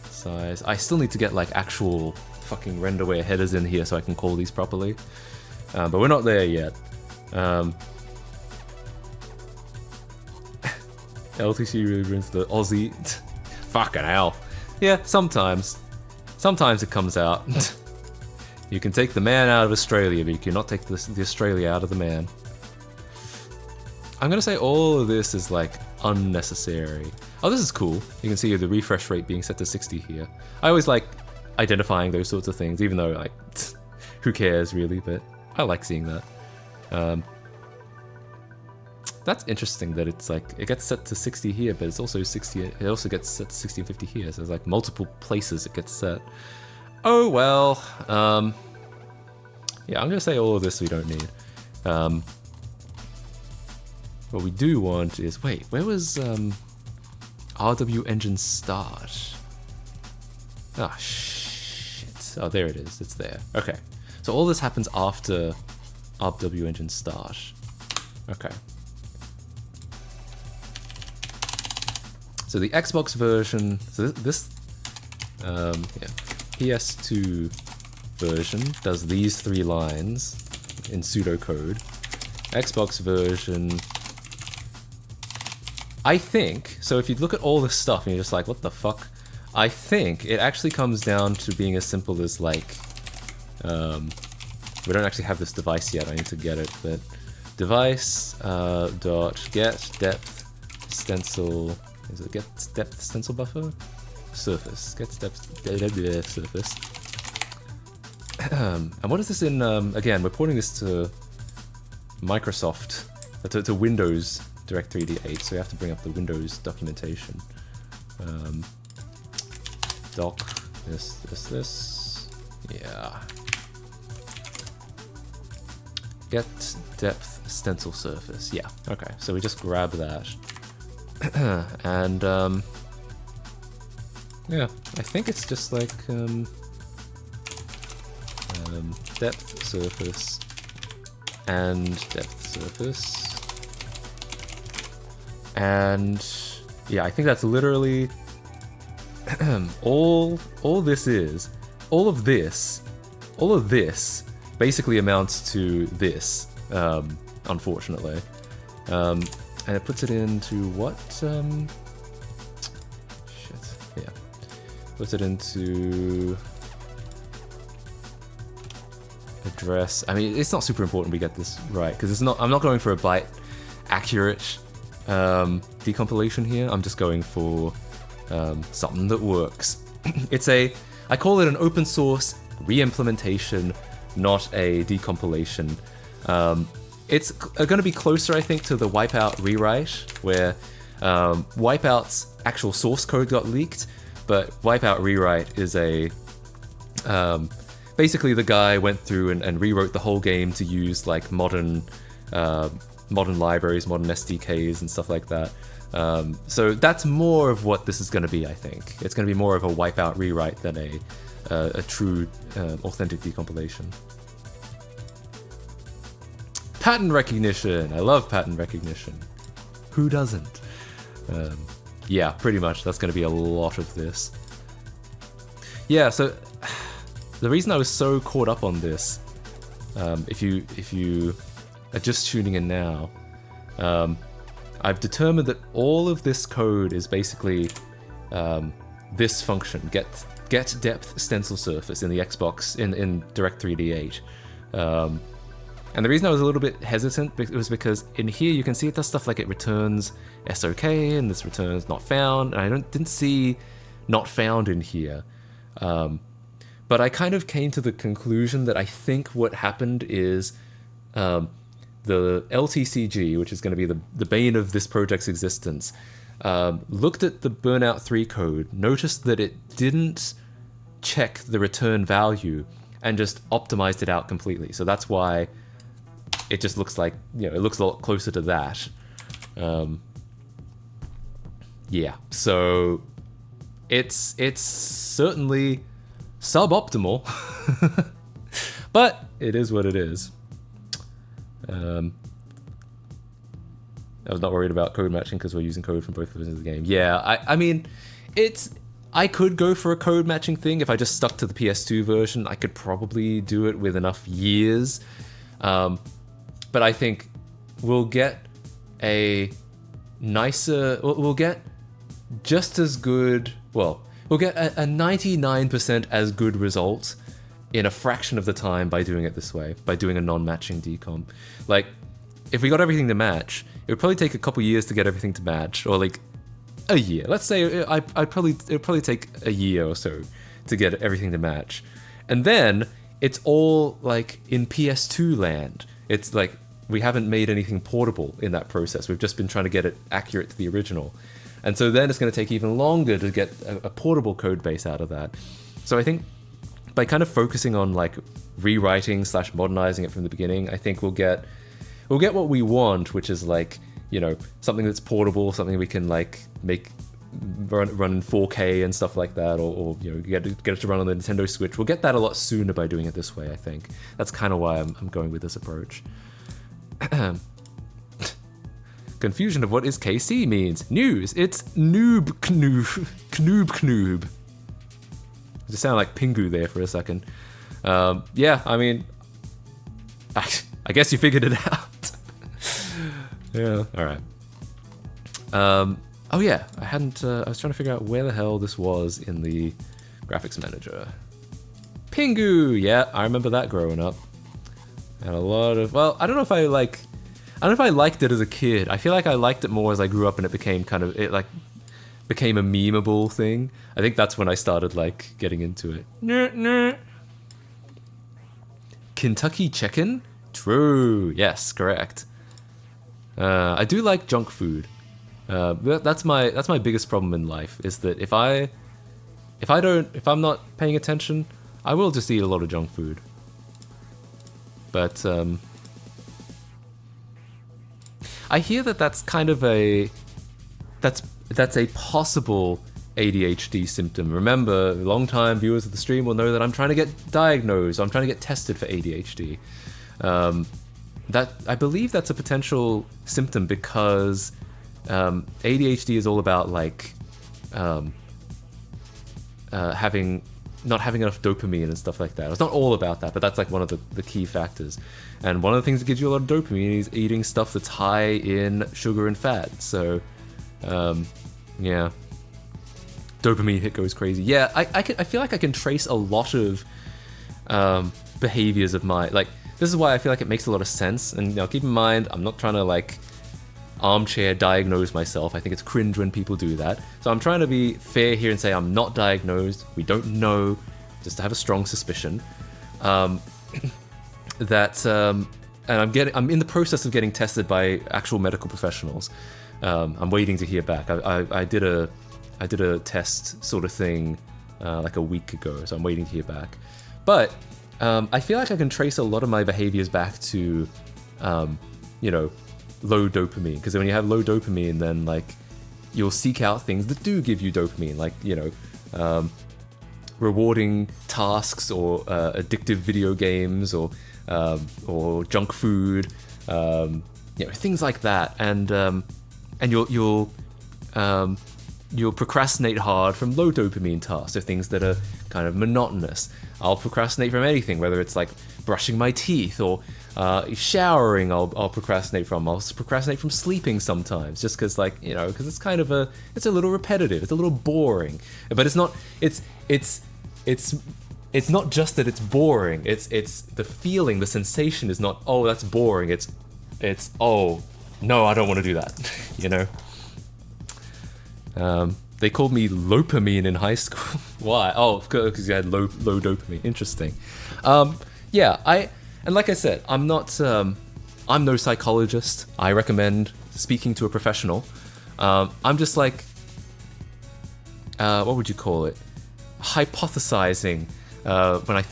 Size. I still need to get like actual fucking renderware headers in here so I can call these properly. But we're not there yet. LTC really brings the Aussie. Fucking hell. Yeah, sometimes. Sometimes it comes out. You can take the man out of Australia, but you cannot take the Australia out of the man. I'm gonna say all of this is like unnecessary. Oh, this is cool. You can see the refresh rate being set to 60 here. I always like identifying those sorts of things, even though like, who cares really, but I like seeing that. That's interesting that it's like, it gets set to 60 here, but it's also 60, it also gets set to 60 and 50 here, so there's like multiple places it gets set. Oh well, yeah, I'm gonna say all of this we don't need. What we do want is, wait, where was RW engine start? Ah, shit. Oh, there it is. It's there. Okay. So all this happens after RW engine start. Okay. So the Xbox version, so this yeah, PS2 version does these 3 lines in pseudocode. Xbox version, I think, so if you look at all this stuff and you're just like, what the fuck? I think it actually comes down to being as simple as like, we don't actually have this device yet, I need to get it, but device dot get depth stencil, is it get depth stencil buffer? Surface, get depth surface. And what is this in, again, we're porting this to Microsoft, to Windows Direct3D 8, so we have to bring up the Windows documentation. Doc, this, yeah. Get depth stencil surface, yeah, okay, so we just grab that. And, yeah, I think it's just like, depth surface and depth surface. And yeah, I think that's literally all this is. All of this basically amounts to this, unfortunately. And it puts it into what? Shit, yeah. Puts it into address. I mean, it's not super important we get this right, because it's not. I'm not going for a byte accurate decompilation here. I'm just going for something that works. I call it an open source re-implementation, not a decompilation. It's going to be closer, I think, to the Wipeout rewrite, where Wipeout's actual source code got leaked, but Wipeout rewrite is a basically the guy went through and rewrote the whole game to use like modern libraries, modern SDKs and stuff like that. So that's more of what this is going to be, I think. It's going to be more of a Wipeout rewrite than a true authentic decompilation. Pattern recognition! I love pattern recognition. Who doesn't? Yeah, pretty much. That's going to be a lot of this. Yeah, so the reason I was so caught up on this, if you are just tuning in now, I've determined that all of this code is basically this function, get depth stencil surface in the Xbox in Direct 3D8. And the reason I was a little bit hesitant was because in here you can see it does stuff like it returns SOK and this returns not found, and I didn't see not found in here. But I kind of came to the conclusion that I think what happened is the LTCG, which is going to be the bane of this project's existence, looked at the Burnout 3 code, noticed that it didn't check the return value, and just optimized it out completely. So that's why it just looks like, it looks a lot closer to that. Yeah, so it's certainly suboptimal, but it is what it is. I was not worried about code matching because we're using code from both versions of the game. Yeah, I mean, I could go for a code matching thing if I just stuck to the PS2 version. I could probably do it with enough years. But I think we'll get a nicer, we'll get just as good, well, we'll get a 99% as good result in a fraction of the time by doing it this way, by doing a non-matching decomp. Like, if we got everything to match, it would probably take a couple years to get everything to match, or like a year. Let's say it would probably take a year or so to get everything to match. And then it's all like in PS2 land. It's like we haven't made anything portable in that process. We've just been trying to get it accurate to the original. And so then it's going to take even longer to get a portable code base out of that. So I think by kind of focusing on like rewriting / modernizing it from the beginning, I think we'll get what we want, which is like, something that's portable, something we can like make run in 4K and stuff like that, or get it to run on the Nintendo Switch. We'll get that a lot sooner by doing it this way, I think. That's kind of why I'm going with this approach. Confusion of what is KC means. News. It's noob knoob. Knoob knoob. It just sounded like Pingu there for a second. Yeah, I mean, I guess you figured it out. Yeah, alright. Oh yeah, I was trying to figure out where the hell this was in the graphics manager. Pingu! Yeah, I remember that growing up. And a lot of, well, I don't know if I liked it as a kid. I feel like I liked it more as I grew up and it became became a memeable thing. I think that's when I started like getting into it. Kentucky chicken? True. Yes, correct. I do like junk food. That's my biggest problem in life, is that if I'm not paying attention, I will just eat a lot of junk food. But I hear that that's kind of that's a possible ADHD symptom. Remember, long-time viewers of the stream will know that I'm trying to get diagnosed. I'm trying to get tested for ADHD. That I believe that's a potential symptom because ADHD is all about like not having enough dopamine and stuff like that. It's not all about that, but that's like one of the key factors. And one of the things that gives you a lot of dopamine is eating stuff that's high in sugar and fat. So, yeah. Dopamine hit goes crazy. Yeah, I feel like I can trace a lot of behaviors of my, like, this is why I feel like it makes a lot of sense. And keep in mind, I'm not trying to like armchair diagnose myself. I think it's cringe when people do that. So I'm trying to be fair here and say I'm not diagnosed. We don't know, just to have a strong suspicion. That and I'm in the process of getting tested by actual medical professionals. I'm waiting to hear back. I did a test sort of thing like a week ago, so I'm waiting to hear back. But I feel like I can trace a lot of my behaviors back to low dopamine, because when you have low dopamine, then like you'll seek out things that do give you dopamine, like rewarding tasks or addictive video games or junk food, things like that, and you'll procrastinate hard from low dopamine tasks, so things that are kind of monotonous. I'll procrastinate from anything, whether it's like brushing my teeth or showering. I'll procrastinate from. I'll procrastinate from sleeping sometimes, just because because it's kind of it's a little repetitive. It's a little boring, but it's not. It's it's it's not just that it's boring. It's the feeling, the sensation is not, oh, that's boring. It's oh, no, I don't want to do that. You know. They called me Lopamine in high school. Why? Oh, because you had low dopamine. Interesting. Yeah, and like I said, I'm no psychologist. I recommend speaking to a professional. I'm just like, what would you call it? Hypothesizing. When I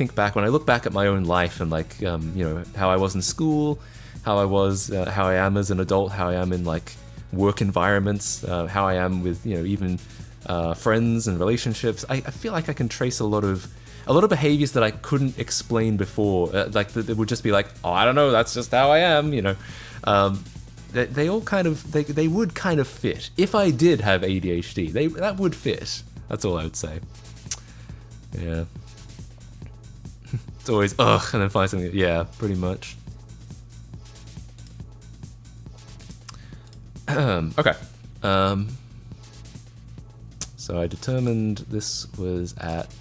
look back at my own life and like, you know, how I was in school, how I am as an adult, how I am in like work environments, how I am with, you know, even friends and relationships. I feel like I can trace a lot of behaviors that I couldn't explain before. Like it would just be like, oh, I don't know, that's just how I am, you know. They all kind of they would kind of fit. If I did have ADHD, that would fit. That's all I would say. Yeah. It's always ugh, and then find something. Yeah, pretty much. Okay. So I determined this was at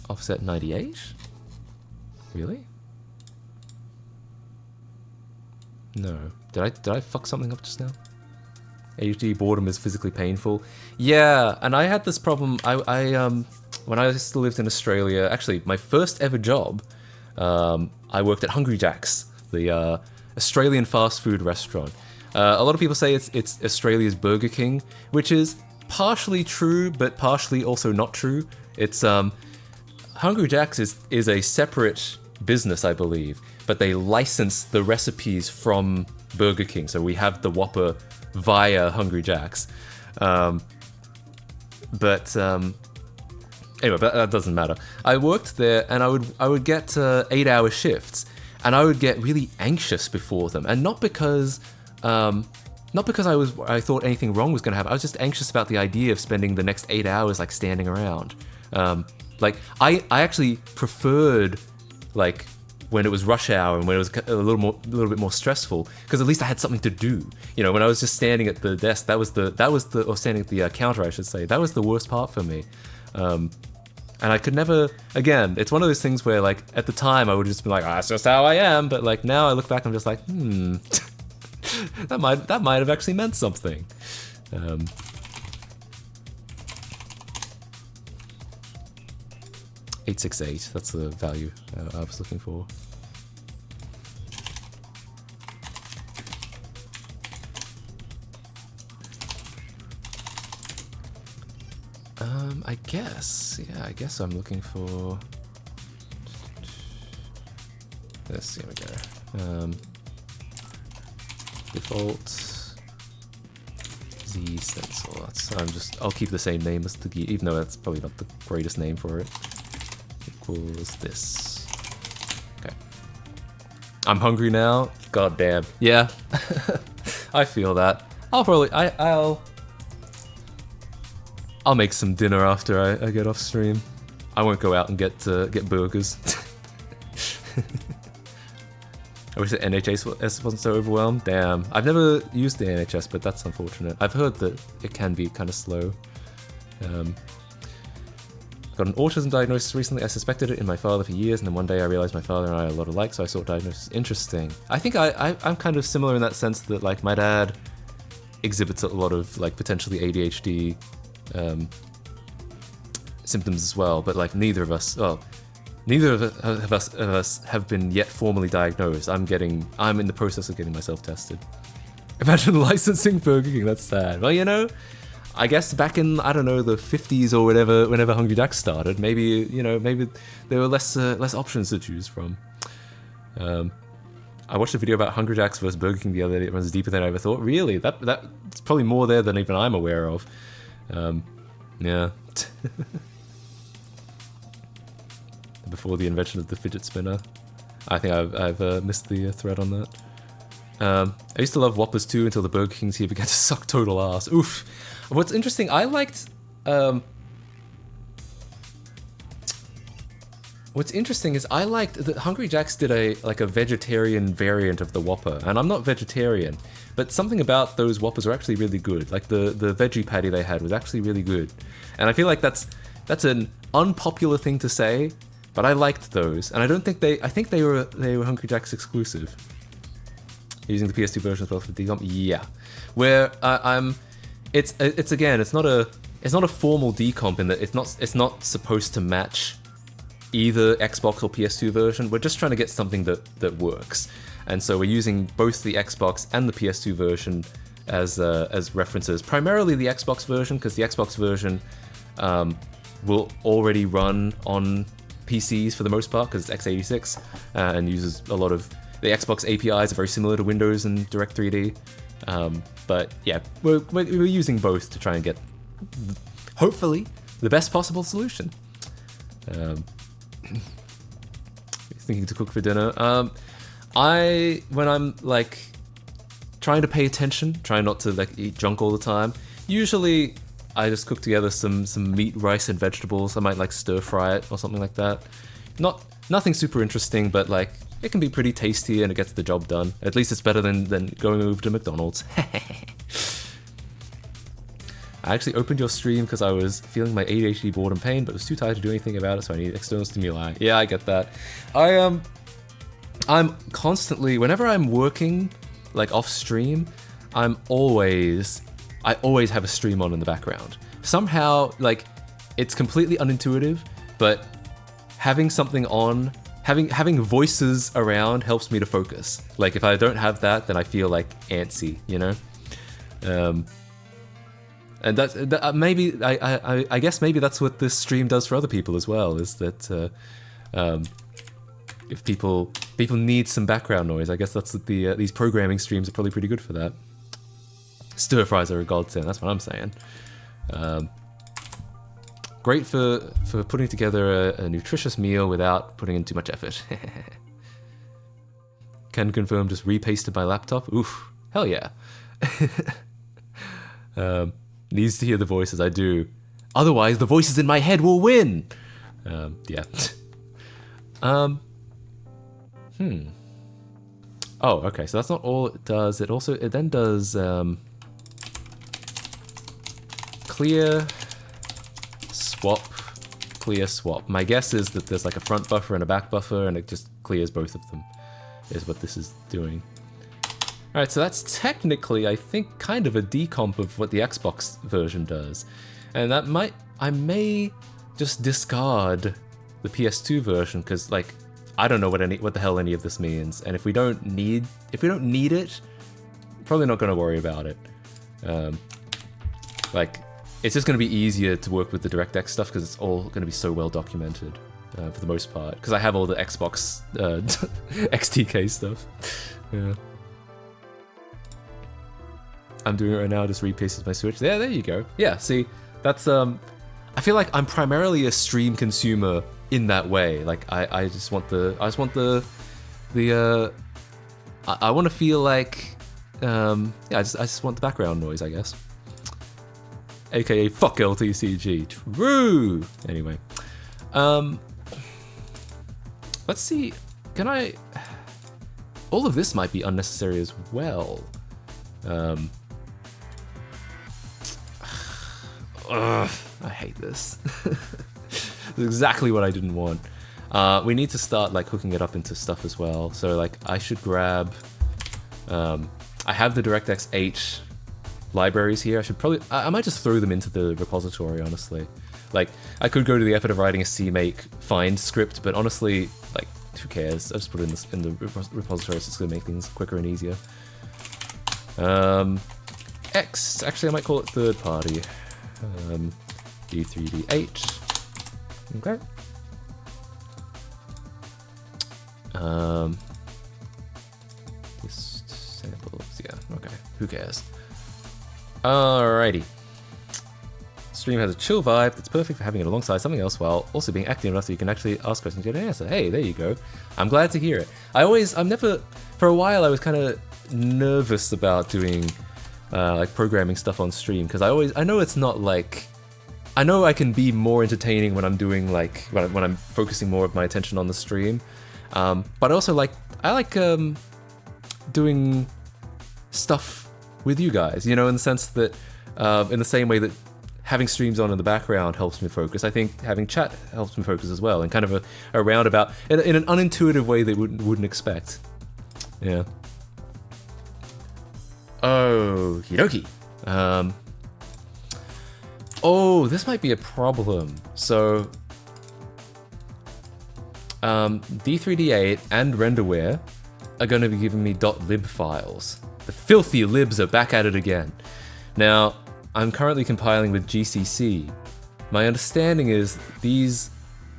offset 98. Really? No. Did I fuck something up just now? ADHD boredom is physically painful. Yeah, and I had this problem. I when I still lived in Australia, actually my first ever job, I worked at Hungry Jack's, the Australian fast food restaurant. A lot of people say it's Australia's Burger King, which is partially true, but partially also not true. It's Hungry Jack's is a separate business, I believe, but they license the recipes from Burger King. So we have the Whopper via Hungry Jack's. Anyway, but that doesn't matter. I worked there, and I would get 8-hour shifts, and I would get really anxious before them, and not because I thought anything wrong was going to happen. I was just anxious about the idea of spending the next 8 hours like standing around. Like I actually preferred like when it was rush hour and when it was a little bit more stressful, because at least I had something to do. You know, when I was just standing at the desk, or standing at the counter, I should say, that was the worst part for me. And I could never, again, it's one of those things where like at the time I would just be like, that's just how I am. But like now I look back, I'm just like, that might have actually meant something. 868, that's the value I was looking for. I guess I'm looking for this. Here we go. Default Z stencil. I'll keep the same name as the gear, even though that's probably not the greatest name for it. Equals this. Okay. I'm hungry now. God damn. Yeah. I feel that. I'll make some dinner after I get off stream. I won't go out and get burgers. I wish the NHS wasn't so overwhelmed. Damn. I've never used the NHS, but that's unfortunate. I've heard that it can be kind of slow. Got an autism diagnosis recently. I suspected it in my father for years, and then one day I realized my father and I are a lot alike, so I sought diagnosis. Interesting. I think I'm kind of similar in that sense that like my dad exhibits a lot of like potentially ADHD symptoms as well, but like neither of us have been yet formally diagnosed. I'm in the process of getting myself tested. Imagine licensing Burger King, that's sad. Well, you know, I guess back in, I don't know, the 50s or whatever, whenever Hungry Jack's started, maybe there were less options to choose from. I watched a video about Hungry Jack's versus Burger King the other day. It runs deeper than I ever thought. Really? That's probably more there than even I'm aware of. Yeah. Before the invention of the fidget spinner. I think I've missed the thread on that. I used to love Whoppers too until the Burger Kings here began to suck total ass. Oof. What's interesting, I liked What's interesting is I liked that Hungry Jack's did a vegetarian variant of the Whopper, and I'm not vegetarian, but something about those Whoppers were actually really good. Like the veggie patty they had was actually really good, and I feel like that's an unpopular thing to say, but I liked those, and I think they were Hungry Jack's exclusive. Using the PS2 version as well for decomp, yeah. Where it's not a formal decomp in that it's not supposed to match either Xbox or PS2 version. We're just trying to get something that works, and so we're using both the Xbox and the PS2 version as references. Primarily the Xbox version, because the Xbox version will already run on PCs for the most part, because it's x86 and uses a lot of the Xbox APIs are very similar to Windows and Direct3D. But yeah, we're using both to try and get hopefully the best possible solution. Thinking to cook for dinner. When I'm like trying to pay attention, trying not to like eat junk all the time, usually I just cook together some meat, rice, and vegetables. I might like stir fry it or something like that. Nothing super interesting, but like it can be pretty tasty and it gets the job done. At least it's better than going over to McDonald's. I actually opened your stream because I was feeling my ADHD boredom pain, but was too tired to do anything about it, so I need external stimuli. Yeah, I get that. I'm constantly, whenever I'm working, like off stream, I always have a stream on in the background. Somehow, like, it's completely unintuitive, but having something on, having voices around helps me to focus. Like, if I don't have that, then I feel like antsy, you know? And maybe I guess maybe that's what this stream does for other people as well. Is that if people need some background noise, I guess that's what these programming streams are probably pretty good for that. Stir fries are a godsend. That's what I'm saying. Great for putting together a nutritious meal without putting in too much effort. Can confirm, just repasted my laptop. Oof, hell yeah. Needs to hear the voices, I do. Otherwise, the voices in my head will win! Yeah. Oh, okay, so that's not all it does. It then does, clear, swap. My guess is that there's like a front buffer and a back buffer, and it just clears both of them, is what this is doing. Alright, so that's technically, I think, kind of a decomp of what the Xbox version does. And I may just discard the PS2 version, because, like, I don't know what the hell any of this means. And if we don't need it, probably not going to worry about it. Like, it's just going to be easier to work with the DirectX stuff, because it's all going to be so well documented, for the most part. Because I have all the Xbox XTK stuff. Yeah. I'm doing it right now, just repasted my Switch. There you go. Yeah, see, that's, I feel like I'm primarily a stream consumer in that way. Like, I want to feel like, yeah, I just want the background noise, I guess. AKA fuck LTCG. True! Anyway. Let's see, all of this might be unnecessary as well. Ugh, I hate this. This is exactly what I didn't want. We need to start like hooking it up into stuff as well. So like I should grab, I have the DirectX 8 libraries here. I might just throw them into the repository, honestly. Like I could go to the effort of writing a CMake find script, but honestly, like who cares? I'll just put it in the repository, so it's gonna make things quicker and easier. X, actually I might call it third party. D3D8. Okay. Just samples, yeah, okay. Who cares? Alrighty. Stream has a chill vibe that's perfect for having it alongside something else while also being active enough so you can actually ask questions and get an answer. Hey, there you go. I'm glad to hear it. For a while I was kind of nervous about doing like programming stuff on stream, because I know it's not like I know I can be more entertaining when I'm doing like when I'm focusing more of my attention on the stream, but also I like doing stuff with you guys, you know, in the sense that in the same way that having streams on in the background helps me focus, I think having chat helps me focus as well, in kind of a roundabout, in an unintuitive way that wouldn't expect. Yeah. Okie dokie. Oh, this might be a problem. So, D3D8 and Renderware are going to be giving me .lib files. The filthy libs are back at it again. Now, I'm currently compiling with GCC. My understanding is these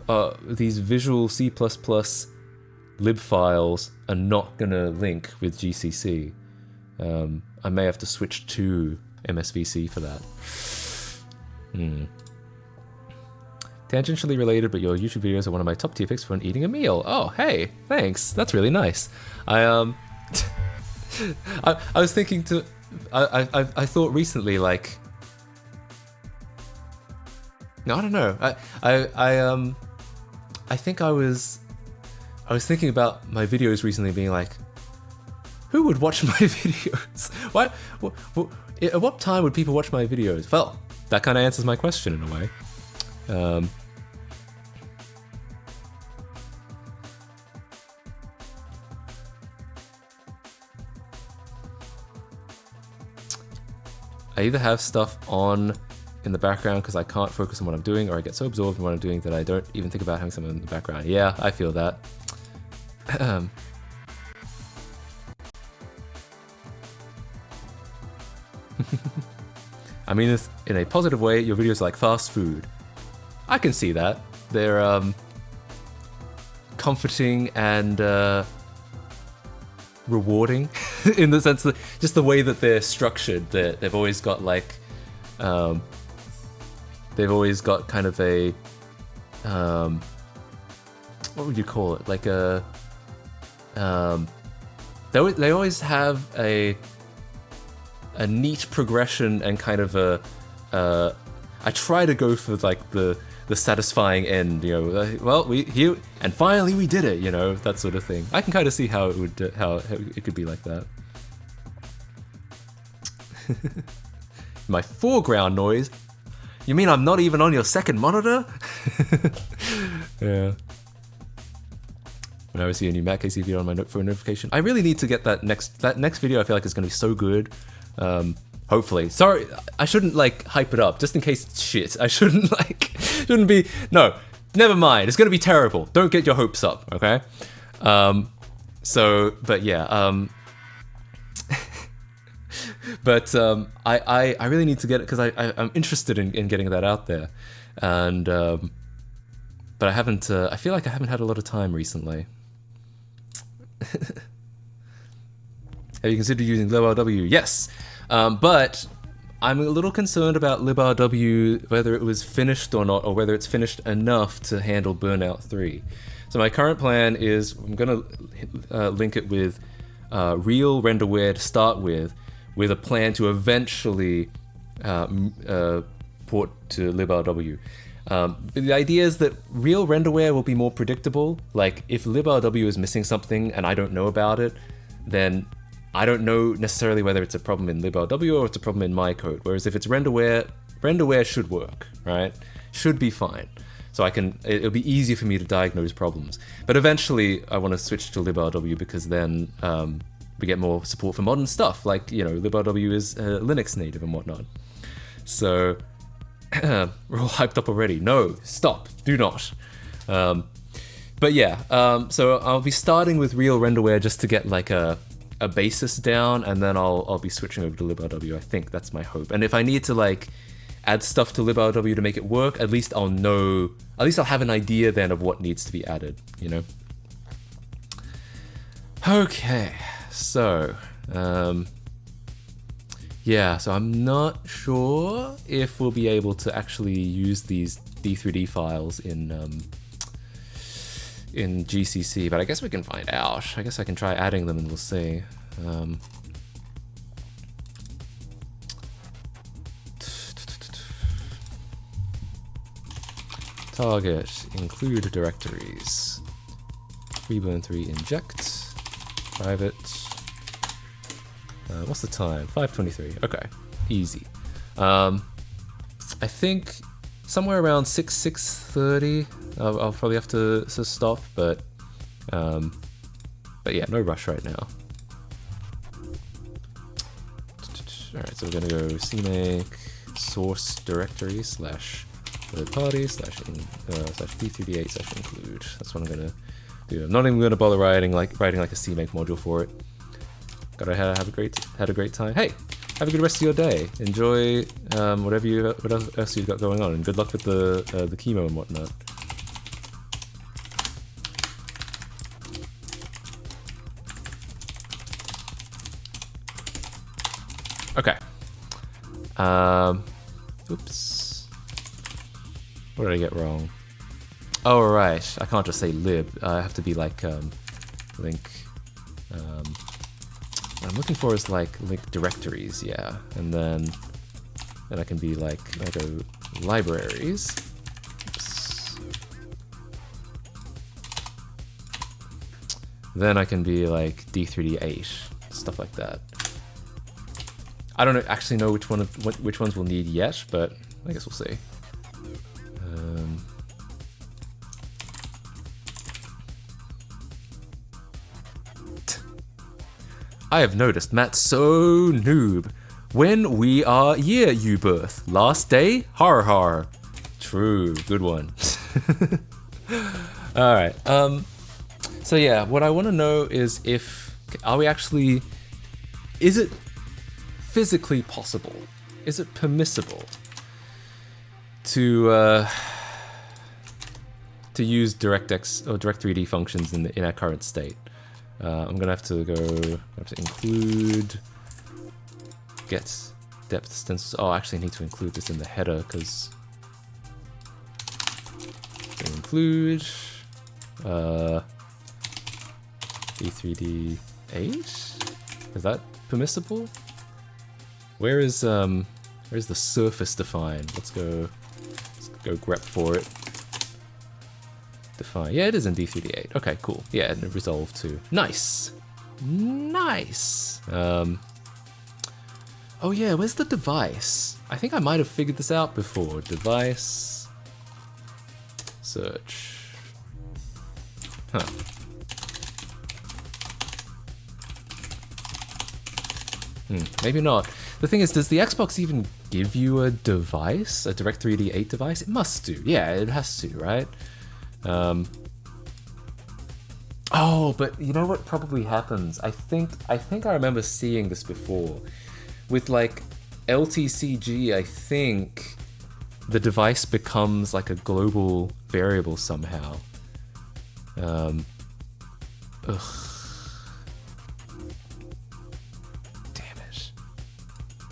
Visual C++ lib files are not going to link with GCC. I may have to switch to MSVC for that. Tangentially related, but your YouTube videos are one of my top tier picks for eating a meal. Oh, hey, thanks. That's really nice. I was thinking to, I thought recently, like, no, I don't know. I think I was thinking about my videos recently, being like, who would watch my videos? What at what time would people watch my videos? Well, that kind of answers my question in a way. I either have stuff on in the background because I can't focus on what I'm doing, or I get so absorbed in what I'm doing that I don't even think about having something in the background. Yeah, I feel that. I mean this in a positive way. Your videos are like fast food. I can see that. They're comforting and rewarding in the sense that just the way that they're structured. They've always got like they've always got kind of a what would you call it? Like a they always have a neat progression and kind of I try to go for like the satisfying end, you know. Well, and finally we did it, you know, that sort of thing. I can kind of see how it would how it could be like that. My foreground noise. You mean I'm not even on your second monitor? Yeah. When I see a new Mac KC video on my phone notification, I really need to get that next video. I feel like it's gonna be so good. Hopefully. Sorry, I shouldn't like hype it up just in case it's shit. I shouldn't be. No, never mind. It's gonna be terrible. Don't get your hopes up, okay? But yeah. But I really need to get it because I'm interested in getting that out there, and but I haven't. I feel like I haven't had a lot of time recently. Have you considered using librw? Yes, but I'm a little concerned about librw, whether it was finished or not, or whether it's finished enough to handle Burnout 3. So my current plan is I'm gonna link it with real renderware to start with a plan to eventually port to librw. The idea is that real renderware will be more predictable. Like if librw is missing something and I don't know about it, then I don't know necessarily whether it's a problem in librw or it's a problem in my code. Whereas if it's renderware should work, right? Should be fine. So it'll be easier for me to diagnose problems. But eventually I want to switch to librw because then we get more support for modern stuff. Like, you know, librw is Linux native and whatnot. So we're all hyped up already. No, stop, do not. But yeah, so I'll be starting with real renderware just to get like a basis down, and then I'll be switching over to librw. I think that's my hope. And if I need to like add stuff to librw to make it work, at least I'll know, at least I'll have an idea then of what needs to be added, you know? Okay, so, yeah, so I'm not sure if we'll be able to actually use these D3D files in GCC, but I guess we can find out. I guess I can try adding them and we'll see. target include directories. FreeBurn3 inject private. What's the time? 5:23. Okay, easy. I think somewhere around 6:30. I'll probably have to stop, but yeah, no rush right now. Alright, so we're gonna go cmake source directory slash third party slash d3d8 slash include. That's what I'm gonna do. I'm not even gonna bother writing like a cmake module for it. Gotta have a great time. Hey, have a good rest of your day. Enjoy what else you've got going on, and good luck with the chemo and whatnot. Okay. Oops. What did I get wrong? Oh, right. I can't just say lib. I have to be like link. What I'm looking for is like link directories, yeah. And then I can be like, I go libraries. Oops. Then I can be like D3D8, stuff like that. I don't actually know which ones we'll need yet, but I guess we'll see. I have noticed Matt's so noob. When we are you birth. Last day? Har har. True, good one. Alright, so yeah, what I want to know is is it physically possible? Is it permissible to use DirectX or Direct3D functions in our current state? I'm gonna have to include get depth stencils. Oh, I actually need to include this in the header because include D3D8. Is that permissible? Where's the surface defined? Let's go grep for it. Define. Yeah, it is in D3D8. Okay, cool. Yeah, and resolve too. Nice. Nice. Oh yeah, where's the device? I think I might have figured this out before. Device. Search. Huh. Maybe not. The thing is, does the Xbox even give you a device? A Direct3D8 device? It must do. Yeah, it has to, right? Oh, but you know what probably happens? I think I remember seeing this before. With like LTCG, I think the device becomes like a global variable somehow. Ugh. Damn it.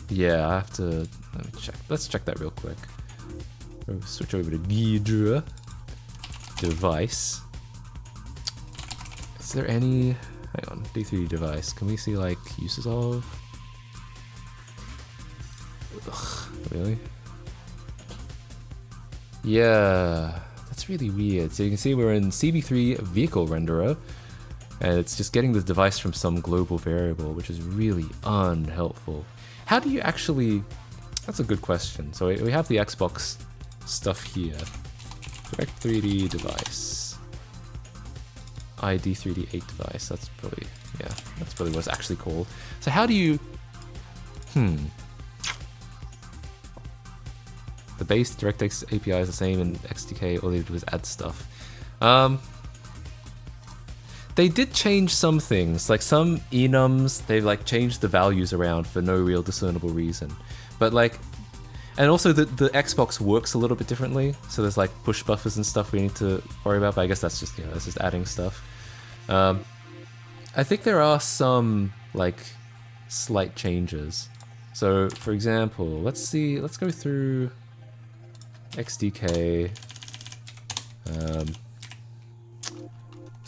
Yeah, I have to let me check. Let's check that real quick. Switch over to Ghidra. Device. Is there any... Hang on, D3D device. Can we see like uses of? Ugh, really? Yeah, that's really weird. So you can see we're in CB3 vehicle renderer, and it's just getting the device from some global variable, which is really unhelpful. How do you actually... That's a good question. So we have the Xbox stuff here. Direct3D device. ID3D8 device. That's probably, yeah, that's probably what it's actually called. So how do you... The base DirectX API is the same in XDK, all they do is add stuff. They did change some things, like some enums, they've like changed the values around for no real discernible reason. But like, and also the Xbox works a little bit differently, so there's like push buffers and stuff we need to worry about, but I guess that's just, you know, that's just adding stuff. I think there are some like slight changes. So for example, let's go through XDK.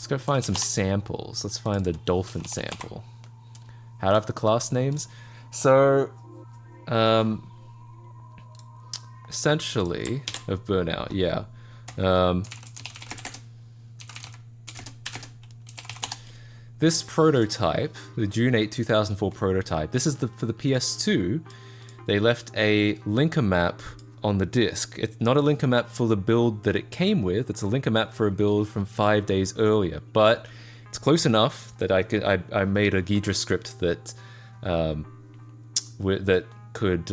Let's go find some samples. Let's find the dolphin sample. How to have the class names. So, essentially, of Burnout, yeah. This prototype, the June 8, 2004 prototype, this is for the PS2. They left a linker map on the disk. It's not a linker map for the build that it came with. It's a linker map for a build from 5 days earlier. But it's close enough that I made a Ghidra script that could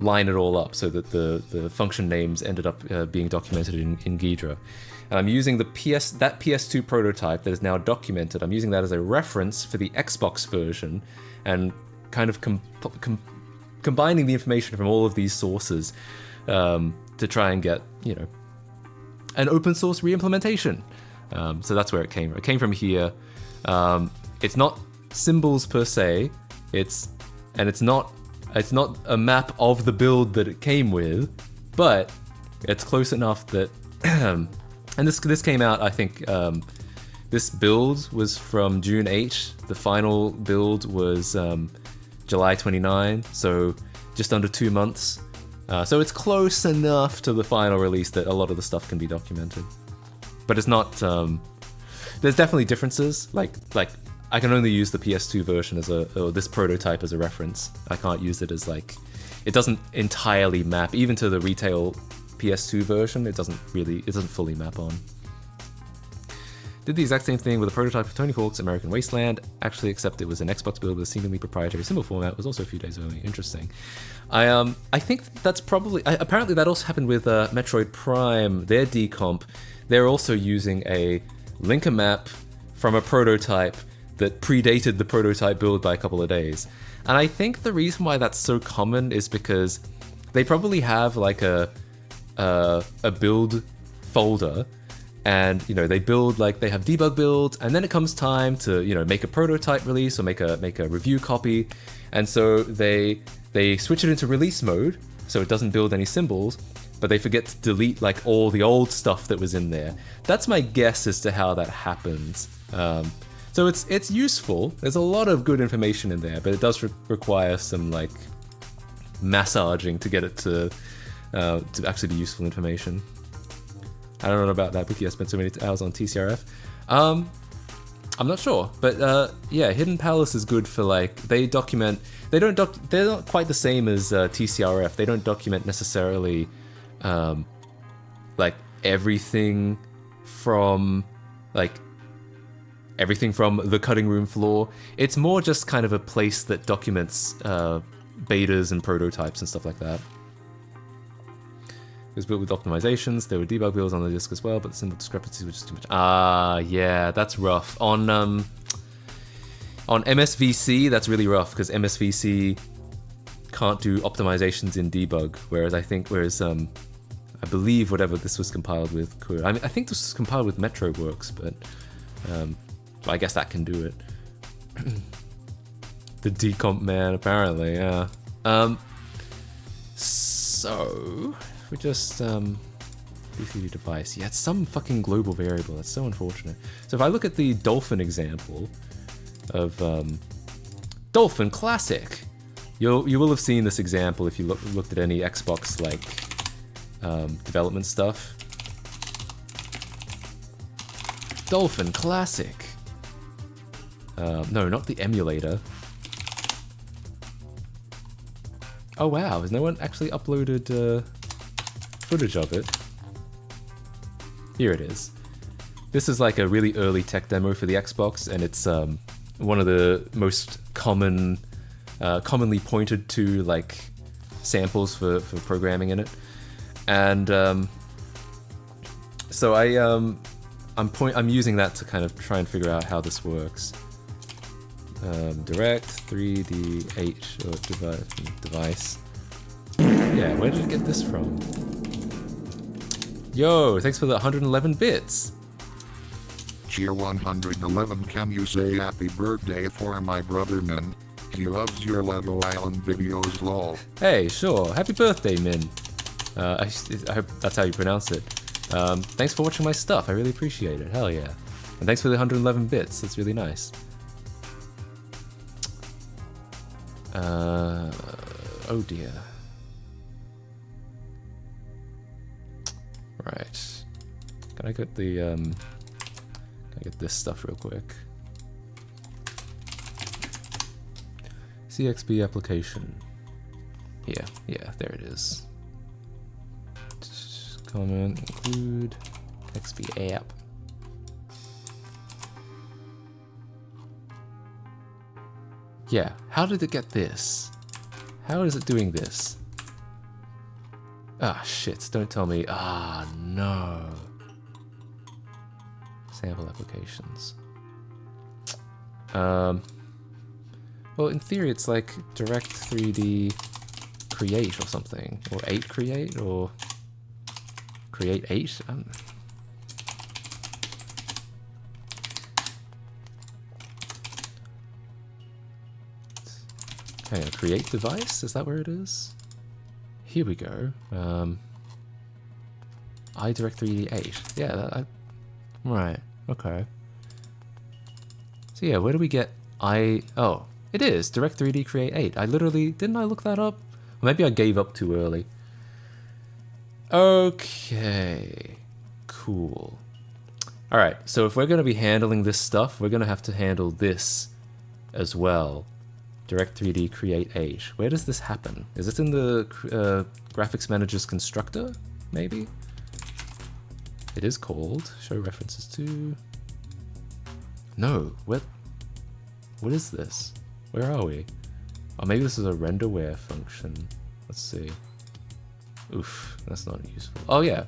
line it all up so that the function names ended up being documented in Ghidra. And I'm using that PS2 prototype that is now documented. I'm using that as a reference for the Xbox version, and kind of combining the information from all of these sources to try and get, you know, an open source re-implementation. So that's where it came from. It came from here. It's not symbols per se. It's not a map of the build that it came with, but it's close enough that. And this came out, I think, this build was from June 8. The final build was July 29, so just under 2 months. So it's close enough to the final release that a lot of the stuff can be documented. But it's not, there's definitely differences. Like I can only use the PS2 version or this prototype as a reference. I can't use it as it doesn't entirely map, even to the retail PS2 version, it doesn't fully map on. Did the exact same thing with a prototype of Tony Hawk's American Wasteland, actually, except it was an Xbox build with a seemingly proprietary symbol format, was also a few days early. Interesting. I think that's probably, apparently that also happened with Metroid Prime, their decomp. They're also using a linker map from a prototype that predated the prototype build by a couple of days. And I think the reason why that's so common is because they probably have a build folder, and they build, they have debug builds, and then it comes time to make a prototype release or make a review copy, and so they switch it into release mode so it doesn't build any symbols, but they forget to delete all the old stuff that was in there. That's my guess as to how that happens. So it's useful. There's a lot of good information in there, but it does require some massaging to get it to actually be useful information. I don't know about that, Wiki. I spent so many hours on TCRF. I'm not sure, but yeah, Hidden Palace is good for they document. They're not quite the same as TCRF. They don't document necessarily everything from the cutting room floor. It's more just kind of a place that documents betas and prototypes and stuff like that. It was built with optimizations. There were debug builds on the disk as well, but the symbol discrepancies were just too much. Yeah, that's rough. On MSVC, that's really rough because MSVC can't do optimizations in debug, whereas I believe whatever this was compiled with could. I think this was compiled with MetroWorks, but I guess that can do it. The decomp man, apparently, yeah. So we just BCD device. Yeah, it's some fucking global variable. That's so unfortunate. So if I look at the Dolphin example of Dolphin Classic, you will have seen this example if you looked at any Xbox development stuff. Dolphin Classic. No, not the emulator. Oh wow, has no one actually uploaded footage of it? Here it is. This is a really early tech demo for the Xbox, and it's one of the most commonly pointed to samples for programming in it. And so I'm using that to kind of try and figure out how this works. Direct 3D8 or device. Yeah, where did it get this from? Yo, thanks for the 111 bits. Cheer 111, can you say happy birthday for my brother Min? He loves your Lego Island videos, lol. Hey, sure. Happy birthday, Min. I hope that's how you pronounce it. Thanks for watching my stuff. I really appreciate it. Hell yeah. And thanks for the 111 bits. That's really nice. Oh dear. Right. Can I get the can I get this stuff real quick? CXB application. Here, yeah, there it is. Comment include XB app. Yeah, how did it get this? How is it doing this? Ah, shit, don't tell me. Ah, no. Sample applications. Well, in theory, it's like Direct 3D Create or something. Or 8 Create, or Create 8? Okay, Create Device? Is that where it is? Here we go. iDirect 3D 8. Yeah, right, okay. So yeah, where do we get oh, it is Direct 3D Create 8. I literally, didn't I look that up? Or maybe I gave up too early. Okay, cool. All right, so if we're gonna be handling this stuff, we're gonna have to handle this as well. Direct 3D Create 8. Where does this happen? Is it in the Graphics Manager's constructor, maybe? It is called. Show references to... No, what is this? Where are we? Oh, maybe this is a renderware function. Let's see. Oof, that's not useful. Oh yeah,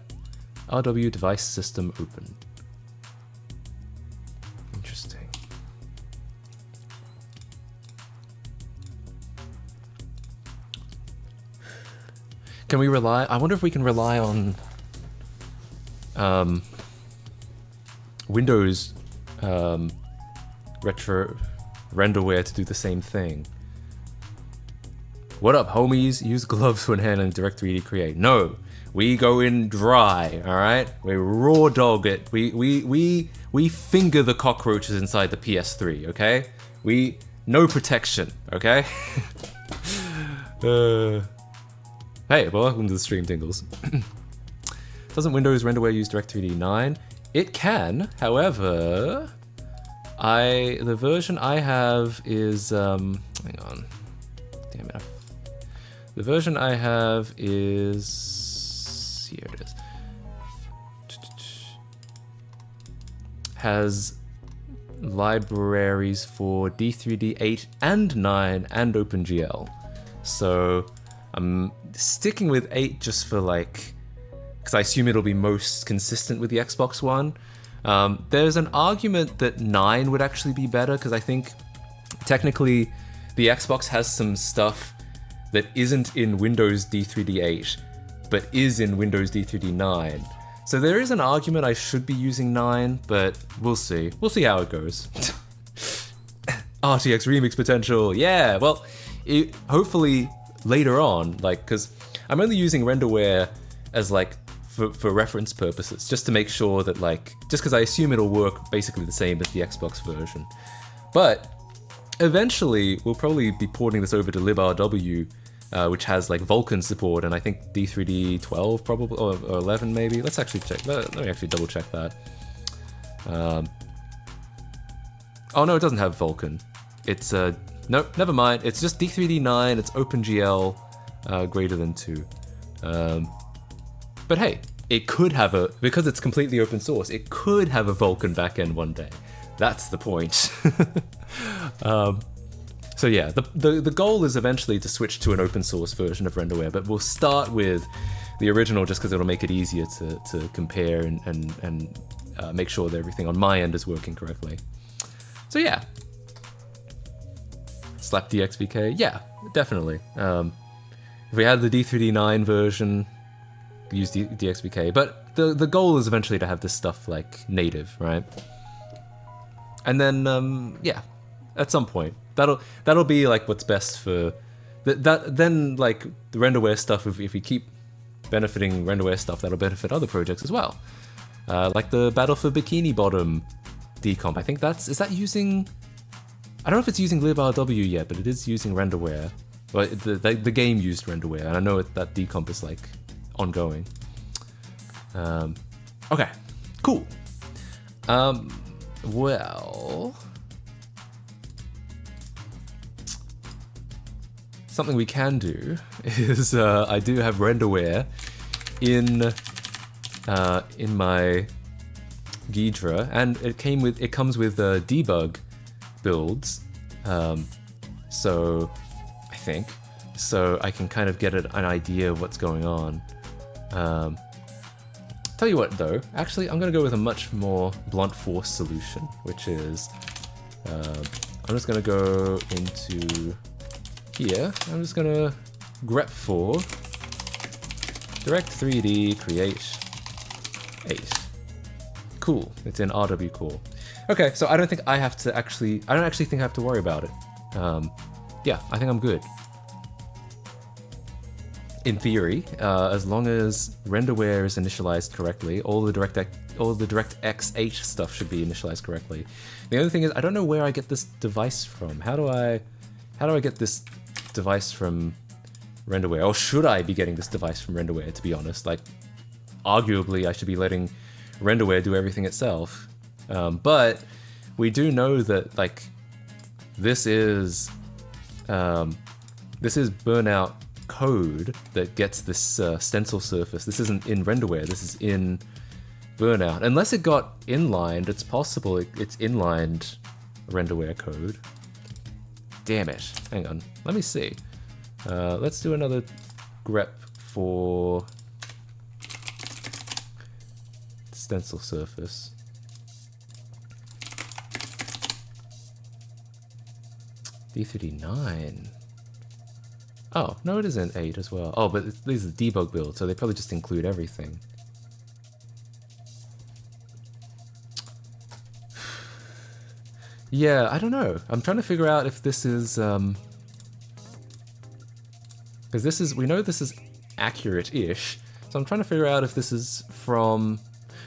RW device system open. Interesting. Can we rely? I wonder if we can rely on Windows retro renderware to do the same thing. What up, homies? Use gloves when handling Direct 3D Create. No, we go in dry. All right, we raw dog it. We finger the cockroaches inside the PS3. Okay, no protection. Okay. Hey, well, welcome to the stream, Tingles. Doesn't Windows renderware use DirectX 9? It can, however, the version I have is hang on, damn it. The version I have is here it is. Has libraries for D3D8 and 9 and OpenGL. So I'm sticking with 8 just for like, because I assume it'll be most consistent with the Xbox One. There's an argument that 9 would actually be better, because I think technically the Xbox has some stuff that isn't in Windows D3D8, but is in Windows D3D9. So there is an argument I should be using 9, but we'll see. We'll see how it goes. RTX remix potential, yeah. Well, hopefully later on, like, because I'm only using renderware as like for reference purposes, just to make sure that like, just because I assume it'll work basically the same as the Xbox version. But eventually, we'll probably be porting this over to librw, which has like Vulkan support, and I think D3D 12 probably, or 11 maybe. Let's actually check. Let me actually double check that. Oh no, it doesn't have Vulkan. It's nope, never mind. It's just D3D9. It's OpenGL greater than 2. But hey, it could have because it's completely open source, it could have a Vulkan backend one day. That's the point. So yeah, the goal is eventually to switch to an open source version of renderware, but we'll start with the original just because it'll make it easier to compare and make sure that everything on my end is working correctly. So yeah. Slap DXVK? Yeah, definitely. If we had the D3D9 version, use DXVK, but the goal is eventually to have this stuff like native, right? And then yeah, at some point that'll be like what's best for then like the renderware stuff. If we keep benefiting renderware stuff, that'll benefit other projects as well, like the Battle for Bikini Bottom decomp. I think is that using, I don't know if it's using librw yet, but it is using renderware. Well, the game used renderware, and I know that decomp is like ongoing. Okay, Cool. Well, something we can do is I do have renderware in my Ghidra, and it comes with debug builds. So I think so I can kind of get an idea of what's going on. Tell you what though, actually I'm gonna go with a much more blunt force solution, which is I'm just gonna go into here. I'm just gonna grep for Direct 3D Create 8. Cool. It's in RW Core. Okay, so I don't actually think I have to worry about it. Yeah, I think I'm good. In theory, as long as renderware is initialized correctly, all the DirectX 8 stuff should be initialized correctly. The only thing is, I don't know where I get this device from. How do I get this device from renderware? Or should I be getting this device from renderware, to be honest? Like, arguably, I should be letting renderware do everything itself. But we do know that, like, this is Burnout code that gets this stencil surface. This isn't in renderware, this is in Burnout. Unless it got inlined, it's possible it's inlined renderware code. Damn it. Hang on, let me see. Let's do another grep for stencil surface. D39. Oh, no, it is in 8 as well. Oh, but these are debug builds, so they probably just include everything. Yeah, I don't know. I'm trying to figure out if this is, because we know this is accurate-ish, so I'm trying to figure out if this is from...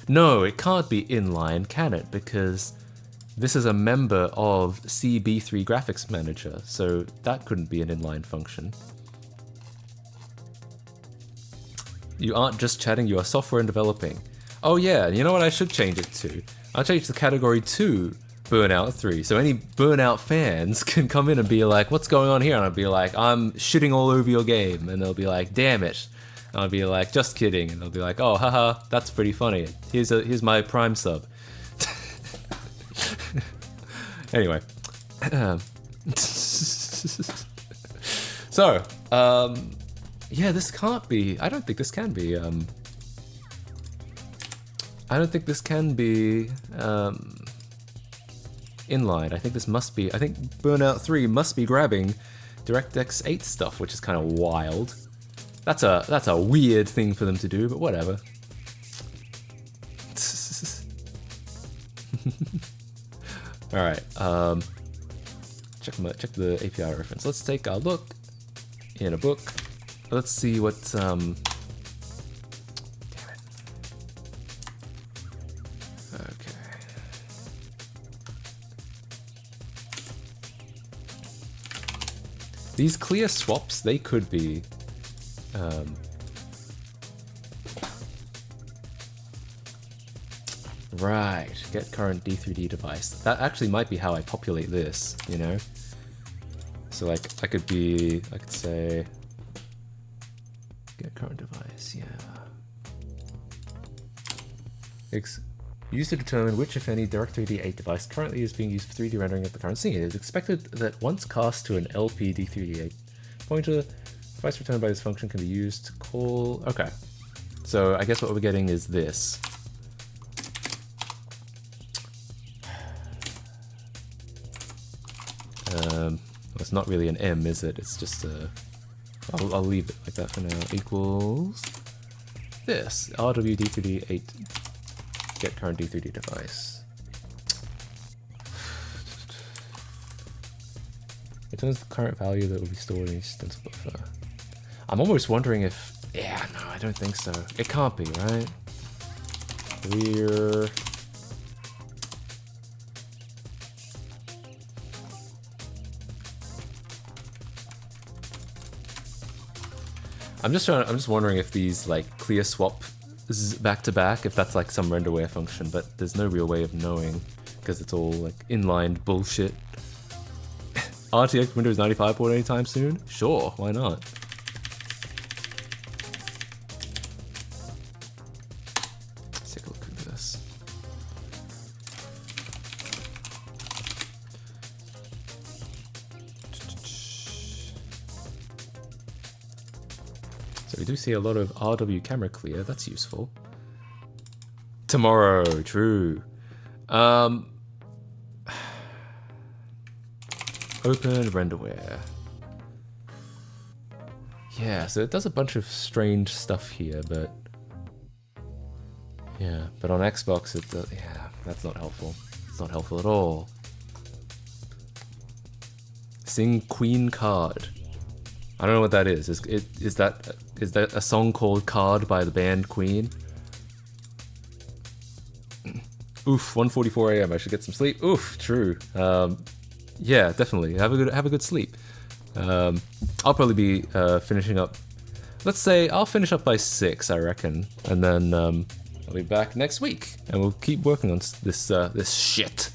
No, it can't be inline, can it? Because this is a member of CB3 Graphics Manager, so that couldn't be an inline function. You aren't just chatting, you are software and developing. Oh yeah, you know what I should change it to? I'll change the category to Burnout 3, so any Burnout fans can come in and be like, what's going on here? And I'll be like, I'm shitting all over your game. And they'll be like, damn it. And I'll be like, just kidding. And they'll be like, oh, haha, that's pretty funny. Here's my Prime sub. Anyway. So, yeah, this can't be, I don't think this can be, inline. I think Burnout 3 must be grabbing DirectX 8 stuff, which is kind of wild. That's a weird thing for them to do, but whatever. All right, check the API reference. Let's take a look in a book. Let's see what damn it. Okay. These clear swaps, they could be right, get current D3D device. That actually might be how I populate this, you know? So like, I could say, get current device, yeah. Used to determine which, if any, Direct3D 8 device currently is being used for 3D rendering at the current scene. It is expected that once cast to an LP D3D 8 pointer, device returned by this function can be used to call... Okay, so I guess what we're getting is this. It's not really an M, is it? It's just a... I'll leave it like that for now. Equals this. RWD3D 8 get current D3D device. Returns the current value that will be stored in each stencil buffer. I'm almost wondering if... Yeah, no, I don't think so. It can't be, right? Clear... I'm just wondering if these like clear swap back to back if that's like some renderware function, but there's no real way of knowing because it's all like inlined bullshit. RTX Windows 95 port anytime soon? Sure, why not? Let's take a look into this. So we do see a lot of RW camera clear, that's useful. Tomorrow, true. Open renderware. Yeah, so it does a bunch of strange stuff here, but yeah, but on Xbox it does, yeah, that's not helpful. It's not helpful at all. Sing Queen Card. I don't know what that is. Is that a song called Card by the band Queen? Oof, 1:44 a.m. I should get some sleep. Oof, true. Yeah, definitely. Have a good sleep. I'll probably be finishing up. Let's say I'll finish up by 6, I reckon, and then I'll be back next week, and we'll keep working on this this shit.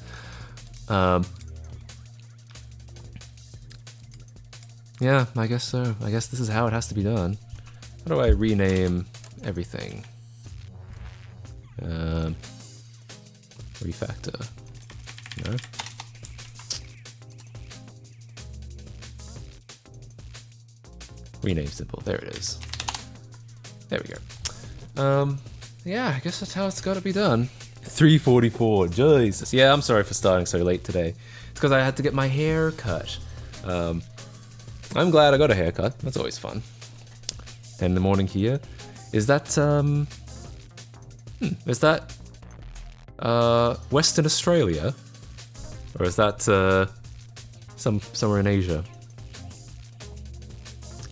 Yeah, I guess so. I guess this is how it has to be done. How do I rename everything? Refactor. No. Rename simple. There it is. There we go. Yeah, I guess that's how it's got to be done. 3:44. Jesus. Yeah, I'm sorry for starting so late today. It's because I had to get my hair cut. I'm glad I got a haircut. That's always fun. 10 in the morning here. Is that Western Australia? Or is that somewhere in Asia?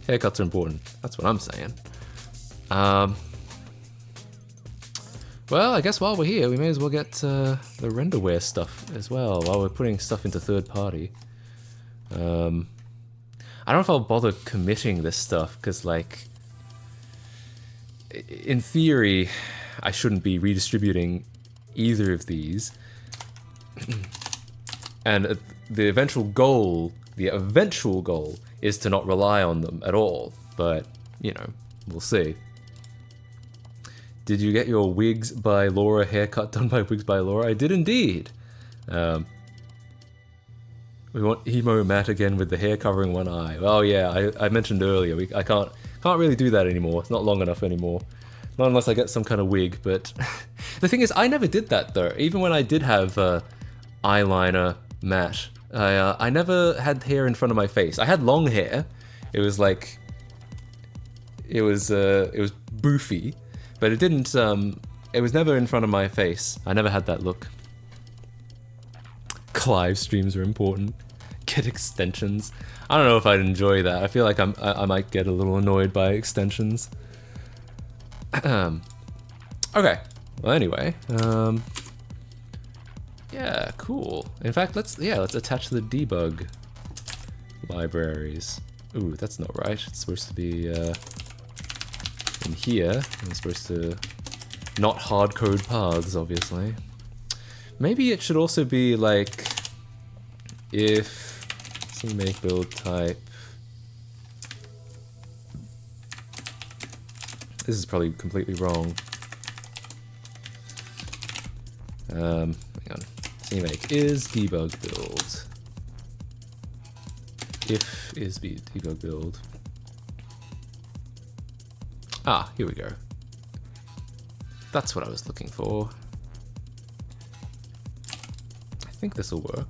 Haircuts are important. That's what I'm saying. Well, I guess while we're here, we may as well get the renderware stuff as well, while we're putting stuff into third party. I don't know if I'll bother committing this stuff, because, like, in theory, I shouldn't be redistributing either of these. And the eventual goal is to not rely on them at all, but, you know, we'll see. Did you get your Wigs by Laura haircut done by Wigs by Laura? I did indeed. We want emo Matt again with the hair covering one eye. Oh yeah, I mentioned earlier, I can't really do that anymore. It's not long enough anymore. Not unless I get some kind of wig, but the thing is, I never did that though. Even when I did have eyeliner Matt, I never had hair in front of my face. I had long hair. It was like, it was boofy, but it didn't, it was never in front of my face. I never had that look. Live streams are important. Get extensions. I don't know if I'd enjoy that. I feel like I might get a little annoyed by extensions. Okay. Well, anyway. Yeah, cool. In fact, let's attach the debug libraries. Ooh, that's not right. It's supposed to be in here. I'm supposed to not hard code paths, obviously. Maybe it should also be like if CMake build type. This is probably completely wrong. Hang on. CMake is debug build. If is debug build. Ah, here we go. That's what I was looking for. I think this will work.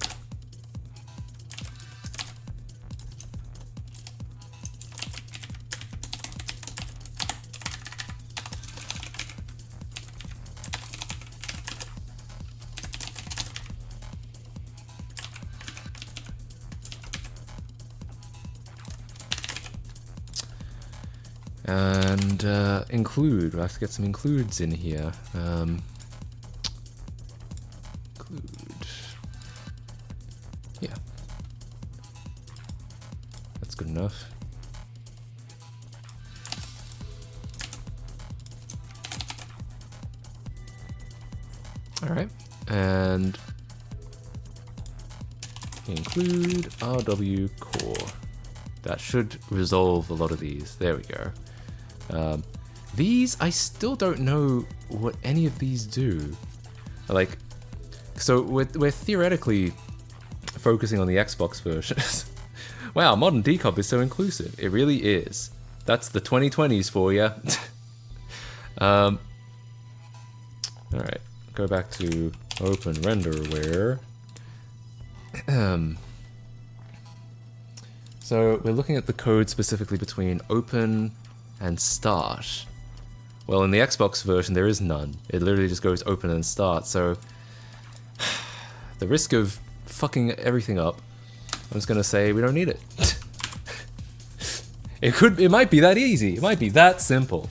And include, we'll have to get some includes in here. Include. Yeah. That's good enough. All right, and include RW core. That should resolve a lot of these. There we go. These, I still don't know what any of these do. Like, so we're theoretically focusing on the Xbox version. Wow, modern decomp is so inclusive. It really is. That's the 2020s for you. All right, go back to open renderware. So we're looking at the code specifically between open and start. Well, in the Xbox version, there is none. It literally just goes open and start. So the risk of fucking everything up, I'm just gonna say we don't need it. It might be that easy. It might be that simple.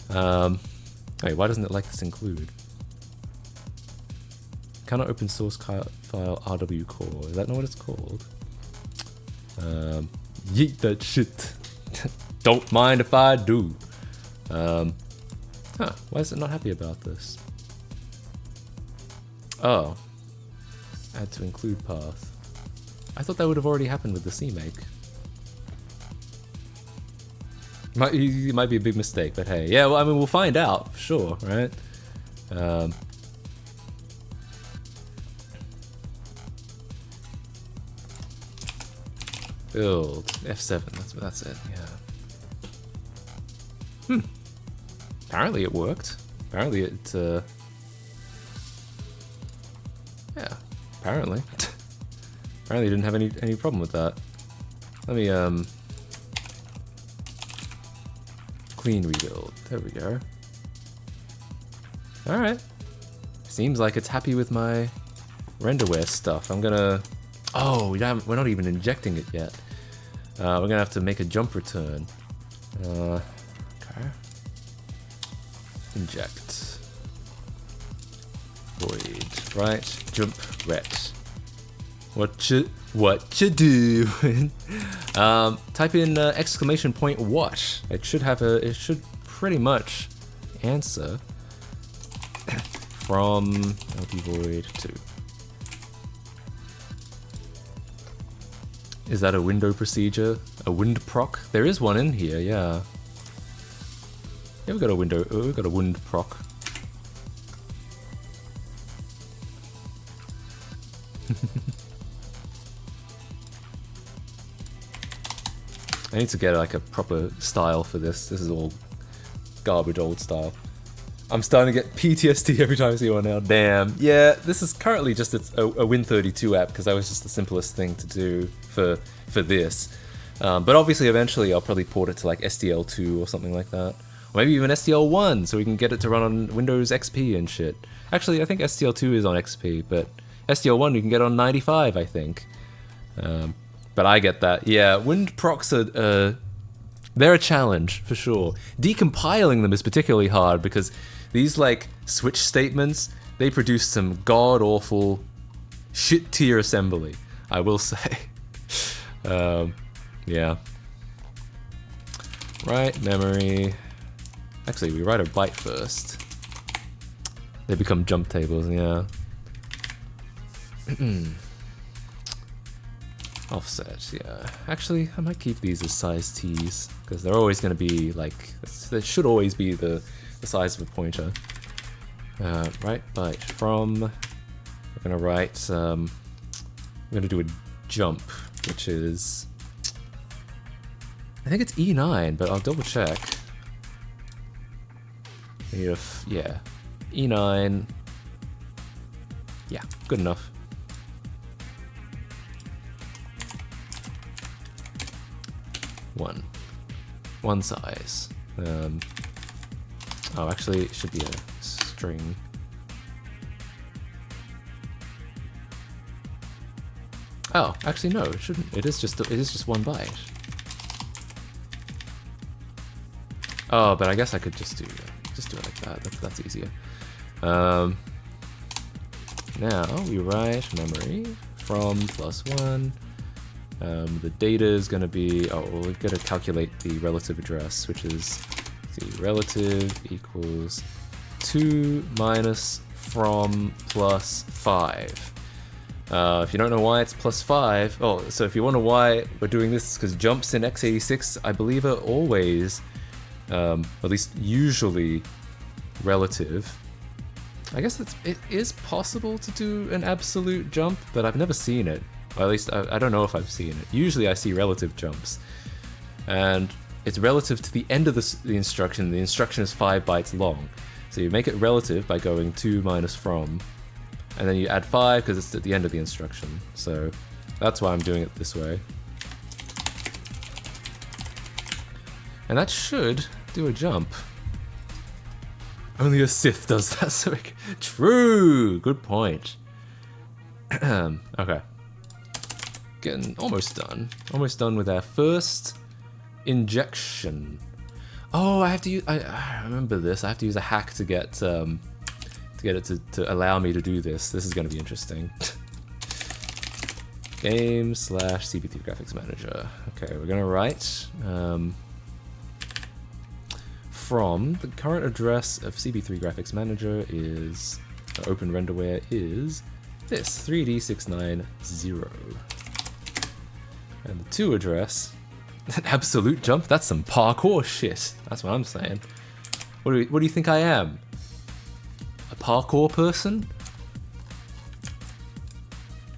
Wait, why doesn't it like this include? Cannot open source file RW core. Is that not what it's called? Yeet that shit. Don't mind if I do. Why is it not happy about this? Oh. Add to include path. I thought that would have already happened with the CMake. It might be a big mistake, but hey. Yeah, well, I mean, we'll find out, for sure, right? Build. F7, that's it, yeah. Apparently it worked. Apparently it, yeah, apparently. Apparently didn't have any problem with that. Let me, clean rebuild. There we go. Alright. Seems like it's happy with my renderware stuff. I'm gonna... Oh, we're not even injecting it yet. We're gonna have to make a jump return. Okay. Inject. Void. Right. Jump ret. What you doing? Type in exclamation point what. It should pretty much answer from LP void 2. Is that a window procedure? A wind proc? There is one in here, yeah. Yeah, we've got a window. Oh, we've got a wind proc. I need to get like a proper style for this. This is all garbage old style. I'm starting to get PTSD every time I see one now. Damn. Yeah, this is currently just a Win32 app because that was just the simplest thing to do for this. But obviously, eventually, I'll probably port it to like SDL2 or something like that. Or maybe even SDL1 so we can get it to run on Windows XP and shit. Actually, I think SDL2 is on XP, but SDL1 you can get on 95, I think. But I get that. Yeah, Wind procs are... they're a challenge, for sure. Decompiling them is particularly hard because these, like, switch statements, they produce some god-awful shit-tier assembly, I will say. Yeah. Write memory. Actually, we write a byte first. They become jump tables, yeah. Offset, yeah. Actually, I might keep these as size T's because they're always going to be like, they should always be the size of a pointer. Write byte from. We're going to write. I'm going to do a jump, which is. I think it's E9, but I'll double check. Yeah, E9. Yeah, good enough. One size. Oh, actually, it should be a string. Oh, actually, no, it shouldn't. It is just 1 byte. Oh, but I guess I could just do it like that. That's easier. Now we write memory from +1. The data is going to be, well, we've got to calculate the relative address, which is, relative equals 2 minus from plus 5. If you don't know why it's plus 5, so if you wonder why we're doing this, because jumps in x86, I believe, are always, at least usually, relative. I guess it is possible to do an absolute jump, but I've never seen it. Or at least I don't know if I've seen it. Usually I see relative jumps. And it's relative to the end of the instruction. The instruction is 5 bytes long. So you make it relative by going to minus from, and then you add 5 because it's at the end of the instruction. So that's why I'm doing it this way. And that should do a jump. Only a Sith does that, so true! Good point. Okay. Getting almost done. Almost done with our first injection. Oh, I have to use... I remember this. I have to use a hack to get it to allow me to do this. This is going to be interesting. Game/CP3 Graphics Manager. Okay, we're going to write... from the current address of CP3 Graphics Manager is, open renderware is this, 3D690. And the to address, an absolute jump, that's some parkour shit. That's what I'm saying. What do you think I am? A parkour person?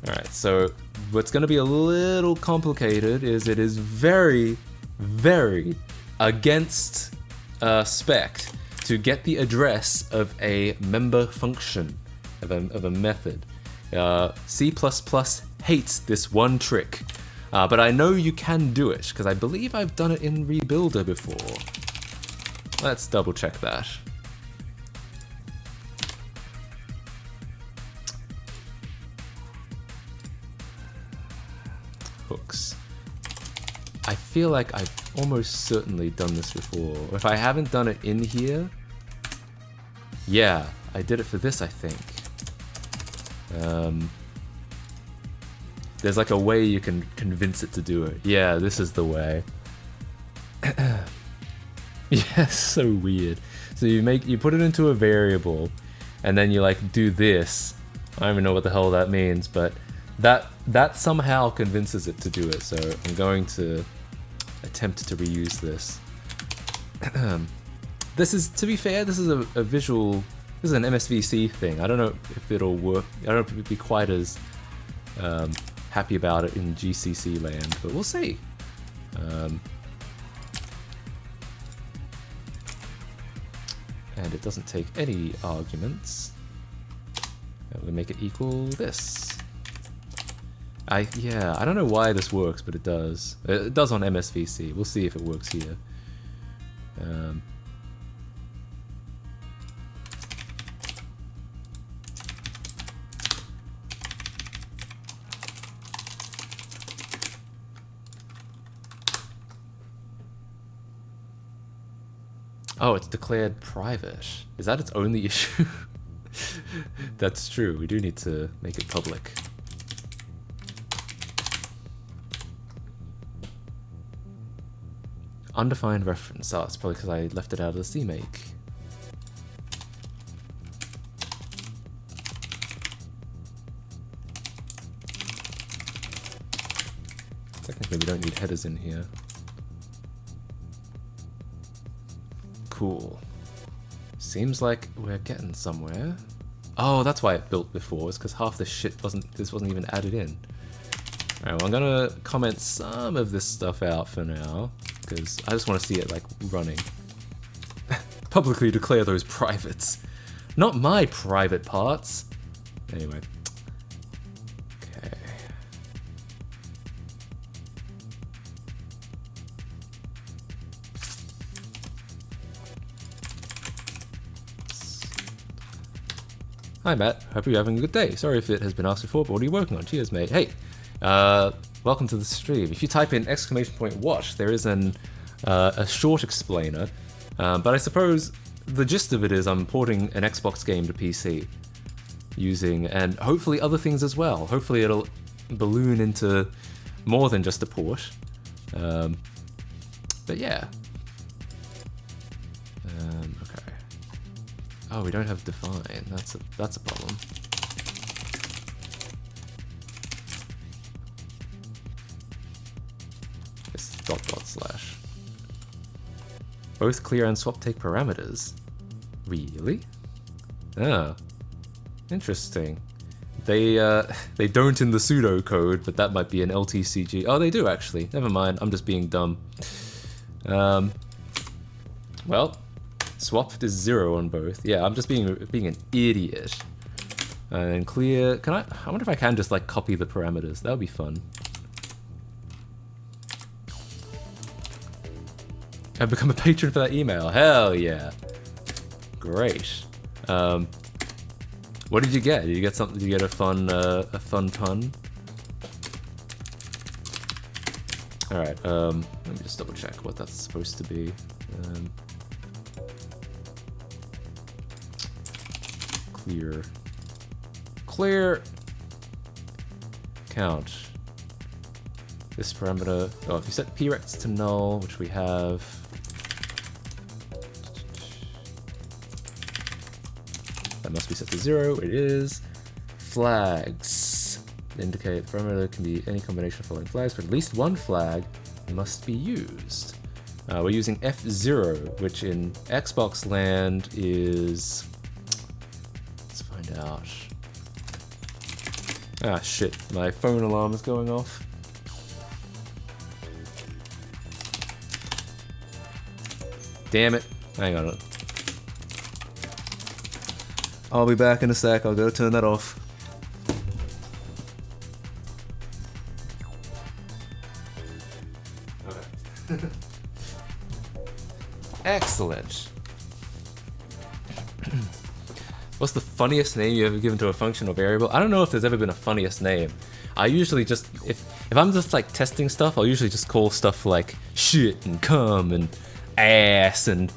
Alright, so what's going to be a little complicated is it is very, very against spec to get the address of a member function, of a method. C++ hates this one trick, but I know you can do it, because I believe I've done it in Rebuilder before. Let's double check that. Hooks. I feel like I've almost certainly done this before. If I haven't done it in here, yeah, I did it for this, I think. There's like a way you can convince it to do it. Yeah, this is the way. Yeah, so weird. So you put it into a variable, and then you like do this. I don't even know what the hell that means, but that somehow convinces it to do it. So I'm going to attempt to reuse this. This is, to be fair, this is a visual, this is an MSVC thing. I don't know if it'll work. I don't know if it'd be quite as happy about it in GCC land, but we'll see. And it doesn't take any arguments. I'm gonna make it equal this. Yeah, I don't know why this works, but it does. It does on MSVC. We'll see if it works here. Oh, it's declared private. Is that its only issue? That's true. We do need to make it public. Undefined reference. Oh, it's probably because I left it out of the CMake. Technically, we don't need headers in here. Cool. Seems like we're getting somewhere. Oh, that's why it built before. It's because half this shit wasn't even added in. Alright, well, I'm gonna comment some of this stuff out for now, because I just want to see it like running. Publicly declare those privates. Not my private parts. Anyway. Okay. Hi Matt, hope you're having a good day. Sorry if it has been asked before, but what are you working on? Cheers, mate. Hey, welcome to the stream. If you type in !watch, there is a short explainer, but I suppose the gist of it is I'm porting an Xbox game to PC using, and hopefully other things as well. Hopefully it'll balloon into more than just a port. But yeah. Okay. Oh, we don't have define. That's a problem. It's dot dot slash. Both clear and swap take parameters. Really? Ah, interesting. They don't in the pseudocode, but that might be an LTCG. Oh, they do actually. Never mind. I'm just being dumb. Well, swapped is 0 on both. Yeah, I'm just being an idiot. And clear. Can I wonder if I can just like copy the parameters. That would be fun. I've become a patron for that email. Hell yeah. Great. What did you get? Did you get something? Did you get a fun pun? All right. Let me just double check what that's supposed to be. Clear. Count. This parameter. Oh, if you set prex to null, which we have. That must be set to 0. It is. Flags indicate the parameter can be any combination of following flags, but at least one flag must be used. We're using F0, which in Xbox land is. Let's find out. Ah, shit. My phone alarm is going off. Damn it. Hang on. I'll be back in a sec. I'll go turn that off. Okay. Excellent. What's the funniest name you ever given to a function or variable? I don't know if there's ever been a funniest name. I usually just, if I'm just like testing stuff, I'll usually just call stuff like shit and cum and ass and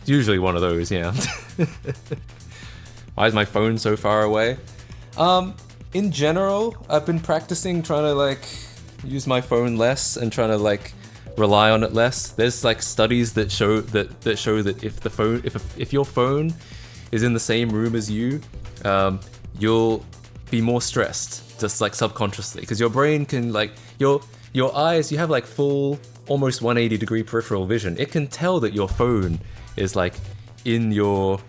usually one of those, yeah. Why is my phone so far away? In general, I've been practicing trying to like use my phone less and trying to like rely on it less. There's like studies that show that if your phone is in the same room as you, you'll be more stressed, just like subconsciously, because your brain can like your eyes, you have like full almost 180-degree peripheral vision. It can tell that your phone is like in your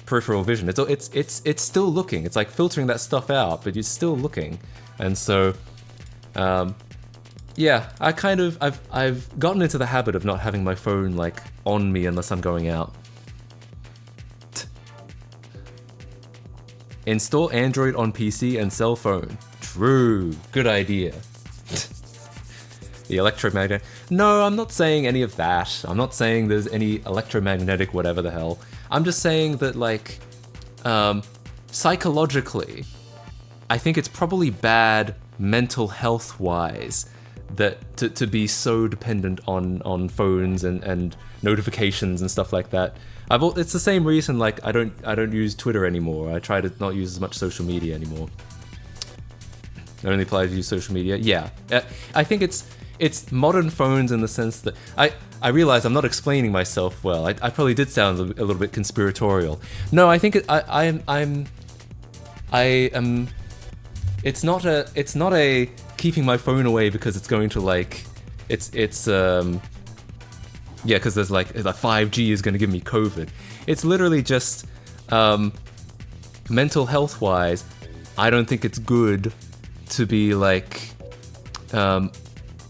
peripheral vision. It's still looking. It's like filtering that stuff out, but it's still looking. And so, yeah, I've gotten into the habit of not having my phone like on me unless I'm going out. Install Android on PC and cell phone. True. Good idea. The electromagnetic. No, I'm not saying any of that. I'm not saying there's any electromagnetic whatever the hell. I'm just saying that like, psychologically, I think it's probably bad mental health wise that to be so dependent on phones and notifications and stuff like that. It's the same reason like I don't use Twitter anymore. I try to not use as much social media anymore. I only apply to use social media. Yeah, I think it's modern phones in the sense that I realize I'm not explaining myself well. I probably did sound a little bit conspiratorial. No, I think I am. It's not a keeping my phone away because it's going to like yeah, because there's like 5G is going to give me COVID. It's literally just mental health wise, I don't think it's good to be like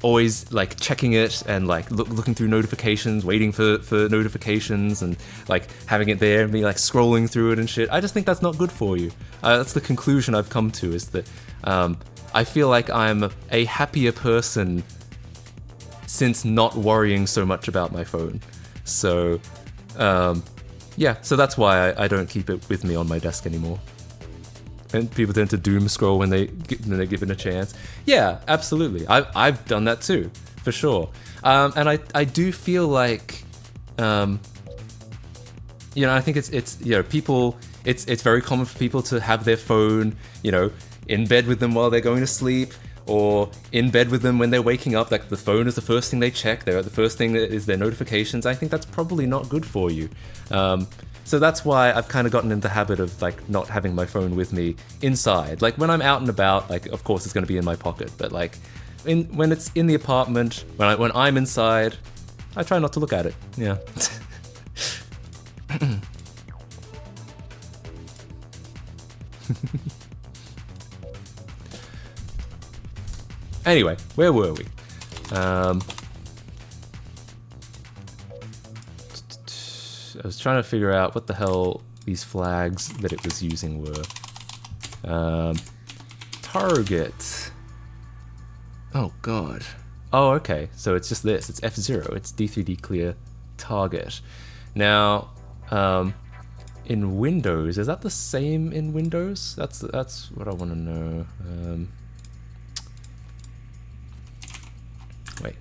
always like checking it and like looking through notifications, waiting for notifications and like having it there and be like scrolling through it and shit. I just think that's not good for you. That's the conclusion I've come to, is that I feel like I'm a happier person since not worrying so much about my phone. So yeah, so that's why I don't keep it with me on my desk anymore. And people tend to doom scroll when they're given a chance. Yeah, absolutely. I've done that too, for sure. And I do feel like, I think it's people. It's very common for people to have their phone, in bed with them while they're going to sleep. or in bed with them when they're waking up, like the phone is the first thing they check, the first thing that is their notifications, I think that's probably not good for you. So that's why I've kind of gotten into the habit of like not having my phone with me inside. Like when I'm out and about, like of course it's going to be in my pocket, but like when it's in the apartment, when I'm inside, I try not to look at it. Yeah. Anyway, where were we? I was trying to figure out what the hell these flags that it was using were. Target. Oh god. Oh, okay. So it's just this. It's F0. It's D3D clear target. Now, in Windows, is that the same in Windows? That's what I want to know. Wait.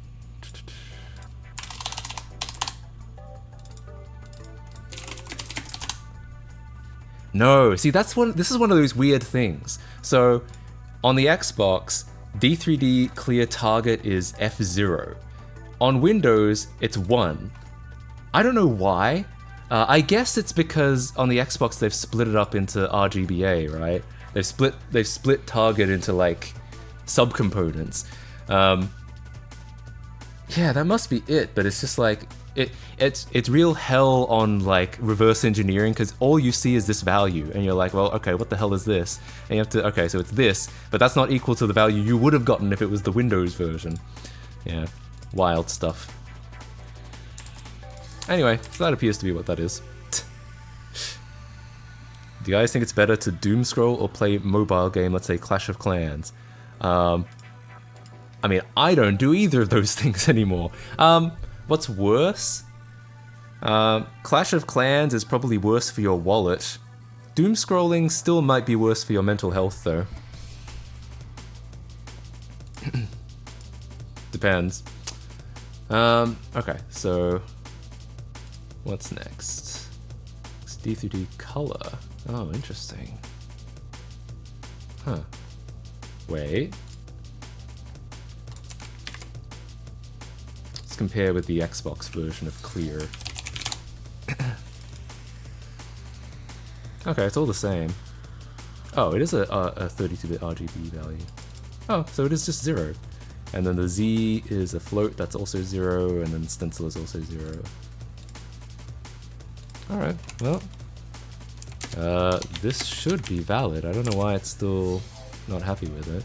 No, see this is one of those weird things. So on the Xbox, D3D clear target is F0. On Windows, it's 1. I don't know why. I guess it's because on the Xbox they've split it up into RGBA, right? They've split target into like subcomponents. Yeah, that must be it, but it's just like it's real hell on like reverse engineering, because all you see is this value and you're like, well, okay, what the hell is this? And you have to, okay, so it's this, but that's not equal to the value you would have gotten if it was the Windows version. Yeah, wild stuff. Anyway, so that appears to be what that is. Do you guys think it's better to doom scroll or play mobile game, let's say Clash of Clans? I mean, I don't do either of those things anymore. What's worse? Clash of Clans is probably worse for your wallet. Doom scrolling still might be worse for your mental health, though. Depends. Okay, so what's next? It's D3D color. Oh, interesting. Huh. Wait. Let's compare with the Xbox version of Clear. Okay, it's all the same. Oh, it is a 32-bit RGB value. Oh, so it is just 0. And then the Z is a float, that's also 0, and then stencil is also 0. Alright, well. This should be valid. I don't know why it's still not happy with it.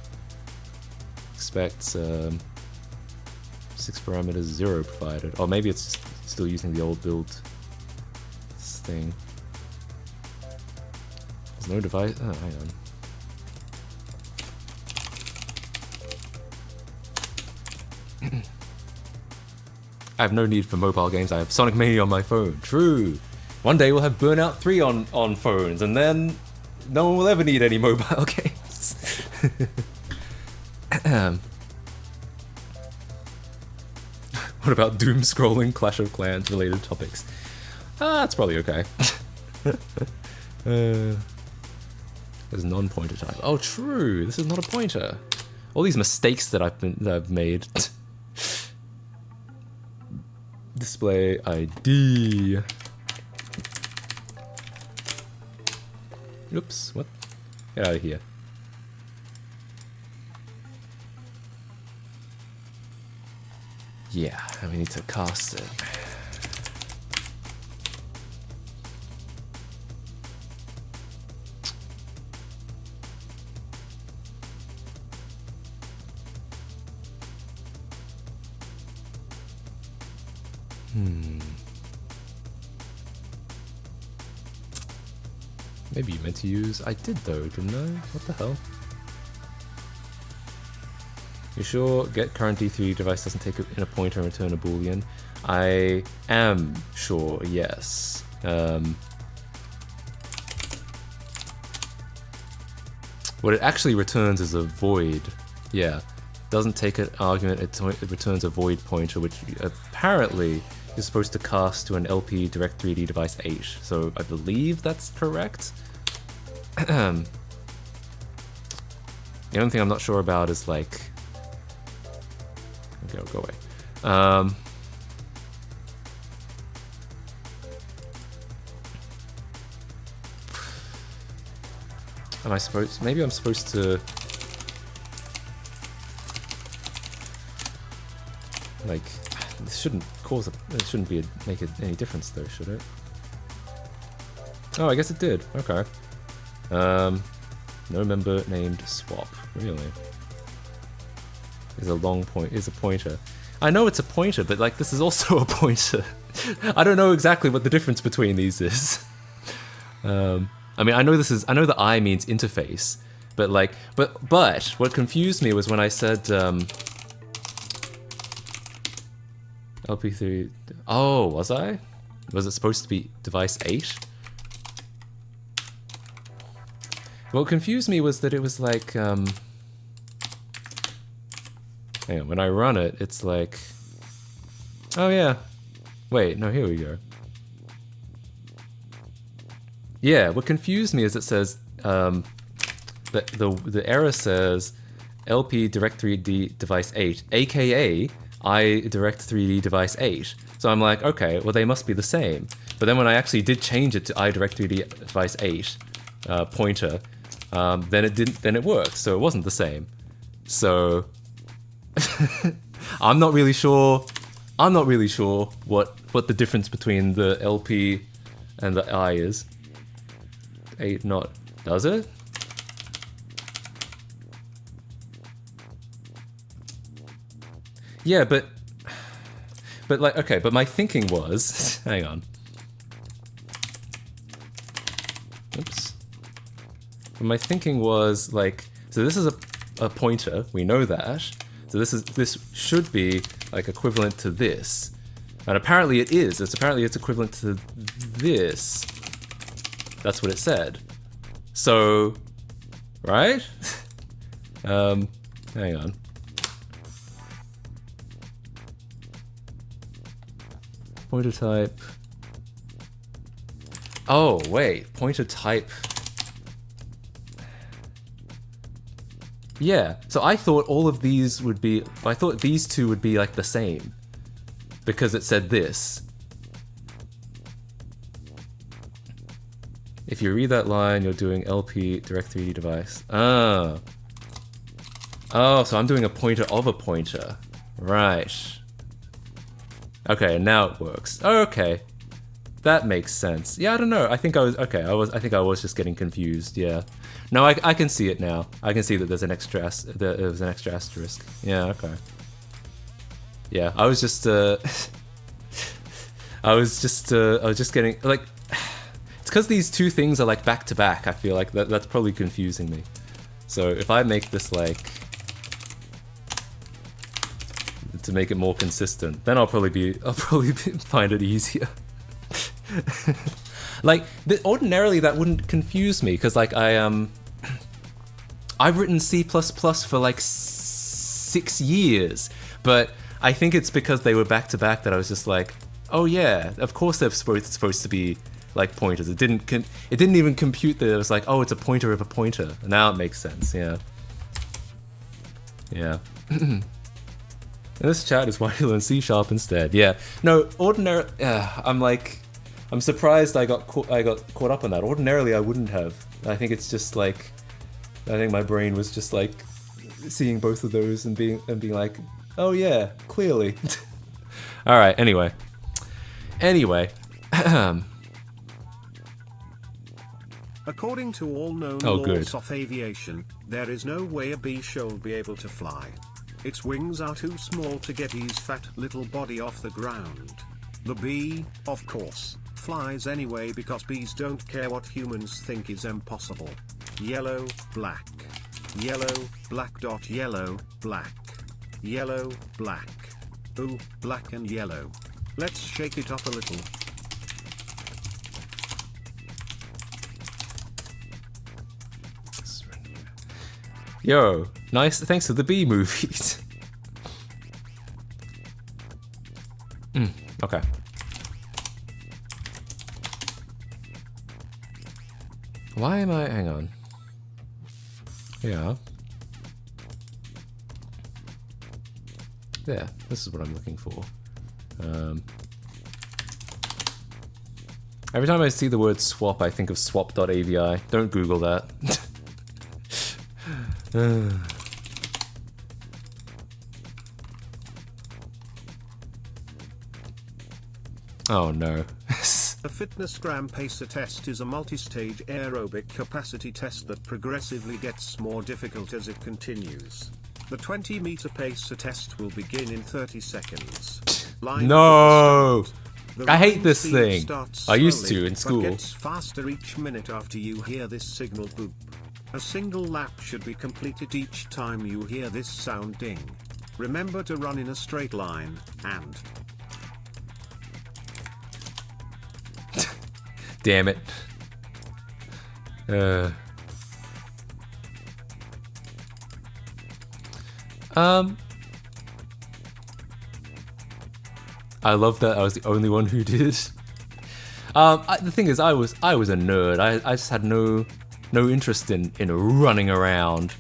Expect 6 parameters, 0 provided. Or maybe it's still using the old build thing. There's no device. Oh, hang on. I have no need for mobile games. I have Sonic Mania on my phone. True. One day we'll have Burnout 3 on phones, and then no one will ever need any mobile games. What about doom scrolling, Clash of Clans related topics? That's probably okay. There's non-pointer type. Oh, true. This is not a pointer. All these mistakes that I've made. Display ID. Oops, what? Get out of here. Yeah, and we need to cast it. Maybe you meant to use... I did though, didn't I? What the hell? You sure get current D3 device doesn't take in a pointer and return a boolean? I am sure, yes. What it actually returns is a void. Yeah. Doesn't take an argument, it returns a void pointer, which apparently is supposed to cast to an LP Direct 3D device H. So I believe that's correct. The only thing I'm not sure about is like... Okay, I'll go away. Am I supposed... Maybe I'm supposed to... Like, this shouldn't cause a... It shouldn't be make it any difference though, should it? Oh, I guess it did. Okay. No member named swap. Really? Is a long point. Is a pointer. I know it's a pointer, but like this is also a pointer. I don't know exactly what the difference between these is. I mean, I know this is. I know the I means interface, but like, but what confused me was when I said LP3. Oh, was I? Was it supposed to be device 8? What confused me was that it was like, hang on, when I run it, it's like, oh yeah, wait, no, here we go. Yeah, what confused me is it says, that the error says LP Direct3D device 8, aka I Direct 3D device 8. So I'm like, okay, well they must be the same. But then when I actually did change it to I Direct 3D device 8 pointer, then it worked. So it wasn't the same. So I'm not really sure. I'm not really sure what the difference between the LP and the I is. 8 not does it? Yeah, but like, okay, but my thinking was, hang on. Oops. But my thinking was like, so this is a pointer, we know that. So this should be like equivalent to this. And apparently it is. It's equivalent to this. That's what it said. So, right? Hang on. Pointer type. Oh, wait. Pointer type. Yeah. So I thought all of these would be... I thought these two would be like the same. Because it said this. If you read that line, you're doing LP Direct 3D device. Ah. Oh, so I'm doing a pointer of a pointer. Right. Okay, now it works. Oh, okay. That makes sense. Yeah, I don't know. I think I was okay. I think I was just getting confused. Yeah. No, I can see it now. I can see that there's an extra asterisk. Yeah. Okay. Yeah. I was just getting like. It's because these two things are like back to back. I feel like that's probably confusing me. So if I make this like to make it more consistent, then I'll probably find it easier. Like ordinarily that wouldn't confuse me because like I've written C++ for like 6 years, but I think it's because they were back to back that I was just like, oh yeah, of course they're supposed to be like pointers. It didn't even compute that it was like, oh, it's a pointer of a pointer. Now it makes sense. Yeah. Yeah. And this chat is why you learn C# instead. Yeah. No, ordinary. I'm surprised I got caught up on that. Ordinarily, I wouldn't have. I think it's just like, I think my brain was just like seeing both of those and being like, oh yeah, clearly. All right. Anyway. According to all known laws of aviation, there is no way a bee shall be able to fly. Its wings are too small to get his fat little body off the ground. The bee, of course, flies anyway because bees don't care what humans think is impossible. Yellow, black. Yellow, black dot yellow, black. Yellow, black. Ooh, black and yellow. Let's shake it up a little. Yo, nice. Thanks for the bee movies. Okay. Why am I? Hang on. Yeah. Yeah, this is what I'm looking for. Every time I see the word swap, I think of swap.avi. Don't Google that. Oh no. The FitnessGram Pacer test is a multi-stage aerobic capacity test that progressively gets more difficult as it continues. The 20-meter pacer test will begin in 30 seconds. No! I hate running this speed thing. starts I used slowly, to in but school. gets faster each minute after you hear this signal boop. A single lap should be completed each time you hear this sound ding. Remember to run in a straight line, and Damn it. I love that I was the only one who did. The thing is, I was a nerd. I just had no interest in running around.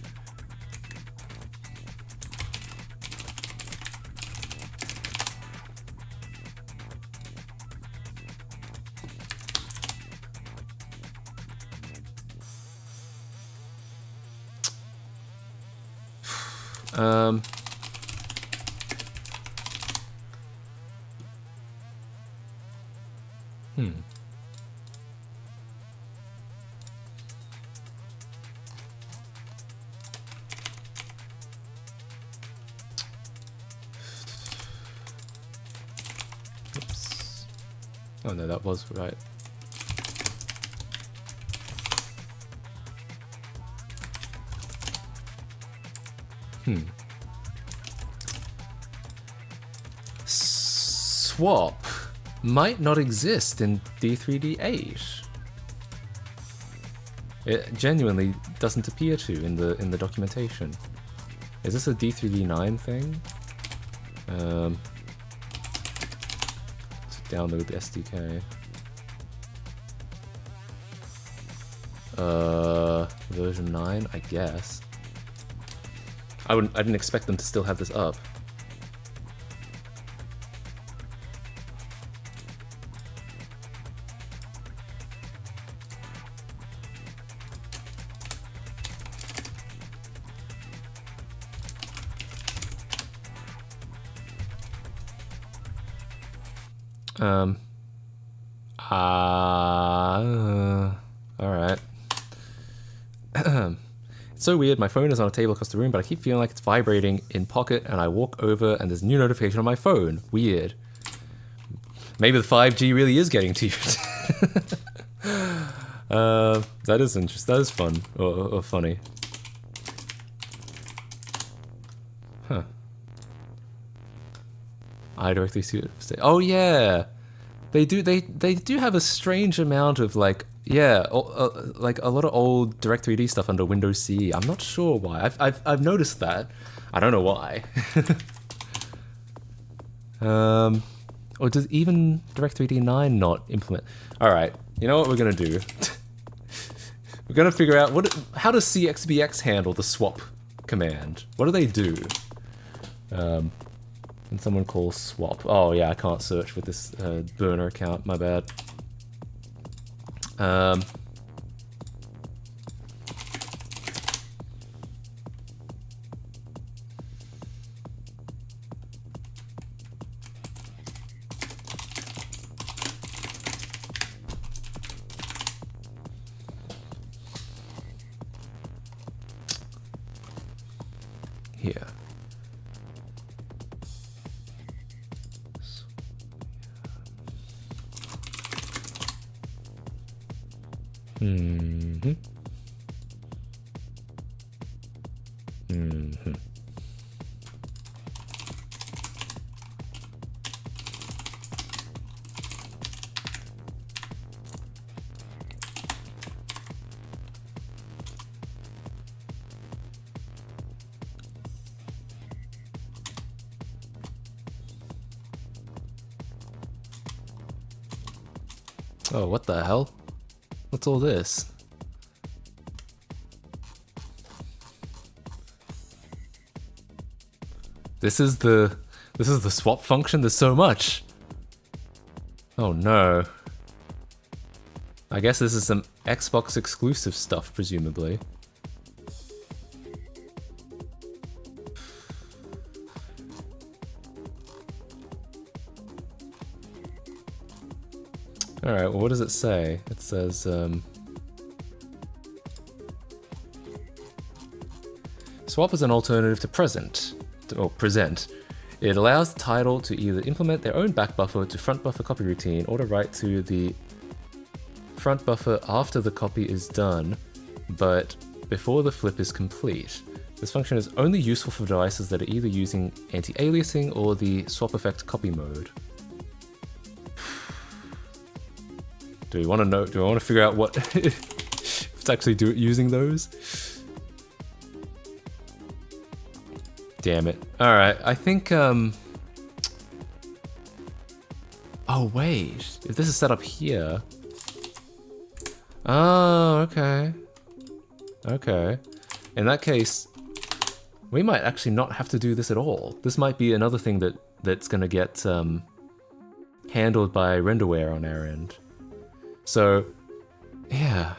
Oops. Oh no, that was right. Swap might not exist in D3D8. It genuinely doesn't appear to in the documentation. Is this a D3D9 thing? Let's download the SDK. Version 9, I guess. I didn't expect them to still have this up. Alright. It's so weird, my phone is on a table across the room, but I keep feeling like it's vibrating in pocket, and I walk over and there's a new notification on my phone. Weird. Maybe the 5G really is getting to you. That is interesting. That is fun. Or funny. Huh. I directly see it. Oh yeah! They do have a strange amount of like like a lot of old Direct3D stuff under Windows CE. I'm not sure why. I've noticed that. I don't know why. Or does even Direct3D 9 not implement? All right, you know what we're gonna do? We're gonna figure out how does CXBX handle the swap command? What do they do? Can someone call swap? Oh yeah, I can't search with this burner account, my bad. Here. Oh, what the hell? What's all this? This is the This is the swap function? There's so much. Oh no. I guess this is some Xbox exclusive stuff, presumably. Alright, well what does it say? It says, swap is an alternative to present. It allows the title to either implement their own back buffer to front buffer copy routine or to write to the front buffer after the copy is done, but before the flip is complete. This function is only useful for devices that are either using anti-aliasing or the swap effect copy mode. Do we want to know? Do I want to figure out what if it's actually using those? Damn it! All right, I think. Oh wait, if this is set up here. Oh, okay. Okay. In that case, we might actually not have to do this at all. This might be another thing that's gonna get handled by renderware on our end. So, yeah,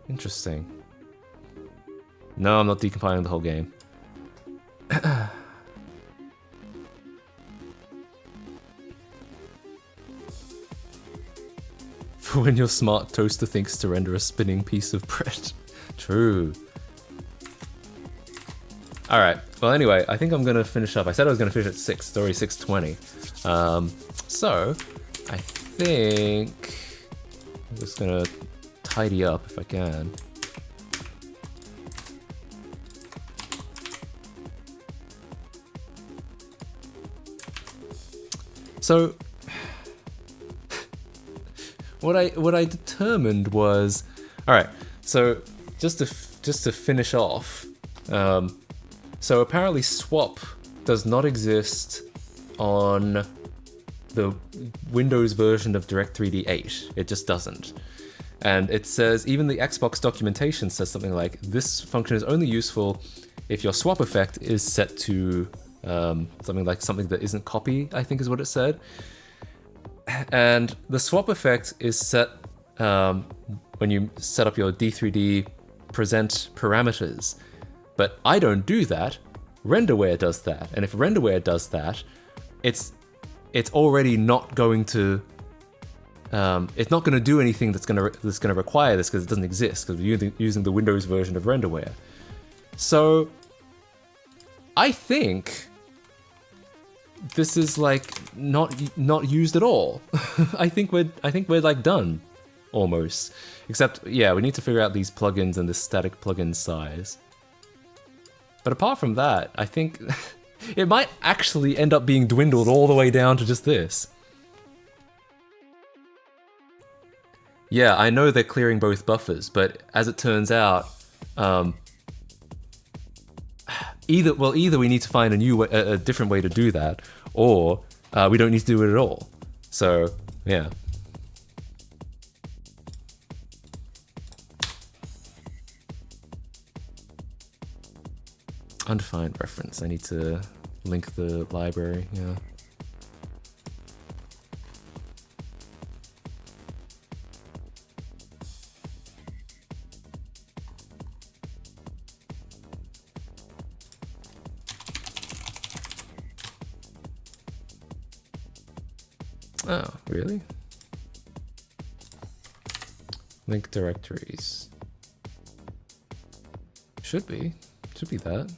interesting. No, I'm not decompiling the whole game. For when your smart toaster thinks to render a spinning piece of bread. True. Alright, well anyway, I think I'm gonna finish up. I said I was gonna finish at 6, it's already 6:20. So, I think I'm just gonna tidy up if I can. So, what I determined was, all right. So just to finish off, so apparently swap does not exist on the Windows version of Direct3D 8. It just doesn't. And it says, even the Xbox documentation says something like, this function is only useful if your swap effect is set to something that isn't copy, I think is what it said. And the swap effect is set when you set up your D3D present parameters. But I don't do that. Renderware does that. And if renderware does that, it's already not going to it's not going to do anything that's going to require this because it doesn't exist because we're using the Windows version of renderware. So I think this is like not used at all. I think we're like done almost. Except yeah, we need to figure out these plugins and this static plugin size. But apart from that, I think it might actually end up being dwindled all the way down to just this. Yeah, I know they're clearing both buffers, but as it turns out, either we need to find a different way to do that, or we don't need to do it at all. So yeah. Undefined reference. I need to link the library. Yeah. Oh, really? Link directories. Should be that.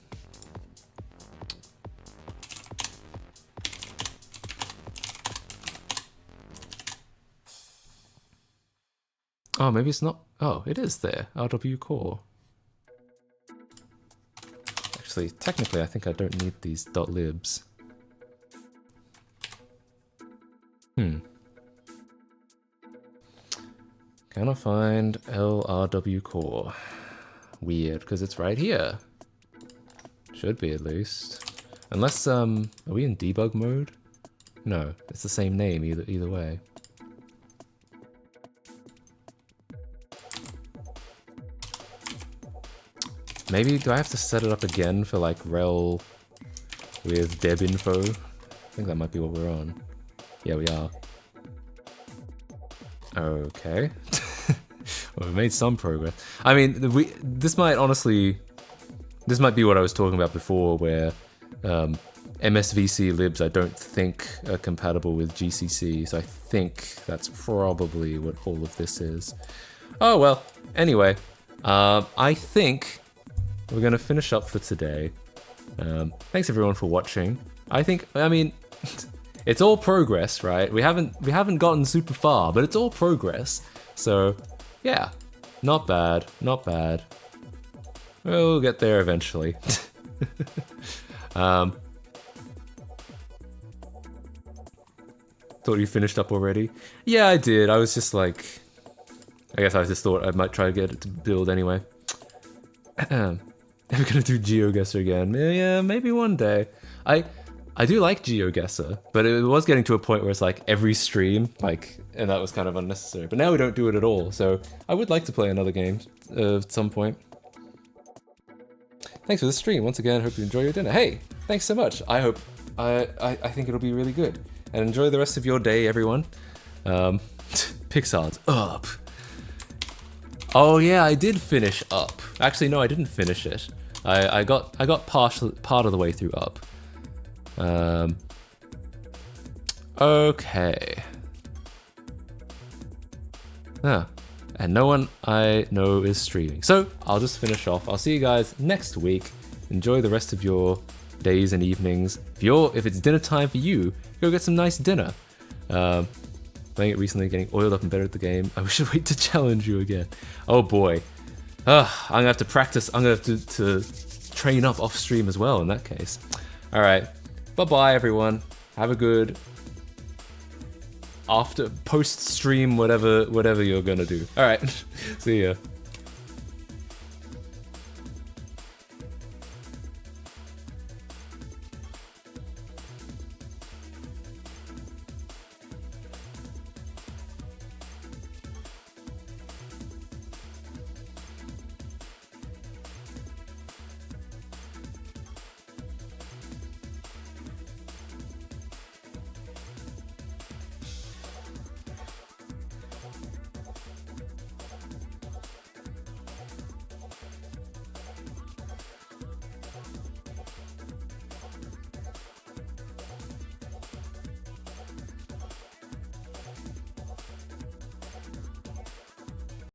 Oh, maybe it's not. Oh, it is there. RW core. Actually, technically, I think I don't need these .libs. Can I find LRW core? Weird, because it's right here. Should be at least. Unless, are we in debug mode? No, it's the same name either way. Maybe, do I have to set it up again for like rel with deb info? I think that might be what we're on. Yeah, we are. Okay. Well, we made some progress. I mean, this might be what I was talking about before, where MSVC libs I don't think are compatible with GCC, so I think that's probably what all of this is. Oh well, anyway, I think we're gonna finish up for today. Thanks everyone for watching. I mean, it's all progress, right? We haven't gotten super far, but it's all progress. So, yeah, not bad, not bad. We'll get there eventually. Thought you finished up already? Yeah, I did. I was just like, I guess I just thought I might try to get it to build anyway. Ever gonna do GeoGuessr again? Yeah, maybe one day. I do like GeoGuessr, but it was getting to a point where it's like every stream, like, and that was kind of unnecessary. But now we don't do it at all, so I would like to play another game at some point. Thanks for the stream once again. Hope you enjoy your dinner. Hey, thanks so much. I think it'll be really good. And enjoy the rest of your day, everyone. Pixar's up. Oh yeah, I did finish Up. Actually, no, I didn't finish it. I got part of the way through Up. Okay. And no one I know is streaming. So I'll just finish off. I'll see you guys next week. Enjoy the rest of your days and evenings. If it's dinner time for you, go get some nice dinner. Playing it recently, getting oiled up and better at the game. I should wait to challenge you again. Oh boy. I'm gonna have to practice. I'm gonna have to train up off stream as well in that case. All right. Bye-bye, everyone. Have a good post-stream, whatever you're gonna do. All right. See ya.